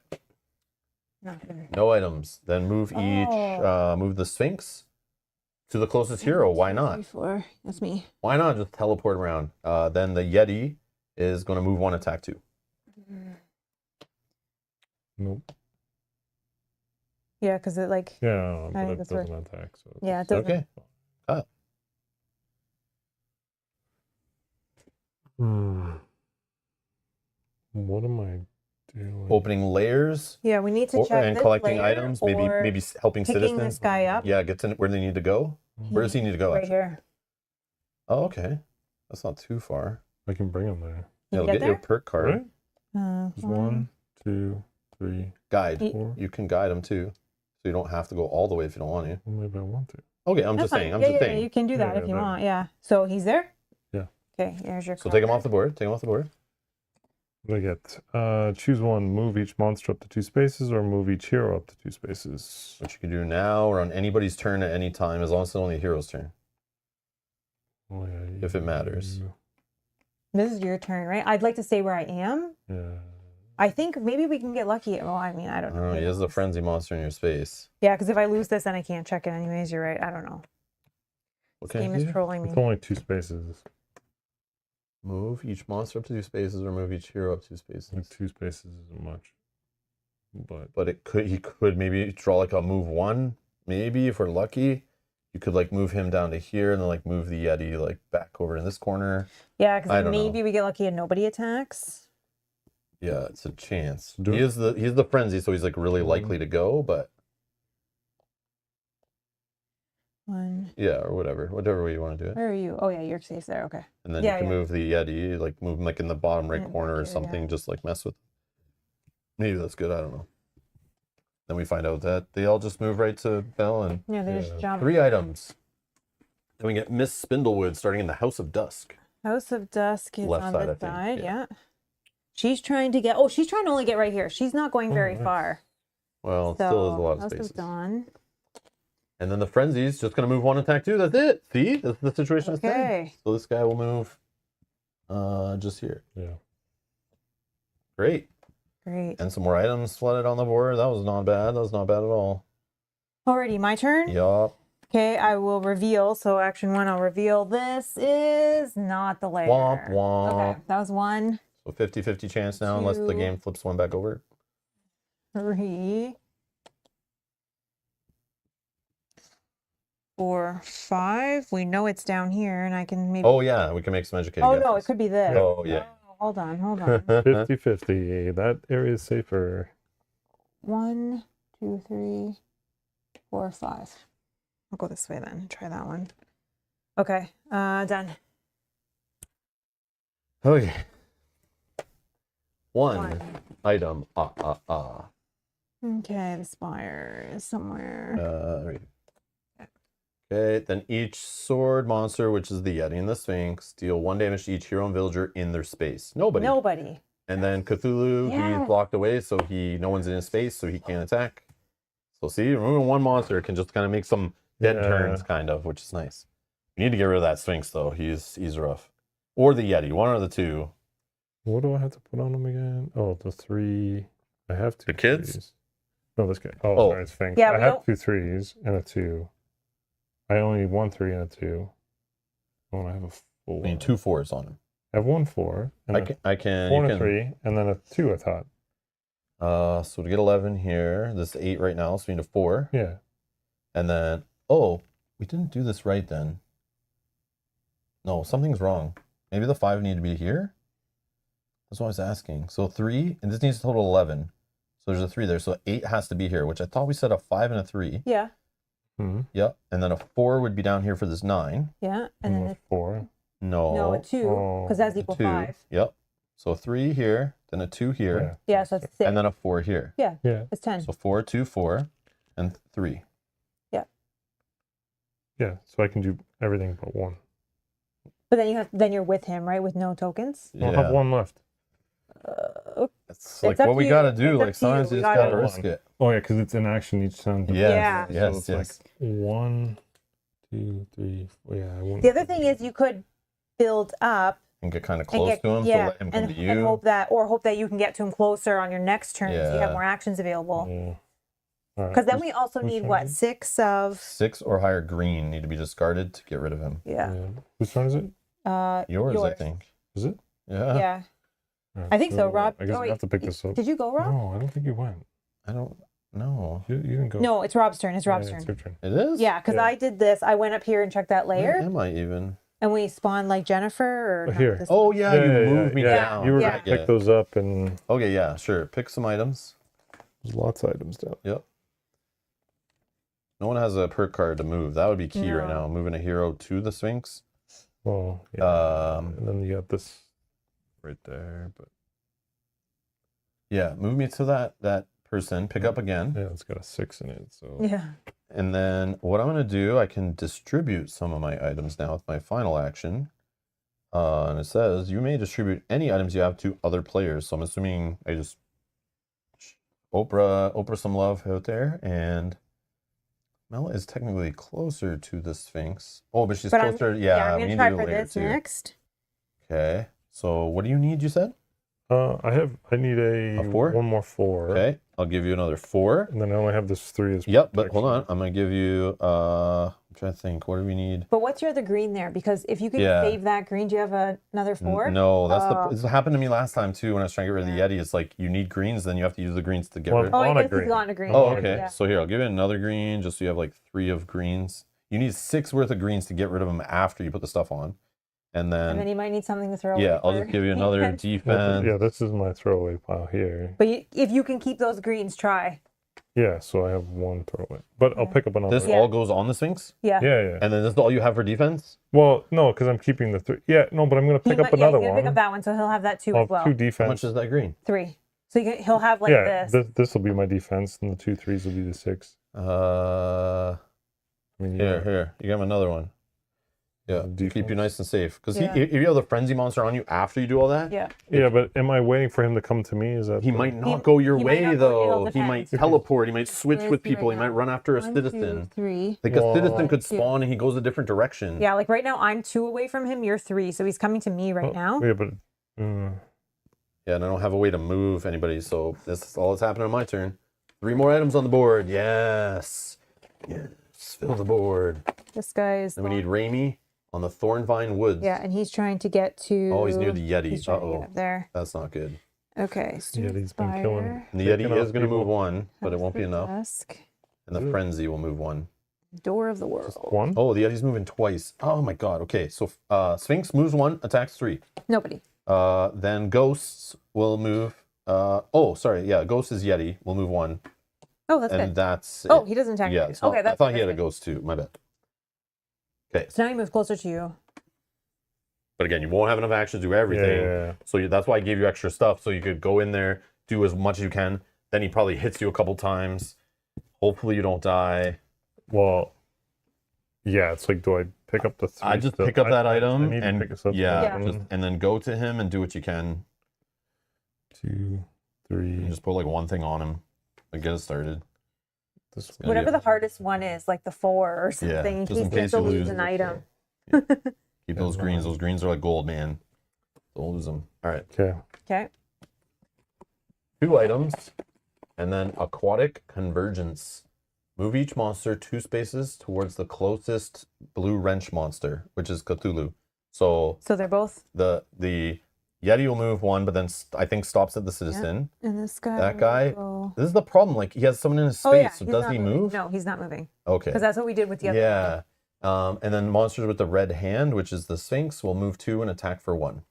No items. Then move move the Sphinx to the closest hero. Why not? 4. That's me. Why not just teleport around? Then the Yeti is going to move 1, attack 2. Nope. Yeah, because it like. Yeah, but it doesn't attack. So yeah, it doesn't. Okay. What am I doing? Opening layers. Yeah, we need to check and this collecting layer, items. Maybe helping picking citizens. this guy up. Yeah, get to where they need to go. Where does he need to go? Right here. Oh, okay. That's not too far. I can bring him there. Yeah, get your perk card. Right? 1, 2, 3. Guide. 4. You can guide him too, so you don't have to go all the way if you don't want to. Well, maybe I want to. Okay, I'm just saying. Yeah, you can do that if you want. Yeah. So he's there? Yeah. Okay, here's your card. So take him off the board. Take him off the board. What do I get? Choose 1. Move each monster up to 2 spaces, or move each hero up to 2 spaces. Which you can do now or on anybody's turn at any time, as long as it's only a hero's turn. Oh, yeah, if it matters. This is your turn, right? I'd like to stay where I am. Yeah. I think maybe we can get lucky. Well, I mean, I don't know. Oh, he has a frenzy monster in your space. Yeah, because if I lose this, then I can't check it anyways. You're right. I don't know. What This game is trolling me. It's only 2 spaces. Move each monster up to 2 spaces, or move each hero up 2 spaces. Like 2 spaces isn't much. But he could maybe draw like a move 1, maybe if we're lucky. You could like move him down to here and then like move the Yeti like back over in this corner. Yeah, because maybe we get lucky and nobody attacks. Yeah, it's a chance. He's the frenzy, so he's like really likely to go, but 1. Yeah, or whatever way you want to do it. Where are you? Oh yeah, you're safe there. Okay. And then you can move the Yeti, like move him like in the bottom right corner or something, just like mess with. Maybe that's good. I don't know. Then we find out that they all just move right to Bell and they just jump. 3 items. Then we get Miss Spindlewood starting in the House of Dusk. House of Dusk is Left on side, this I think, side. yeah. Yeah. She's trying to get. Oh, she's trying to only get right here. She's not going very far. Well, it still is a lot of House spaces. of Dawn. And then the Frenzy's just going to move 1 attack 2. That's it. See? That's the situation it's in. So this guy will move just here. Yeah. Great. Great. And some more items flooded on the board. That was not bad. That was not bad at all. Alrighty, my turn? Yup. Okay, I will reveal. So action 1, I'll reveal. This is not the layer. Womp womp. Okay, that was 1. So 50-50 chance now, unless the game flips 1 back over. 3, 4, 5. We know it's down here, and I can maybe. Oh yeah, we can make some educated guesses. No, it could be this. Oh yeah. Hold on. 50-50. That area is safer. 1, 2, 3, 4, 5. I'll go this way then. Try that one. Okay. Done. Okay. 1 item. Okay, the spire is somewhere. Right. Okay, then each sword monster, which is the Yeti and the Sphinx, deal 1 damage to each hero and villager in their space. Nobody. And then Cthulhu, he's blocked away, so no one's in his space, so he can't attack. So see, removing one monster can just kind of make some dead turns, kind of, which is nice. You need to get rid of that Sphinx, though. He's rough. Or the Yeti, one or the two. What do I have to put on him again? Oh, the 3. I have 2 The kids? 3s. No, this guy. Oh, sorry, it's Sphinx. Yeah, I have 2 3s and a 2. I only need 1 3 and a 2. Oh, I have a 4. I need 2 4s on him. I have 1 4. And I can. 4 and a 3, and then a 2, I thought. So to get 11 here, this is 8 right now, so we need a 4. Yeah. And then, we didn't do this right then. No, something's wrong. Maybe the 5 need to be here? That's what I was asking. So 3, and this needs to total 11. So there's a 3 there, so 8 has to be here, which I thought we said a 5 and a 3. Yeah. Mm-hmm. Yep, and then a 4 would be down here for this 9. Yeah, and then a 4. No, a 2, because that's equal 2. 5. Yep. So 3 here, then a 2 here. Yeah, so that's 6. And then a 4 here. Yeah, yeah. it's 10. So 4, 2, 4, and 3. Yeah. Yeah, so I can do everything but 1. But then you're with him, right? With no tokens? I'll have 1 left. It's like what we gotta do. Like sometimes you just gotta risk it. Oh yeah, because it's in action each time. Yeah. Yes. So it's like 1, 2, 3, 4. Yeah. I won't. The other thing is you could build up And get kind of close to him, so let him come to you. And hope that you can get to him closer on your next turn, so you have more actions available. Yeah. Because then we also need what, 6 of 6 or higher green need to be discarded to get rid of him. yeah. Whose turn is it? Yours, I think. Is it? Yeah. Yeah. Right, I think so, Rob. I guess I have to pick this up. Did you go, Rob? No, I don't think you went. I don't know. You didn't go. No, it's Rob's turn. It's Rob's It's turn. your turn. It is? Yeah, because I did this. I went up here and checked that Where layer, am I even? and we spawned like Jennifer. Or not Here. this Oh, one. yeah, you moved me down. You were Yeah. going to pick those up, and Okay, yeah, sure. Pick some items. there's lots of items down. Yep. No one has a perk card to move. That would be key right now. Moving a hero to the Sphinx. Well, yeah. And then you got this right there, but Yeah, move me to that person. Pick up again. yeah, it's got a 6 in it. So Yeah. And then what I'm going to do, I can distribute some of my items now with my final action. And it says, you may distribute any items you have to other players. So I'm assuming I just Oprah some love out there. And Mela is technically closer to the Sphinx. Oh, but she's closer. Yeah, I'm we going to need try to do for it later this too. next. Okay. So what do you need, you said? I need A 4? one more 4. Okay. I'll give you another 4. And then I only have this 3 as Yep, but hold on. I'm going to give you, I'm trying to think. What do we need? But what's your other green there? Because if you can save that green, do you have another 4? No, this happened to me last time too when I was trying to get rid of the Yeti. It's like you need greens, then you have to use the greens to get rid Oh, of I on a guess he's green. gone to green. Oh, yeah, okay. yeah. So here, I'll give you another green just so you have like 3 of greens. You need 6 worth of greens to get rid of them after you put the stuff on. And And then then you might need something to throw away. I'll just give you another defense. Yeah, this is my throwaway pile here. But if you can keep those greens, try. Yeah, so I have 1 throwaway. But I'll pick up another. This all goes on the Sphinx? Yeah. Yeah. And then this is all you have for defense? Well, no, because I'm keeping the 3. Yeah, no, but I'm going to pick up another he's gonna one. pick up that one, so he'll have that 2 I'll as well. have 2 How defense. much is that green? 3. So he'll have like Yeah, this. this will be my defense, and the 2 3s will be the 6. I mean, here. You got another one. Yeah, to keep you nice and safe. Because if you have the frenzy monster on you after you do all that, Yeah, but am I waiting for him to come to me? Is that he might not go your way not go- though. it'll He might depend. teleport. He might switch Where is with he right people. He now? might run after a 1, citizen. 2, 3. Like a citizen could 2. spawn and he goes a different direction. Yeah, like right now I'm 2 away from him. You're 3, so he's coming to me right now. Yeah, but Yeah, and I don't have a way to move anybody, so this is all that's happening on my turn. 3 more items on the board. Yes. Fill the board. This guy is. Then we need Raimi on the Thornvine Woods. Yeah, and he's trying to get to. Oh, he's near the Yeti. He's trying to get up there. That's not good. Okay. Yeti's been killing. And the Yeti Taking is off going to move people. 1, but it won't be enough. Desk. And the Frenzy will move 1. Door of the world. 1? Oh, the Yeti's moving twice. Oh my god. Okay, so Sphinx moves 1, attacks 3. Nobody. Then Ghosts will move. Ghost is Yeti. Will move 1. Oh, that's And good. that's Oh, it. he doesn't attack. Yeah, you. so Okay, I thought he had a ghost too. My bad. Okay. So now he moves closer to you. But again, you won't have enough action to do everything. Yeah. So that's why I gave you extra stuff so you could go in there, do as much as you can. Then he probably hits you a couple times. Hopefully you don't die. Well, Yeah, it's like, do I pick up the 3? I just pick up that item I need and to pick this up. and then go to him and do what you can. 2, 3. And just put like one thing on him and get it started. This Yeah, Whatever the hardest one is, like the 4 or something, just in in case case you you lose lose. an item. Keep those greens. Those greens are like gold, man. Don't lose them. All right. Okay. Okay. 2 items, and then aquatic convergence. Move each monster 2 spaces towards the closest blue wrench monster, which is Cthulhu. So So they're both the Yeti will move 1, but then I think stops at the citizen. in this guy. That guy. will go- This is the problem. Like he has someone in his space. Oh, yeah. So he's does not he moving. move? No, he's not moving. Okay. Because that's what we did with the other Yeah. And then monsters with the red hand, which is the Sphinx, will move 2 and attack for 1.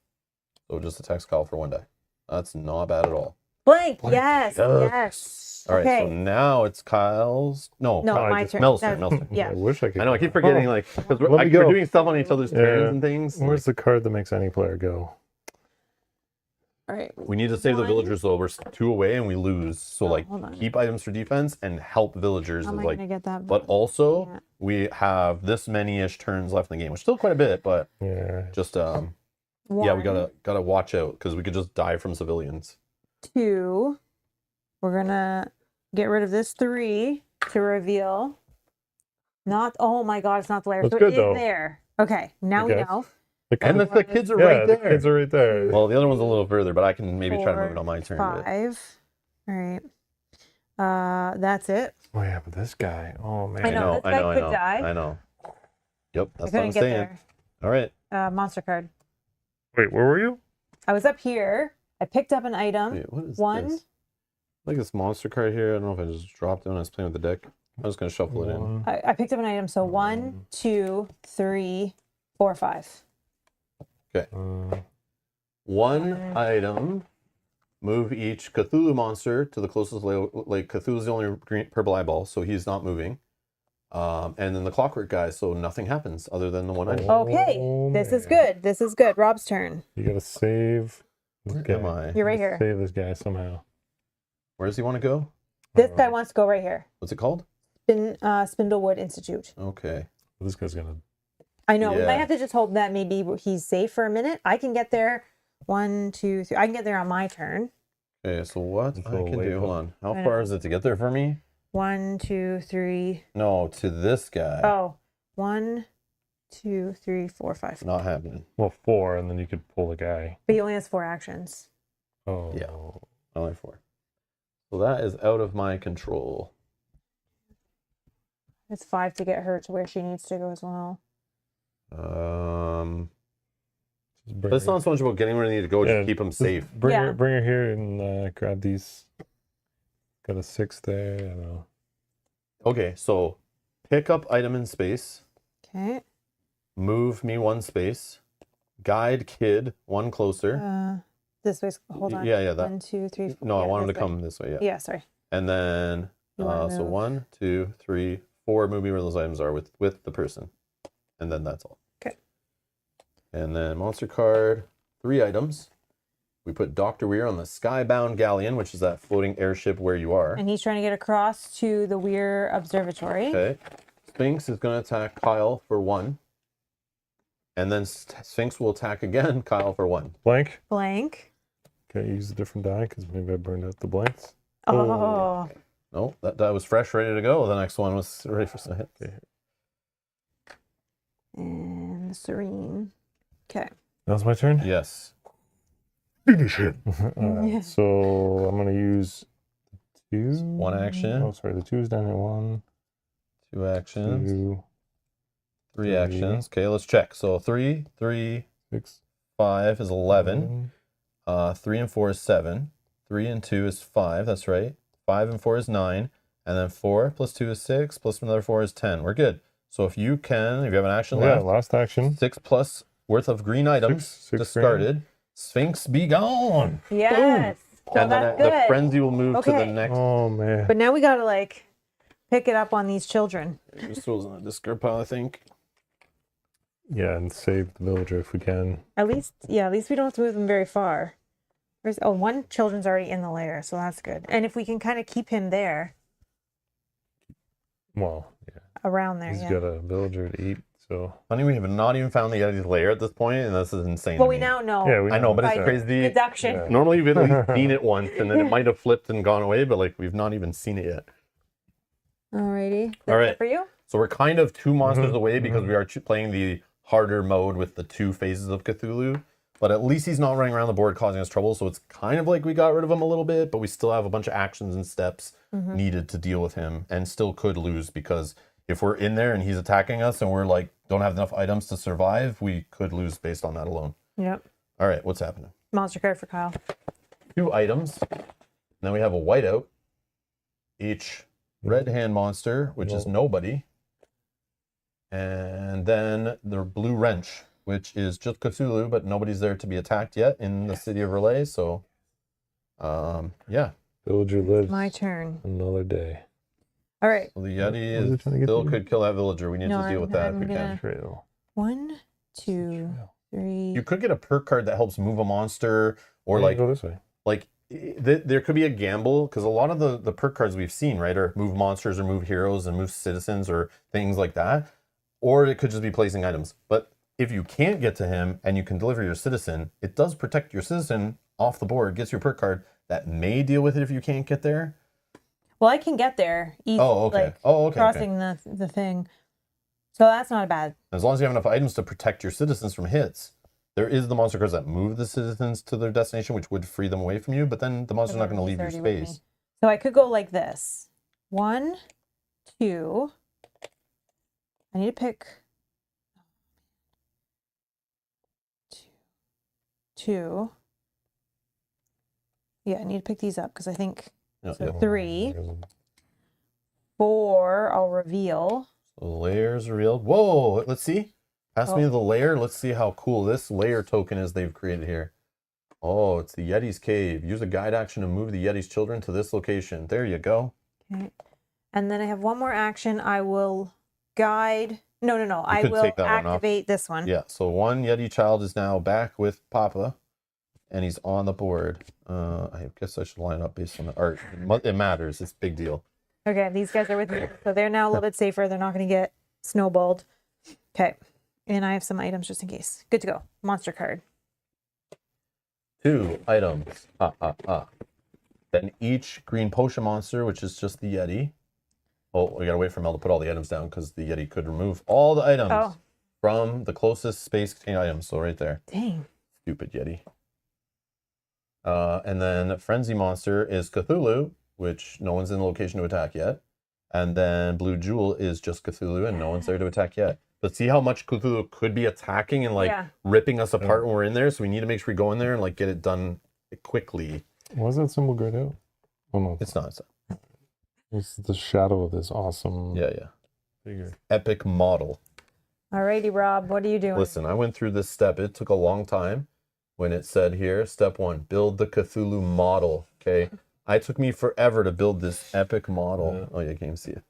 So it just attacks Kyle for 1 die. That's not bad at all. Blank. Yes. Yes. Yes. All right. Okay. So now it's Kyle's. No, No, I my just- turn. Mel's That- turn. Mel's turn. Yeah. I wish I could. I know. I keep forgetting, Oh, like, because Let we're me go. doing stuff on each other's turns Yeah. and things. Where's the card that makes any player go? All right. We need to save the One. villagers though. We're 2 away and we lose. So Oh, like, hold on. keep items for defense and help villagers. How Is am I like, gonna get that? but also Yeah. we have this many-ish turns left in the game, which is still quite a bit. But Yeah. just yeah, we 1, gotta watch out because we could just die from civilians. 2. We're gonna get rid of this 3 to reveal. Not. Oh my God! It's not the layer. That's So good, it is though. there. Okay. Now we Okay. know. And the kids are yeah, right the there. kids are right there. Well, the other one's a little further, but I can maybe try to move 4, it on my turn. But 5. All right. That's it. Oh yeah, but this guy. Oh man. I know, this guy could die. I know. Yep, I that's what couldn't I'm get saying. All right. there. Monster card. Wait, where were you? I was up here. I picked up an item. Wait, what is 1. this? Like this monster card here. I don't know if I just dropped it when I was playing with the deck. I'm just gonna shuffle it in. I picked up an item. So 1, 2, 3, 4, 5. Uh, 1 item. Move each Cthulhu monster to the closest like Cthulhu's the only green purple eyeball, so he's not moving. And then the clockwork guy, so nothing happens other than the 1 item. Okay. Oh, This is man. good. This is good. Rob's turn. You gotta save. Where this am guy. I? You're right here. Save this guy somehow. Where does he want to go? This guy wants to go right here. What's it called? Spindlewood Institute. Okay. This guy's gonna. I know. We Yeah. might have to just hope that maybe he's safe for a minute. I can get there. 1, 2, 3. I can get there on my turn. Okay, so what I Until can late do, hold one. on. How I far know. is it to get there for me? 1, 2, 3. No, to this guy. Oh, 1, 2, 3, 4, 5. Not happening. Well, 4, and then you could pull the guy. But he only has 4 actions. Oh. Yeah. Only 4. So that is out of my control. It's 5 to get her to where she needs to go as well. Just bring But it's her- not so much about getting where they need to go, Yeah, just keep them just safe. Bring Yeah. her, bring her here and grab these. Got a 6 there. I don't know. Okay, so pick up item in space, Okay. move me 1 space, guide kid 1 closer. This way. Hold on. Yeah, that. 1, 2, 3, 4. No, I yeah, want him to this way. come this way, yeah. Yeah, sorry. And then, You wanna so move. 1, 2, 3, 4, move me where those items are with the person. And then that's all. Okay. And then monster card, 3 items. We put Dr. Weir on the Skybound Galleon, which is that floating airship where you are. And he's trying to get across to the Weir Observatory. Okay. Sphinx is going to attack Kyle for 1. And then Sphinx will attack again Kyle for 1. Blank. Blank. Can I use a different die? Because maybe I burned out the blanks. Oh. No, that die was fresh, ready to go. The next one was ready for some hit. Okay. And Serene. Okay. That was my turn? Yes. Finish it. Yeah. So I'm going to use 2. 1 action, Oh, sorry. The 2 is down at 1. 2 actions, 2, 3 3. actions. Okay, let's check. So 3, 3, 6, 5 is 11. 3 and 4 is 7. 3 and 2 is 5. That's right. 5 and 4 is 9. And then 4 plus 2 is 6. Plus another 4 is 10. We're good. So if you have an action Yeah, left, last action. 6 plus worth of green items Six discarded. Sphinx be gone. Yes. So And then that's the good. frenzy will move to the Okay. next. Oh, man. But now we got to pick it up on these children. It just throws in the discard pile, I think. Yeah, and save the villager if we can. At least we don't have to move them very far. One children's already in the lair, so that's good. And if we can kind of keep him there, Well, yeah. around there. He's Yeah. got a villager at 8, so Funny, we have not even found the Yeti's lair at this point, and this is insane. Well, to we me. now know. yeah, we I know, but it's by crazy. deduction. Yeah. Normally, we've at least seen it once, and then it might have flipped and gone away, but like we've not even seen it yet. Alrighty. All right. For you? So we're kind of 2 monsters Mhm, away because mhm. we are playing the harder mode with the 2 phases of Cthulhu. But at least he's not running around the board causing us trouble. So it's kind of like we got rid of him a little bit, but we still have a bunch of actions and steps needed to deal with him, and still could lose because if we're in there and he's attacking us and we're like don't have enough items to survive, we could lose based on that alone. Yep. All right, what's happening? Monster card for Kyle. 2 items. And then we have a whiteout. Each red hand monster, which is nobody. And then the blue wrench, which is just Cthulhu, but nobody's there to be attacked yet in the city of Relay. So, yeah. Villager lives My turn. another day. All right. So the Yeti What was it trying to get still to? could kill that villager. We need No, to deal with that if I'm we gonna- can. Trail. 1, 2, 3. You could get a perk card that helps move a monster, or Yeah, like go this way. there could be a gamble because a lot of the perk cards we've seen, right, are move monsters or move heroes and move citizens or things like that. Or it could just be placing items. But if you can't get to him and you can deliver your citizen, it does protect your citizen off the board, gets your perk card that may deal with it if you can't get there. Well, I can get there easy. Oh, okay. Like, Okay. crossing the thing. So that's not bad. As long as you have enough items to protect your citizens from hits. There is the monster cards that move the citizens to their destination, which would free them away from you, but then the monster's not going to leave your space. So I could go like this. 1, 2. I need to pick 2. Yeah, I need to pick these up because I think Yeah, so. yeah. 3, 4. I'll reveal. So the layers are revealed. Whoa, let's see. Pass me the layer. Let's see how cool this layer token is they've created here. Oh, it's the Yeti's cave. Use a guide action to move the Yeti's children to this location. There you go. Okay. And then I have one more action. I will guide. No. I could will take that one off. activate this one. Yeah, so one Yeti child is now back with Papa, and he's on the board. I guess I should line up based on the art. It matters. It's a big deal. Okay, these guys are with me. So they're now a little bit safer. They're not going to get snowballed. Okay. And I have some items just in case. Good to go. Monster card. 2 items. Then each green potion monster, which is just the Yeti. Oh, we gotta wait for Mel to put all the items down because the Yeti could remove all the items from the closest space containing items. So right there. Dang. Stupid Yeti. And then Frenzy Monster is Cthulhu, which no one's in the location to attack yet. And then Blue Jewel is just Cthulhu, and no one's there to attack yet. But see how much Cthulhu could be attacking and like ripping us apart when we're in there. So we need to make sure we go in there and like get it done quickly. Was that symbol grayed out? Oh no, It's not. it's the shadow of this awesome Yeah. figure. Epic model. Alrighty, Rob. What are you doing? Listen, I went through this step. It took a long time when it said here, step 1, build the Cthulhu model. Okay. It took me forever to build this epic model. Yeah. Oh, yeah, can't even see it.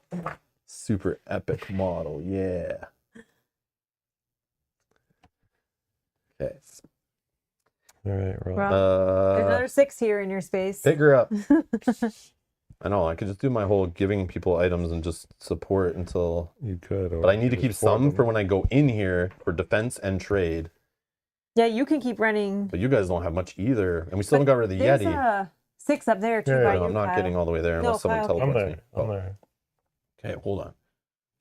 Super epic model. Yeah. Okay. All right, Rob. Rob, there's another 6 here in your space. Figure up. I know, I could just do my whole giving people items and just support until... You could. But I need to keep some for when I go in here for defense and trade. Yeah, you can keep running. But you guys don't have much either. And we still haven't got rid of the There's Yeti. a 6 up there too. Yeah, by No, you, I'm not Kyle. getting all the way there unless someone Kyle. teleports I'm me. there. Oh. I'm there. Okay, hold on.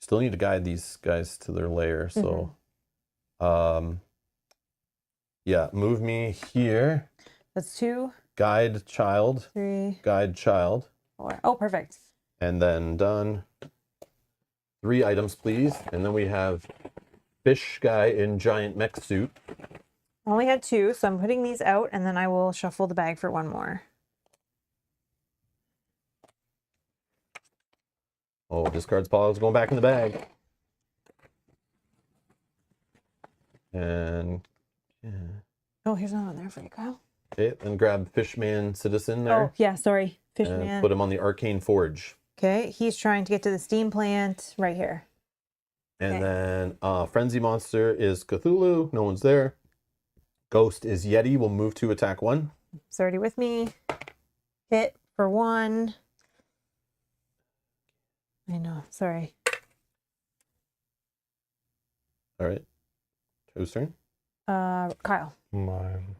Still need to guide these guys to their lair. So, yeah, move me here. That's 2, Guide child. 3, Guide child. 4. Oh, perfect. And then done. 3 items, please. And then we have fish guy in giant mech suit. I only had 2, so I'm putting these out, and then I will shuffle the bag for one more. Oh, discards piles going back in the bag. And yeah. Oh, here's another one there for you, Kyle. Okay, then grab Fishman Citizen there. Oh, yeah, sorry. And Fishman. put him on the Arcane Forge. Okay, he's trying to get to the steam plant right here. And then Frenzy Monster is Cthulhu. No one's there. Ghost is Yeti. We'll move to attack 1. It's already with me. Hit for 1. I know, sorry. All right. Whose turn? Kyle. Mine.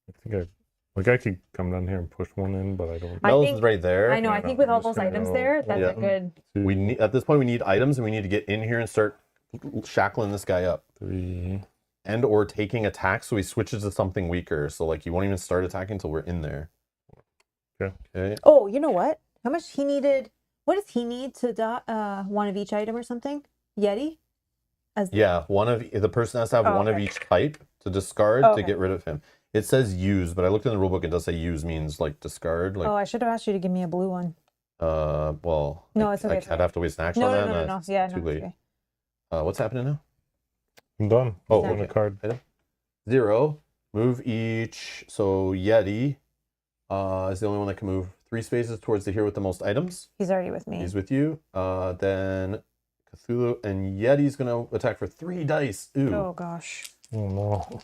I think I could come down here and push one in, but I don't. Mel's is think- right there. I know. I Yeah, think no, with I'm all just those gonna items go there, that's Yeah. a good. We need at this point we need items and we need to get in here and start shackling this guy up. 3. And or taking attacks so he switches to something weaker. So like you won't even start attacking until we're in there. Okay. Okay. Oh, you know what? How much he needed? What does he need to one of each item or something? Yeti. As Yeah, the person has to have Oh, one of okay. each type to discard Oh, to okay. get rid of him. It says use, but I looked in the rulebook. It does say use means like discard. Like, Oh, I should have asked you to give me a blue one. well, No, it's okay, it's I'd okay. have to waste an action No, on no, that. no, no, and no. that's Yeah, too no, late. it's What's happening now? I'm done. Oh, Put in a okay. card. 0. Move each. So Yeti is the only one that can move 3 spaces towards the hero with the most items. He's already with me. He's with you. Then Cthulhu and Yeti's gonna attack for 3 dice. Ooh. Oh gosh. Oh no.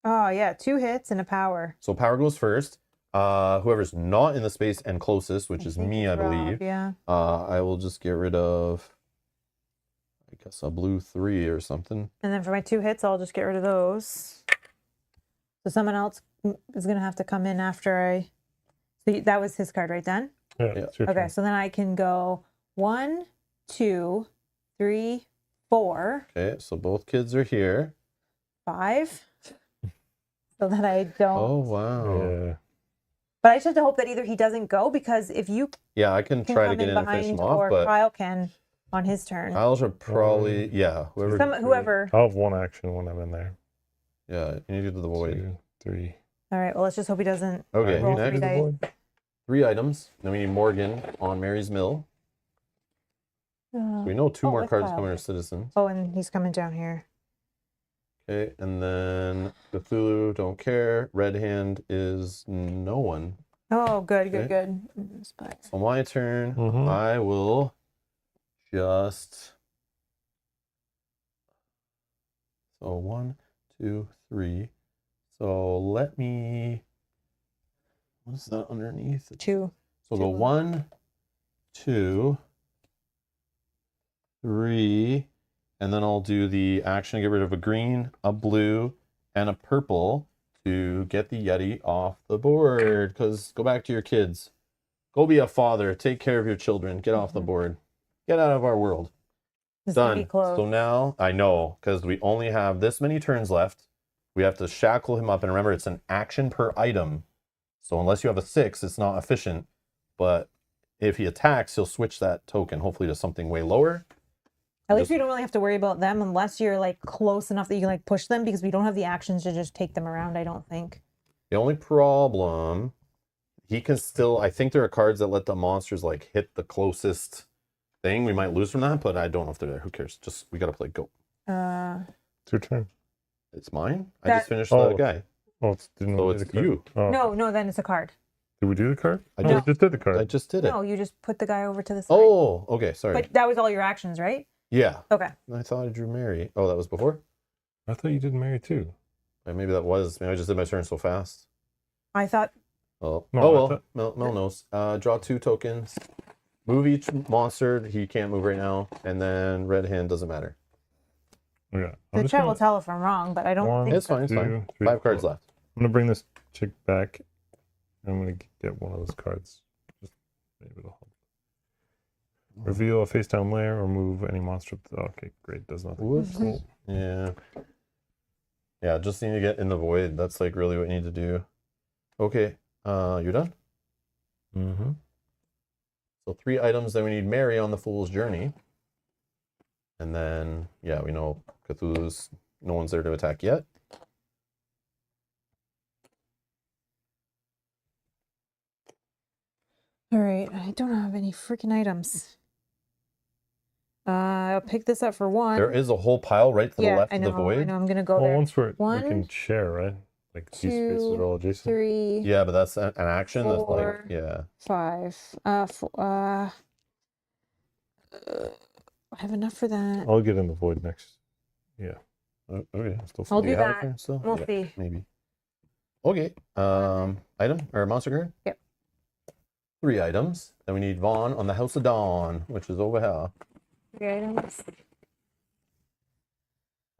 Oh yeah, 2 hits and a power. So power goes first. Whoever's not in the space and closest, which is think me, I it's Rob, believe. Yeah. I will just get rid of, I guess, a blue 3 or something. And then for my 2 hits, I'll just get rid of those. So someone else is gonna have to come in after I. So that was his card right then. Yeah. Yeah. It's your Okay, turn. so then I can go 1, 2, 3, 4, Okay, so both kids are here. 5. So that I don't. Oh, wow. Yeah. But I just have to hope that either he doesn't go, because if you Yeah, I can can try to come get in in and finish behind, him off, or but Kyle can on his turn. Kyle should probably, whoever. Whoever. I'll have one action when I'm in there. Yeah, you need to do the void. 2, 3. All right. Well, let's just hope he doesn't. Okay, Roll next. 3 dice. 3 items. Then we need Morgan on Mary's Mill. We know 2 more with cards Kyle. coming are citizens. Oh, and he's coming down here. Okay, and then Cthulhu, don't care. Red hand is no one. Oh, good, good, Okay. good. But On my turn, Mhm. I will just. So 1, 2, 3. So let me. What's that underneath? 2. So Two. go 1, 2, 3, and then I'll do the action to get rid of a green, a blue, and a purple to get the Yeti off the board. Because go back to your kids. Go be a father. Take care of your children. Get off the board. Get out of our world. This is gonna be Done. close. So now, I know, because we only have this many turns left. We have to shackle him up. And remember, it's an action per item. So unless you have a 6, it's not efficient. But if he attacks, he'll switch that token, hopefully to something way lower. At least we don't really have to worry about them unless you're like close enough that you can like push them, because we don't have the actions to just take them around, I don't think. The only problem, he can still, I think there are cards that let the monsters like hit the closest thing. We might lose from that, but I don't know if they're there. Who cares? Just, we got to play go. It's your turn. It's mine? I That- just finished Oh, the guy. Oh, didn't So we do it's the card? you. Oh. No, then it's a card. Did we do the card? I Oh, just- we just did the card. I just did it. No, you just put the guy over to the side. Oh, okay. Sorry. But that was all your actions, right? Yeah. Okay. I thought I drew Mary. Oh, that was before? I thought you did Mary too. Maybe that was. Maybe I just did my turn so fast. I thought. Oh, No, oh I well. thought- Mel knows. Draw 2 tokens. Move each monster. He can't move right now. And then red hand doesn't matter. Yeah. The chat will tell if I'm wrong, but I don't One, think. It's fine. It's fine. 2, 3, 5 cards 4. left. I'm gonna bring this chick back. I'm gonna get one of those cards. Just maybe it'll help. Reveal a face down layer or move any monster. Okay, great. Does nothing. Whoops. Cool. Yeah. Yeah, just need to get in the void. That's like really what you need to do. Okay. You're done? Mm-hmm. So 3 items. Then we need Mary on the Fool's Journey. And then, yeah, we know Cthulhu's, no one's there to attack yet. All right, I don't have any freaking items. I'll pick this up for 1. There is a whole pile right to the yeah, left I know. of the void. I know. I'm gonna go Well, there. once we 1, can share, right? Like these spaces 2, are all adjacent. 3, Yeah, but that's an action. That's 4. like, yeah. 5. I have enough for that. I'll get in the void next. Yeah. Okay. I'll You do have it that. there still? We'll Yeah, see. maybe. Okay. Item or monster card? Yep. 3 items. Then we need Vaughn on the House of Dawn, which is over here. 3 items.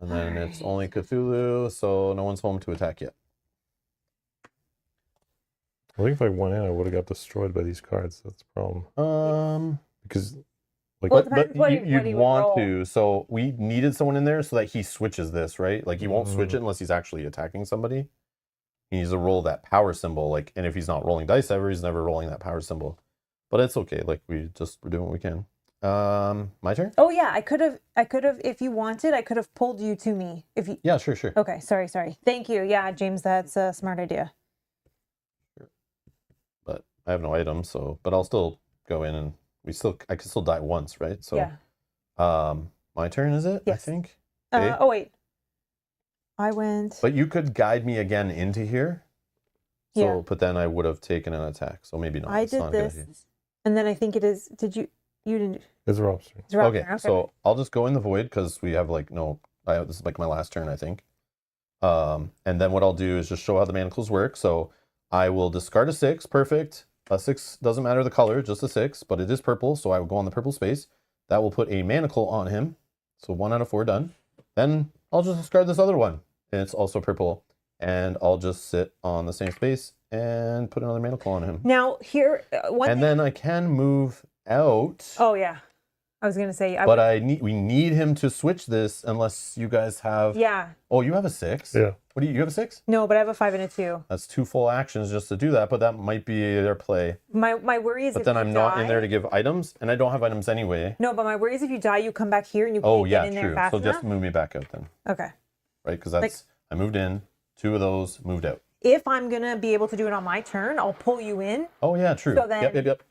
And then it's only Cthulhu, so no one's home to attack yet. I think if I went in, I would have got destroyed by these cards. That's the problem. Because, like, Well, it but depends what you'd he would want roll. to. So we needed someone in there so that he switches this, right? Like he won't switch it unless he's actually attacking somebody. He needs to roll that power symbol, like, and if he's not rolling dice ever, he's never rolling that power symbol. But it's okay. Like we're doing what we can. My turn. Oh yeah, I could have. If you wanted, I could have pulled you to me. If you. Yeah, sure. Okay, sorry. Thank you. Yeah, James, that's a smart idea. But I have no items, so but I'll still go in and I can still die once, right? So Yeah. My turn, is it? Yes. I think. Oh wait. I went. But you could guide me again into here. So, Yeah. but then I would have taken an attack. So maybe not. I It's did not a good this, idea. and then I think it is. Did you? You didn't. it's Rob's turn. It's Rob's Okay, turn, so I'll just go in the void because we have like no. This is like my last turn, I think. And then what I'll do is just show how the manacles work. So I will discard a 6. Perfect. A 6 doesn't matter the color, just a 6, but it is purple, so I will go on the purple space. That will put a manacle on him. So 1 out of 4 done. Then I'll just discard this other one, and it's also purple, and I'll just sit on the same space and put another manacle on him. Now here, And then I can move out. Oh yeah, I was gonna say. But we need him to switch this unless you guys have. Yeah. Oh, you have a 6. Yeah. What do you have a 6? No, but I have a 5 and a 2. That's 2 full actions just to do that, but that might be their play. My worry is. But if then you I'm not in die- there to give items, and I don't have items anyway. No, but my worry is if you die, you come back here and you can't Oh yeah, get in there true. fast So enough. just move me back out then, Okay. right? Because that's I moved in, 2 of those moved out. If I'm gonna be able to do it on my turn, I'll pull you in. Oh yeah, true. So then- Yep.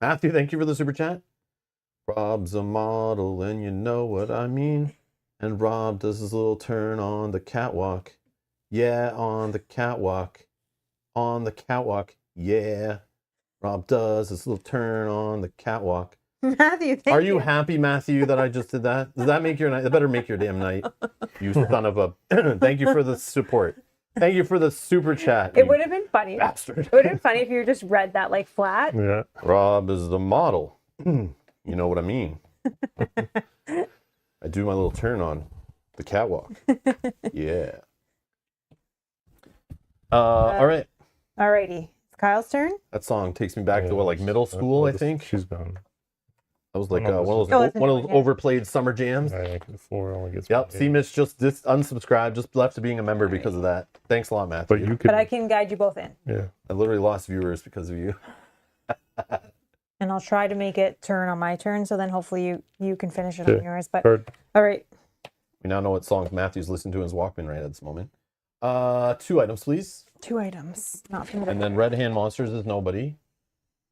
Matthew, thank you for the super chat. Rob's a model, and you know what I mean. And Rob does his little turn on the catwalk. Yeah, on the catwalk. On the catwalk. Yeah. Rob does his little turn on the catwalk. Matthew, thank Are you happy, Matthew, that I just did that? Does that make your night? That better make your damn night. You son of a... Thank you for the support. Thank you for the super chat. It would have been funny. Bastard. It would have been funny if you just read that like flat. Yeah. Rob is the model. You know what I mean. I do my little turn on the catwalk. Yeah. All right. Alrighty, it's Kyle's turn. That song takes me back to what, like middle school, I think. She's gone. That was like no, one of this those is- one of those overplayed summer jams. I think the 4 only gets. Yep. 1. See, Mitch just unsubscribed, just left being a member because of that. Thanks a lot, Matthew. But you could. But I can guide you both in, Yeah. I literally lost viewers because of you. and I'll try to make it turn on my turn. So then hopefully you can finish it on Okay. yours. But Card. all right, We now know what songs Matthew's listening to in his Walkman right at this moment. 2 items, please. 2 items, not from the. And then Red Hand Monsters is nobody.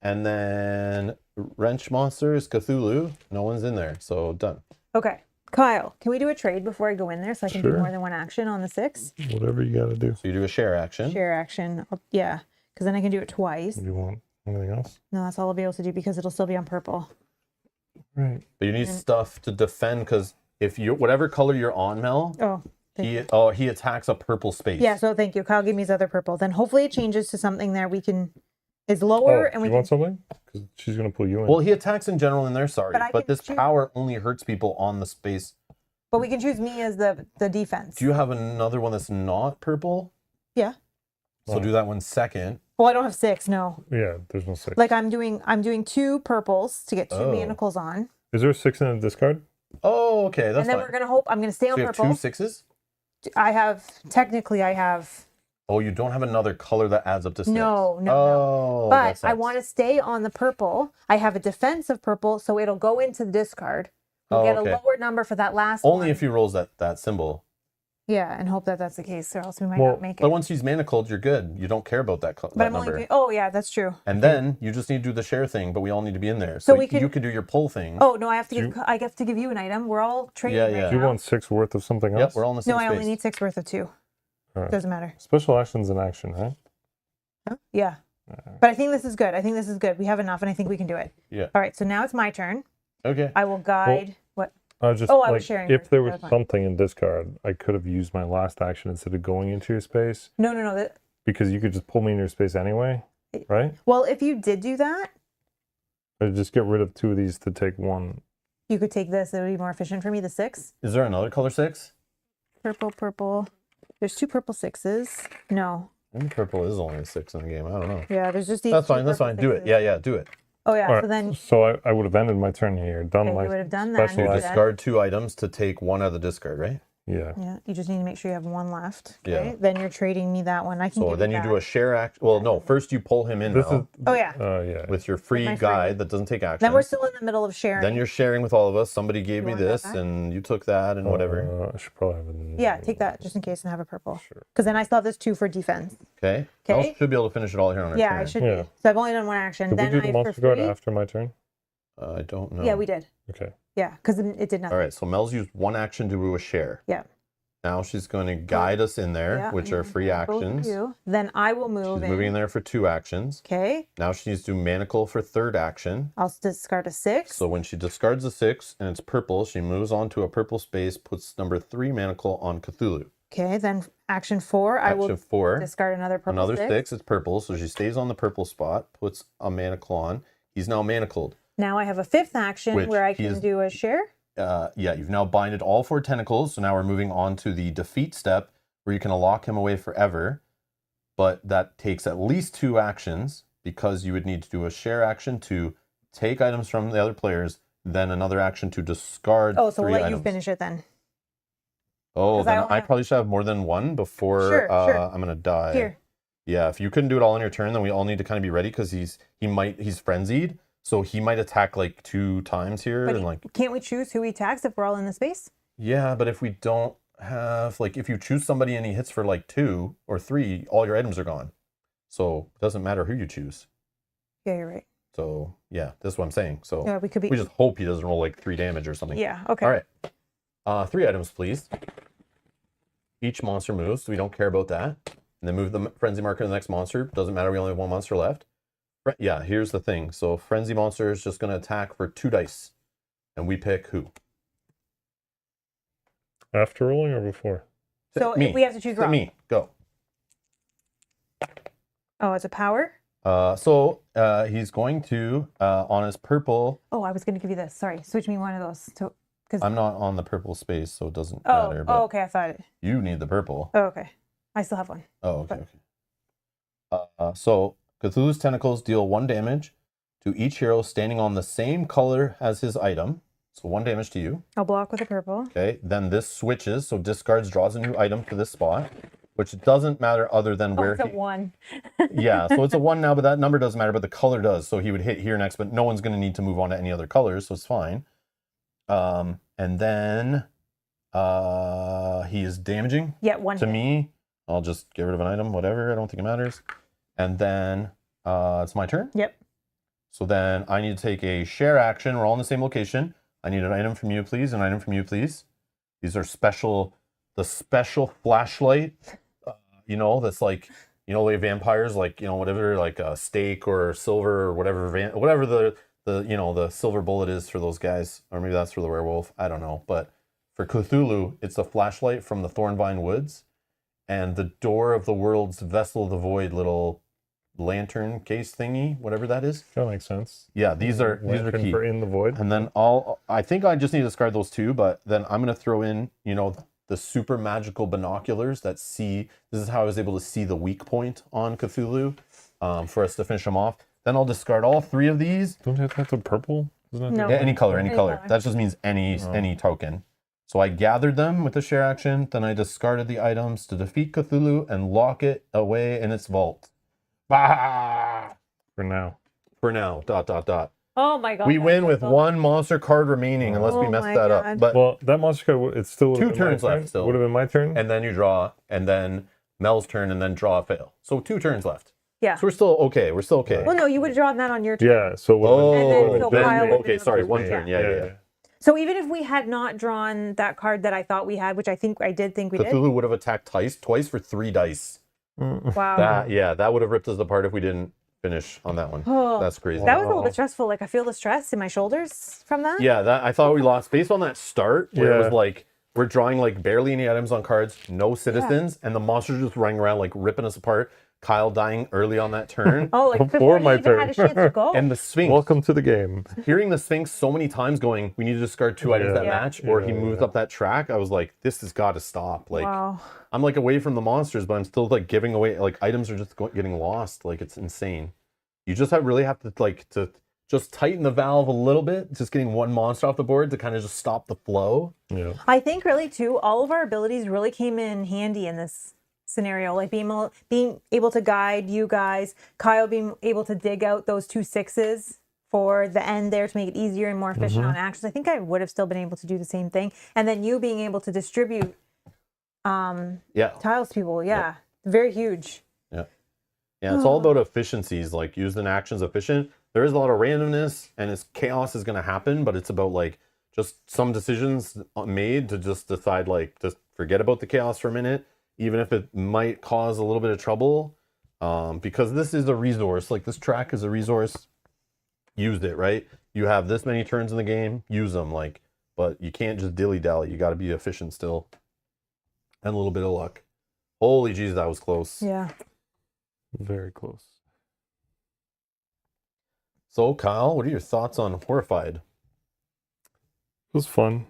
And then Wrench Monsters, Cthulhu. No one's in there, so done. Okay, Kyle, can we do a trade before I go in there so I can do Sure. more than one action on the 6? Whatever you got to do. So you do a share action. Share action. Yeah, because then I can do it twice. Do you want anything else? No, that's all I'll be able to do because it'll still be on purple. Right. But you need stuff to defend because if you whatever color you're on, Mel, Oh, he attacks a purple space. yeah. So thank you, Kyle. Give me his other purple. Then hopefully it changes to something there we can is lower and do we you can. want something? Because she's gonna pull you in. Well, he attacks in general in there, sorry. But I But can this choose- power only hurts people on the space. But we can choose me as the defense. Do you have another one that's not purple? Yeah. So Oh. do that one second. Well, I don't have 6. No. Yeah. There's no 6. Like I'm doing 2 purples to get 2 Oh. manacles on, Is there a 6 in a discard? Oh, okay, that's and then fine. we're gonna hope I'm gonna stay So on you have purple. 2 6s? I have. Oh, you don't have another color that adds up to 6. No. Oh, But I want to stay on the purple. I have a defense of purple, so it'll go into the discard. We'll Oh, get okay. a lower number for that last only one. if he rolls that symbol. Yeah, and hope that that's the case, or else we might Well, not make it. But once he's manacled, you're good. You don't care about that, But that I'm number. only. Oh yeah, that's true. And then you just need to do the share thing, but we all need to be in there. So So we can- you can do your pull thing. Oh no, I have to Do give. I have to give you an item. We're all trading Yeah, right yeah. Do you now. want 6 worth of something Yep, else? we're all in the same No, I space. only need 6 worth of 2. Alright. Doesn't matter. Special actions in action, right? Huh? Yeah. But I think this is good. I think this is good. We have enough, and I think we can do it. Yeah. All right. So now it's my turn. Okay. I will guide. What? I was just Oh, I was like, sharing if first. there That was was fine. something in discard, I could have used my last action instead of going into your space No. because you could just pull me in your space anyway, right? Well, if you did do that, Or just get rid of 2 of these to take 1. You could take this. It would be more efficient for me. The 6. Is there another color 6? Purple, purple. There's 2 purple 6s. No. Maybe purple is only a 6 in the game. I don't know. Yeah, there's just these. That's 2 fine. That's purple fine. Do it. 6s. Yeah, do it. Oh yeah. All So right, then so I would have ended my turn here. Done okay, my you would have done that. special You I- discard 2 items to take 1 out of the discard, right? Yeah. Yeah, you just need to make sure you have 1 left. Yeah. Okay? Then you're trading me that one. I can. So give then you do a that. share action. Well, no, first you pull him in This now is. Oh yeah. Yeah. with your free my free. guide that doesn't take action. Then we're still in the middle of sharing. Then you're sharing with all of us. Somebody gave You me want that this back? and you took that and whatever. I should probably have it. Yeah, take that just in case and have a purple. Sure. Because then I still have this 2 for defense. Okay. Okay. I should be able to finish it all here on our Yeah, turn. I should. Yeah. Be. So I've only done 1 action. Did then we do the I monster for card free. after my turn? I don't know. Yeah, we did. Okay. Yeah, because it did nothing. All right. So Mel's used 1 action to do a share. Yeah. Now she's going to guide us in there, Yeah, which are free both of actions. you. Then I will move She's moving in there for 2 actions. Okay. Now she needs to manacle for 3rd action. I'll discard a 6. So when she discards a 6 and it's purple, she moves on to a purple space, puts number 3 manacle on Cthulhu. Okay. Then action 4, I will Action 4, discard another purple another 6. 6, it's purple, so she stays on the purple spot, puts a manacle on. He's now manacled. Now I have a 5th action Which where I he can is- do a share. Yeah, you've now binded all 4 tentacles, so now we're moving on to the defeat step where you can lock him away forever, but that takes at least 2 actions because you would need to do a share action to take items from the other players, then another action to discard Oh, so 3 we'll let items. you finish it then. Oh, 'Cause I then only I have- probably should have more than 1 before Sure, sure. I'm gonna die. Here. Yeah, if you couldn't do it all on your turn, then we all need to kind of be ready because he's frenzied, so he might attack like 2 times here But and like can't we choose who he attacks if we're all in the space? yeah, but if we don't have like if you choose somebody and he hits for like 2 or 3, all your items are gone. So it doesn't matter who you choose. Yeah, you're right. So yeah, that's what I'm saying. So Yeah, we could be. we just hope he doesn't roll like 3 damage or something. Yeah. Okay. All right. 3 items, please. Each monster moves, so we don't care about that. And then move the frenzy marker to the next monster. Doesn't matter, we only have 1 monster left. Yeah, here's the thing. So frenzy monster is just going to attack for 2 dice. And we pick who? After rolling or before? So me. if we have to choose Hit rock. me. Go. Oh, it's a power. He's going to, on his purple, Oh, I was going to give you this. Sorry, switch me one of those. So, because I'm not on the purple space, so it doesn't oh, matter. But okay, I thought it. you need the purple. Oh, okay, I still have one. Oh, okay. So Cthulhu's tentacles deal 1 damage to each hero standing on the same color as his item. So 1 damage to you. I'll block with a purple. Okay. Then this switches, so discards draws a new item to this spot, which doesn't matter other than where it's a he. 1. Yeah, so it's a 1 now, but that number doesn't matter, but the color does. So he would hit here next, but no one's going to need to move on to any other colors, so it's fine. And then he is damaging Yeah, 1. to me. I'll just get rid of an item, whatever. I don't think it matters. And then it's my turn. Yep. So then I need to take a share action. We're all in the same location. I need an item from you, please. An item from you, please. These are special, the special flashlight, that's like, like vampires, like, whatever, like a steak or silver or whatever, whatever the silver bullet is for those guys. Or maybe that's for the werewolf. I don't know. But for Cthulhu, it's a flashlight from the Thornvine Woods and the door of the world's vessel of the void little lantern case thingy, whatever that is. That makes sense. Yeah, these are Lantern key. for in the void. And then I think I just need to discard those 2, but then I'm going to throw in, the super magical binoculars that see, this is how I was able to see the weak point on Cthulhu for us to finish him off. Then I'll discard all 3 of these. Don't you have to purple? Isn't that No. the- Yeah, any color. Any color. That just means any token. So I gathered them with the share action, then I discarded the items to defeat Cthulhu and lock it away in its vault. Bah! For now. For now, ... Oh my god. We that's win with so- 1 monster card remaining, unless we Oh mess my that God. up. But Well, that monster card, it's still 2 turns left still. Would have been my turn. And then you draw, and then Mel's turn, and then draw a fail. So 2 turns left. Yeah. So we're still okay. We're still okay. Well, no, you would have drawn that on your turn. Yeah. So what And then so then- Kyle would okay, be sorry, able to- 1 turn. Yeah. So even if we had not drawn that card that I thought we had, which I did think we did. Cthulhu would have attacked twice for 3 dice. Wow. That would have ripped us apart if we didn't finish on that one. Oh, That's crazy. that was a little bit stressful. Like I feel the stress in my shoulders from that. Yeah, I thought we lost based on that start where it was Yeah. like we're drawing like barely any items on cards, no citizens, and the monsters just running around like ripping us apart. Kyle dying early on that turn. Oh, like Before before my you even had a turn. chance to go. And the Sphinx. Welcome to the game. Hearing the Sphinx so many times going, we need to discard 2 items that Yeah. match, or he Yeah, moves yeah. up that track, I was like, this has got to stop. Like, Wow. I'm like away from the monsters, but I'm still like giving away, like items are just getting lost. Like, it's insane. You just really have to to just tighten the valve a little bit, just getting one monster off the board to kind of just stop the flow. Yeah. I think really too, all of our abilities really came in handy in this scenario. Like being able to guide you guys, Kyle being able to dig out those 2 6s for the end there to make it easier and more efficient on actions. I think I would have still been able to do the same thing. And then you being able to distribute tiles to people. Yeah. Very huge. Yeah, it's all about efficiencies, like using actions efficient. There is a lot of randomness and chaos is going to happen, but it's about like just some decisions made to just decide like just forget about the chaos for a minute, even if it might cause a little bit of trouble, because this is a resource. Like this track is a resource. Use it, right? You have this many turns in the game, use them. Like, but you can't just dilly-dally. You got to be efficient still, and a little bit of luck. Holy jeez, that was close. Yeah. Very close. So, Kyle, what are your thoughts on Horrified? It was fun.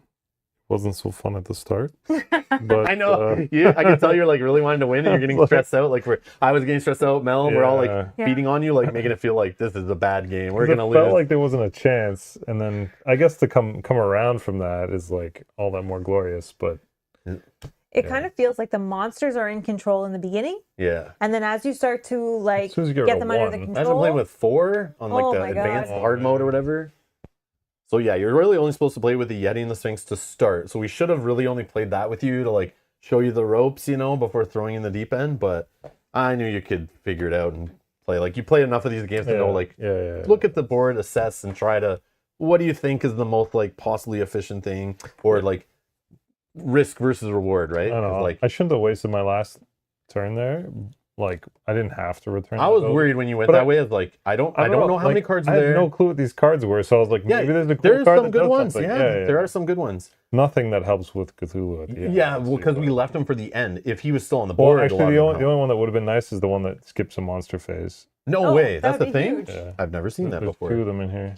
Wasn't so fun at the start. But I know. I can tell you're like really wanting to win, and you're getting stressed out. Like I was getting stressed out. Mel, and we're all like feeding on you, like making it feel like this is a bad game. We're gonna lose. It felt like there wasn't a chance, and then I guess to come around from that is like all that more glorious. But It kind of feels like the monsters are in control in the beginning. Yeah. And then as you start to like As soon as you get get them rid of under the one. control. Imagine playing with 4 on like Oh the my God. advanced hard mode or whatever. So yeah, you're really only supposed to play with the Yeti and the Sphinx to start. So we should have really only played that with you to like show you the ropes, you know, before throwing in the deep end. But I knew you could figure it out and play. Like you play enough of these games to know like look at the board, assess, and try to what do you think is the most like possibly efficient thing, or like risk versus reward, right? I don't know. Like I shouldn't have wasted my last turn there. Like I didn't have to return. I was those. worried when you went But that way. I was like, I don't know how like, many cards I are had there. no clue what these cards were, so I was like, Yeah, maybe there's a cool there's card some that good does ones. something. Yeah, there are some good ones. Nothing that helps with Cthulhu at the end. Yeah, well, because we left him for the end. If he was still on the board, Well, a actually, lot the of only them one that would have been nice is the one that skips a monster phase. No Oh, way, that that's would the be thing. huge. Yeah. I've never seen that There's before. 2 of them in here.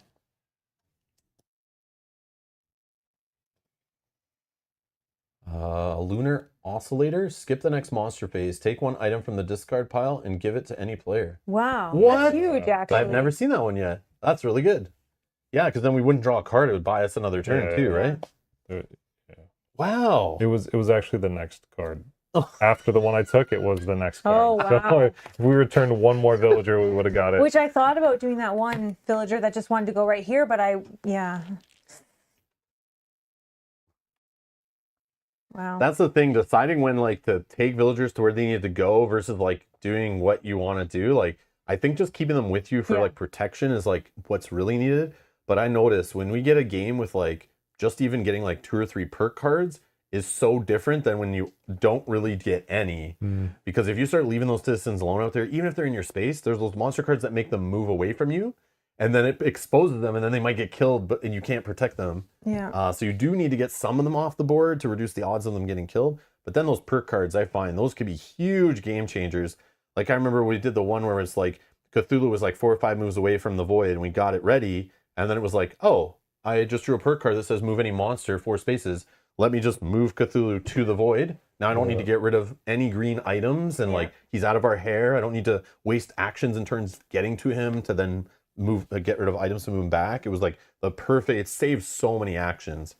Lunar Oscillator. Skip the next monster phase. Take 1 item from the discard pile and give it to any player. Wow. What? That's huge, actually. I've never seen that one yet. That's really good. Yeah, because then we wouldn't draw a card. It would buy us another turn too, right? Wow. It was actually the next card. After the one I took, it was the next card. Oh, wow. So if we returned 1 more villager, we would have got it. Which I thought about doing that one villager that just wanted to go right here, but Wow. That's the thing, deciding when like to take villagers to where they need to go versus like doing what you want to do. Like I think just keeping them with you for like protection is like what's really needed. But I notice when we get a game with like just even getting like 2 or 3 perk cards is so different than when you don't really get any. Because if you start leaving those citizens alone out there, even if they're in your space, there's those monster cards that make them move away from you. And then it exposes them, and then they might get killed, and you can't protect them. Yeah. So you do need to get some of them off the board to reduce the odds of them getting killed. But then those perk cards, I find those could be huge game changers. Like I remember we did the one where it's like Cthulhu was like 4 or 5 moves away from the void, and we got it ready. And then it was like, oh, I just drew a perk card that says move any monster 4 spaces. Let me just move Cthulhu to the void. Now I don't need to get rid of any green items, and like he's out of our hair. I don't need to waste actions and turns getting to him to then get rid of items to move him back. It was like the perfect, it saves so many actions.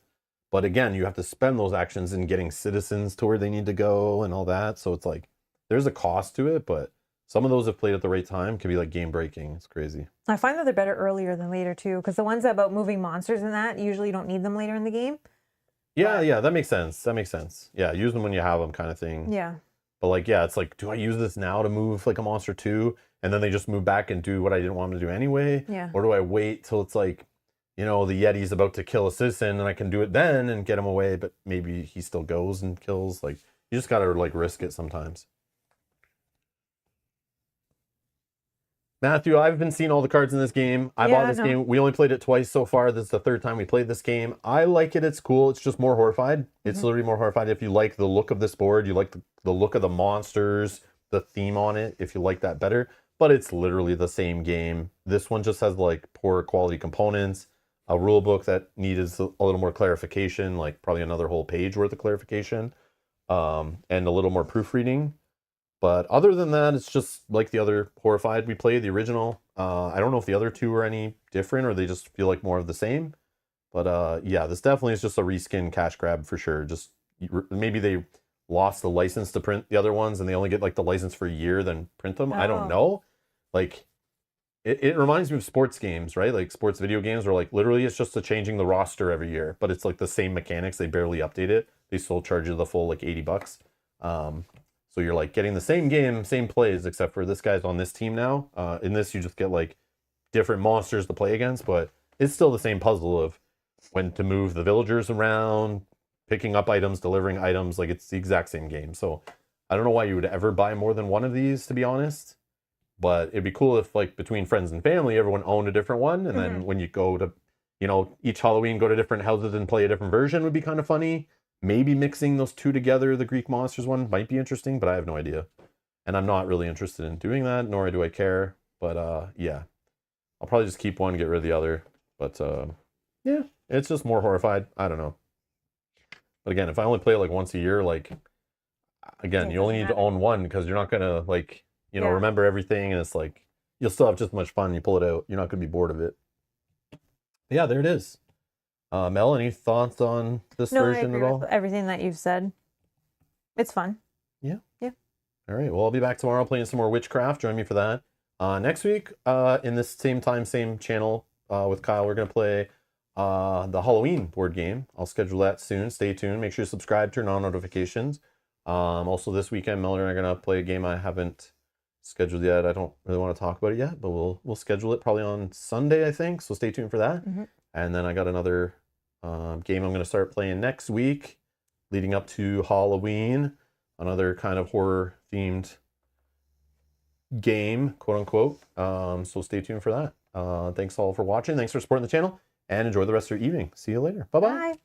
But again, you have to spend those actions in getting citizens to where they need to go and all that. So it's like, there's a cost to it, but some of those, if played at the right time, can be like game breaking. It's crazy. I find that they're better earlier than later too, because the ones about moving monsters and that, usually you don't need them later in the game. Yeah, that makes sense. That makes sense. Yeah, use them when you have them kind of thing. Yeah. But like, yeah, it's like, do I use this now to move like a monster too? And then they just move back and do what I didn't want them to do anyway? Yeah. Or do I wait till it's like, you know, the Yeti's about to kill a citizen and I can do it then and get him away, but maybe he still goes and kills? Like, you just gotta like risk it sometimes. Matthew, I've been seeing all the cards in this game. I bought this game. We only played it twice so far. This is the 3rd time we played this game. I like it. It's cool. It's just more Horrified. It's literally more Horrified. If you like the look of this board, you like the look of the monsters, the theme on it if you like that better. But it's literally the same game. This one just has like poor quality components, a rule book that needs a little more clarification, like probably another whole page worth of clarification, and a little more proofreading. But other than that, it's just like the other Horrified we played, the original. I don't know if the other two are any different or they just feel like more of the same. But yeah, this definitely is just a reskin cash grab for sure. Just maybe they lost the license to print the other ones and they only get like the license for a year, then print them. I don't know. Like, it reminds me of sports games, right? Like sports video games where like literally it's just changing the roster every year, but it's like the same mechanics. They barely update it. They still charge you the full like $80. So you're like getting the same game, same plays, except for this guy's on this team now. In this, you just get like different monsters to play against, but it's still the same puzzle of when to move the villagers around, picking up items, delivering items. Like it's the exact same game. So I don't know why you would ever buy more than one of these, to be honest. But it'd be cool if like between friends and family, everyone owned a different one. And then when you go to, each Halloween, go to different houses and play a different version would be kind of funny. Maybe mixing those two together, the Greek monsters one might be interesting, but I have no idea. And I'm not really interested in doing that, nor do I care. But yeah, I'll probably just keep one, get rid of the other. But yeah, it's just more Horrified. I don't know. But again, if I only play it like once a year, like, again, you only need to own one because you're not going to like, remember everything. And it's like, you'll still have just as much fun. You pull it out. You're not going to be bored of it. But yeah, there it is. Mel, any thoughts on this version at all? With everything that you've said. It's fun. Yeah. Yeah. All right. Well, I'll be back tomorrow playing some more Witchcraft. Join me for that. Next week, in this same time, same channel, with Kyle, we're going to play the Halloween board game. I'll schedule that soon. Stay tuned. Make sure you subscribe, turn on notifications. Also this weekend, Mel and I are going to play a game I haven't scheduled yet. I don't really want to talk about it yet, but we'll schedule it probably on Sunday, I think. So stay tuned for that. And then I got another game I'm going to start playing next week, leading up to Halloween. Another kind of horror themed game, quote unquote. So stay tuned for that. Thanks all for watching. Thanks for supporting the channel, and enjoy the rest of your evening. See you later. Bye-bye. Bye.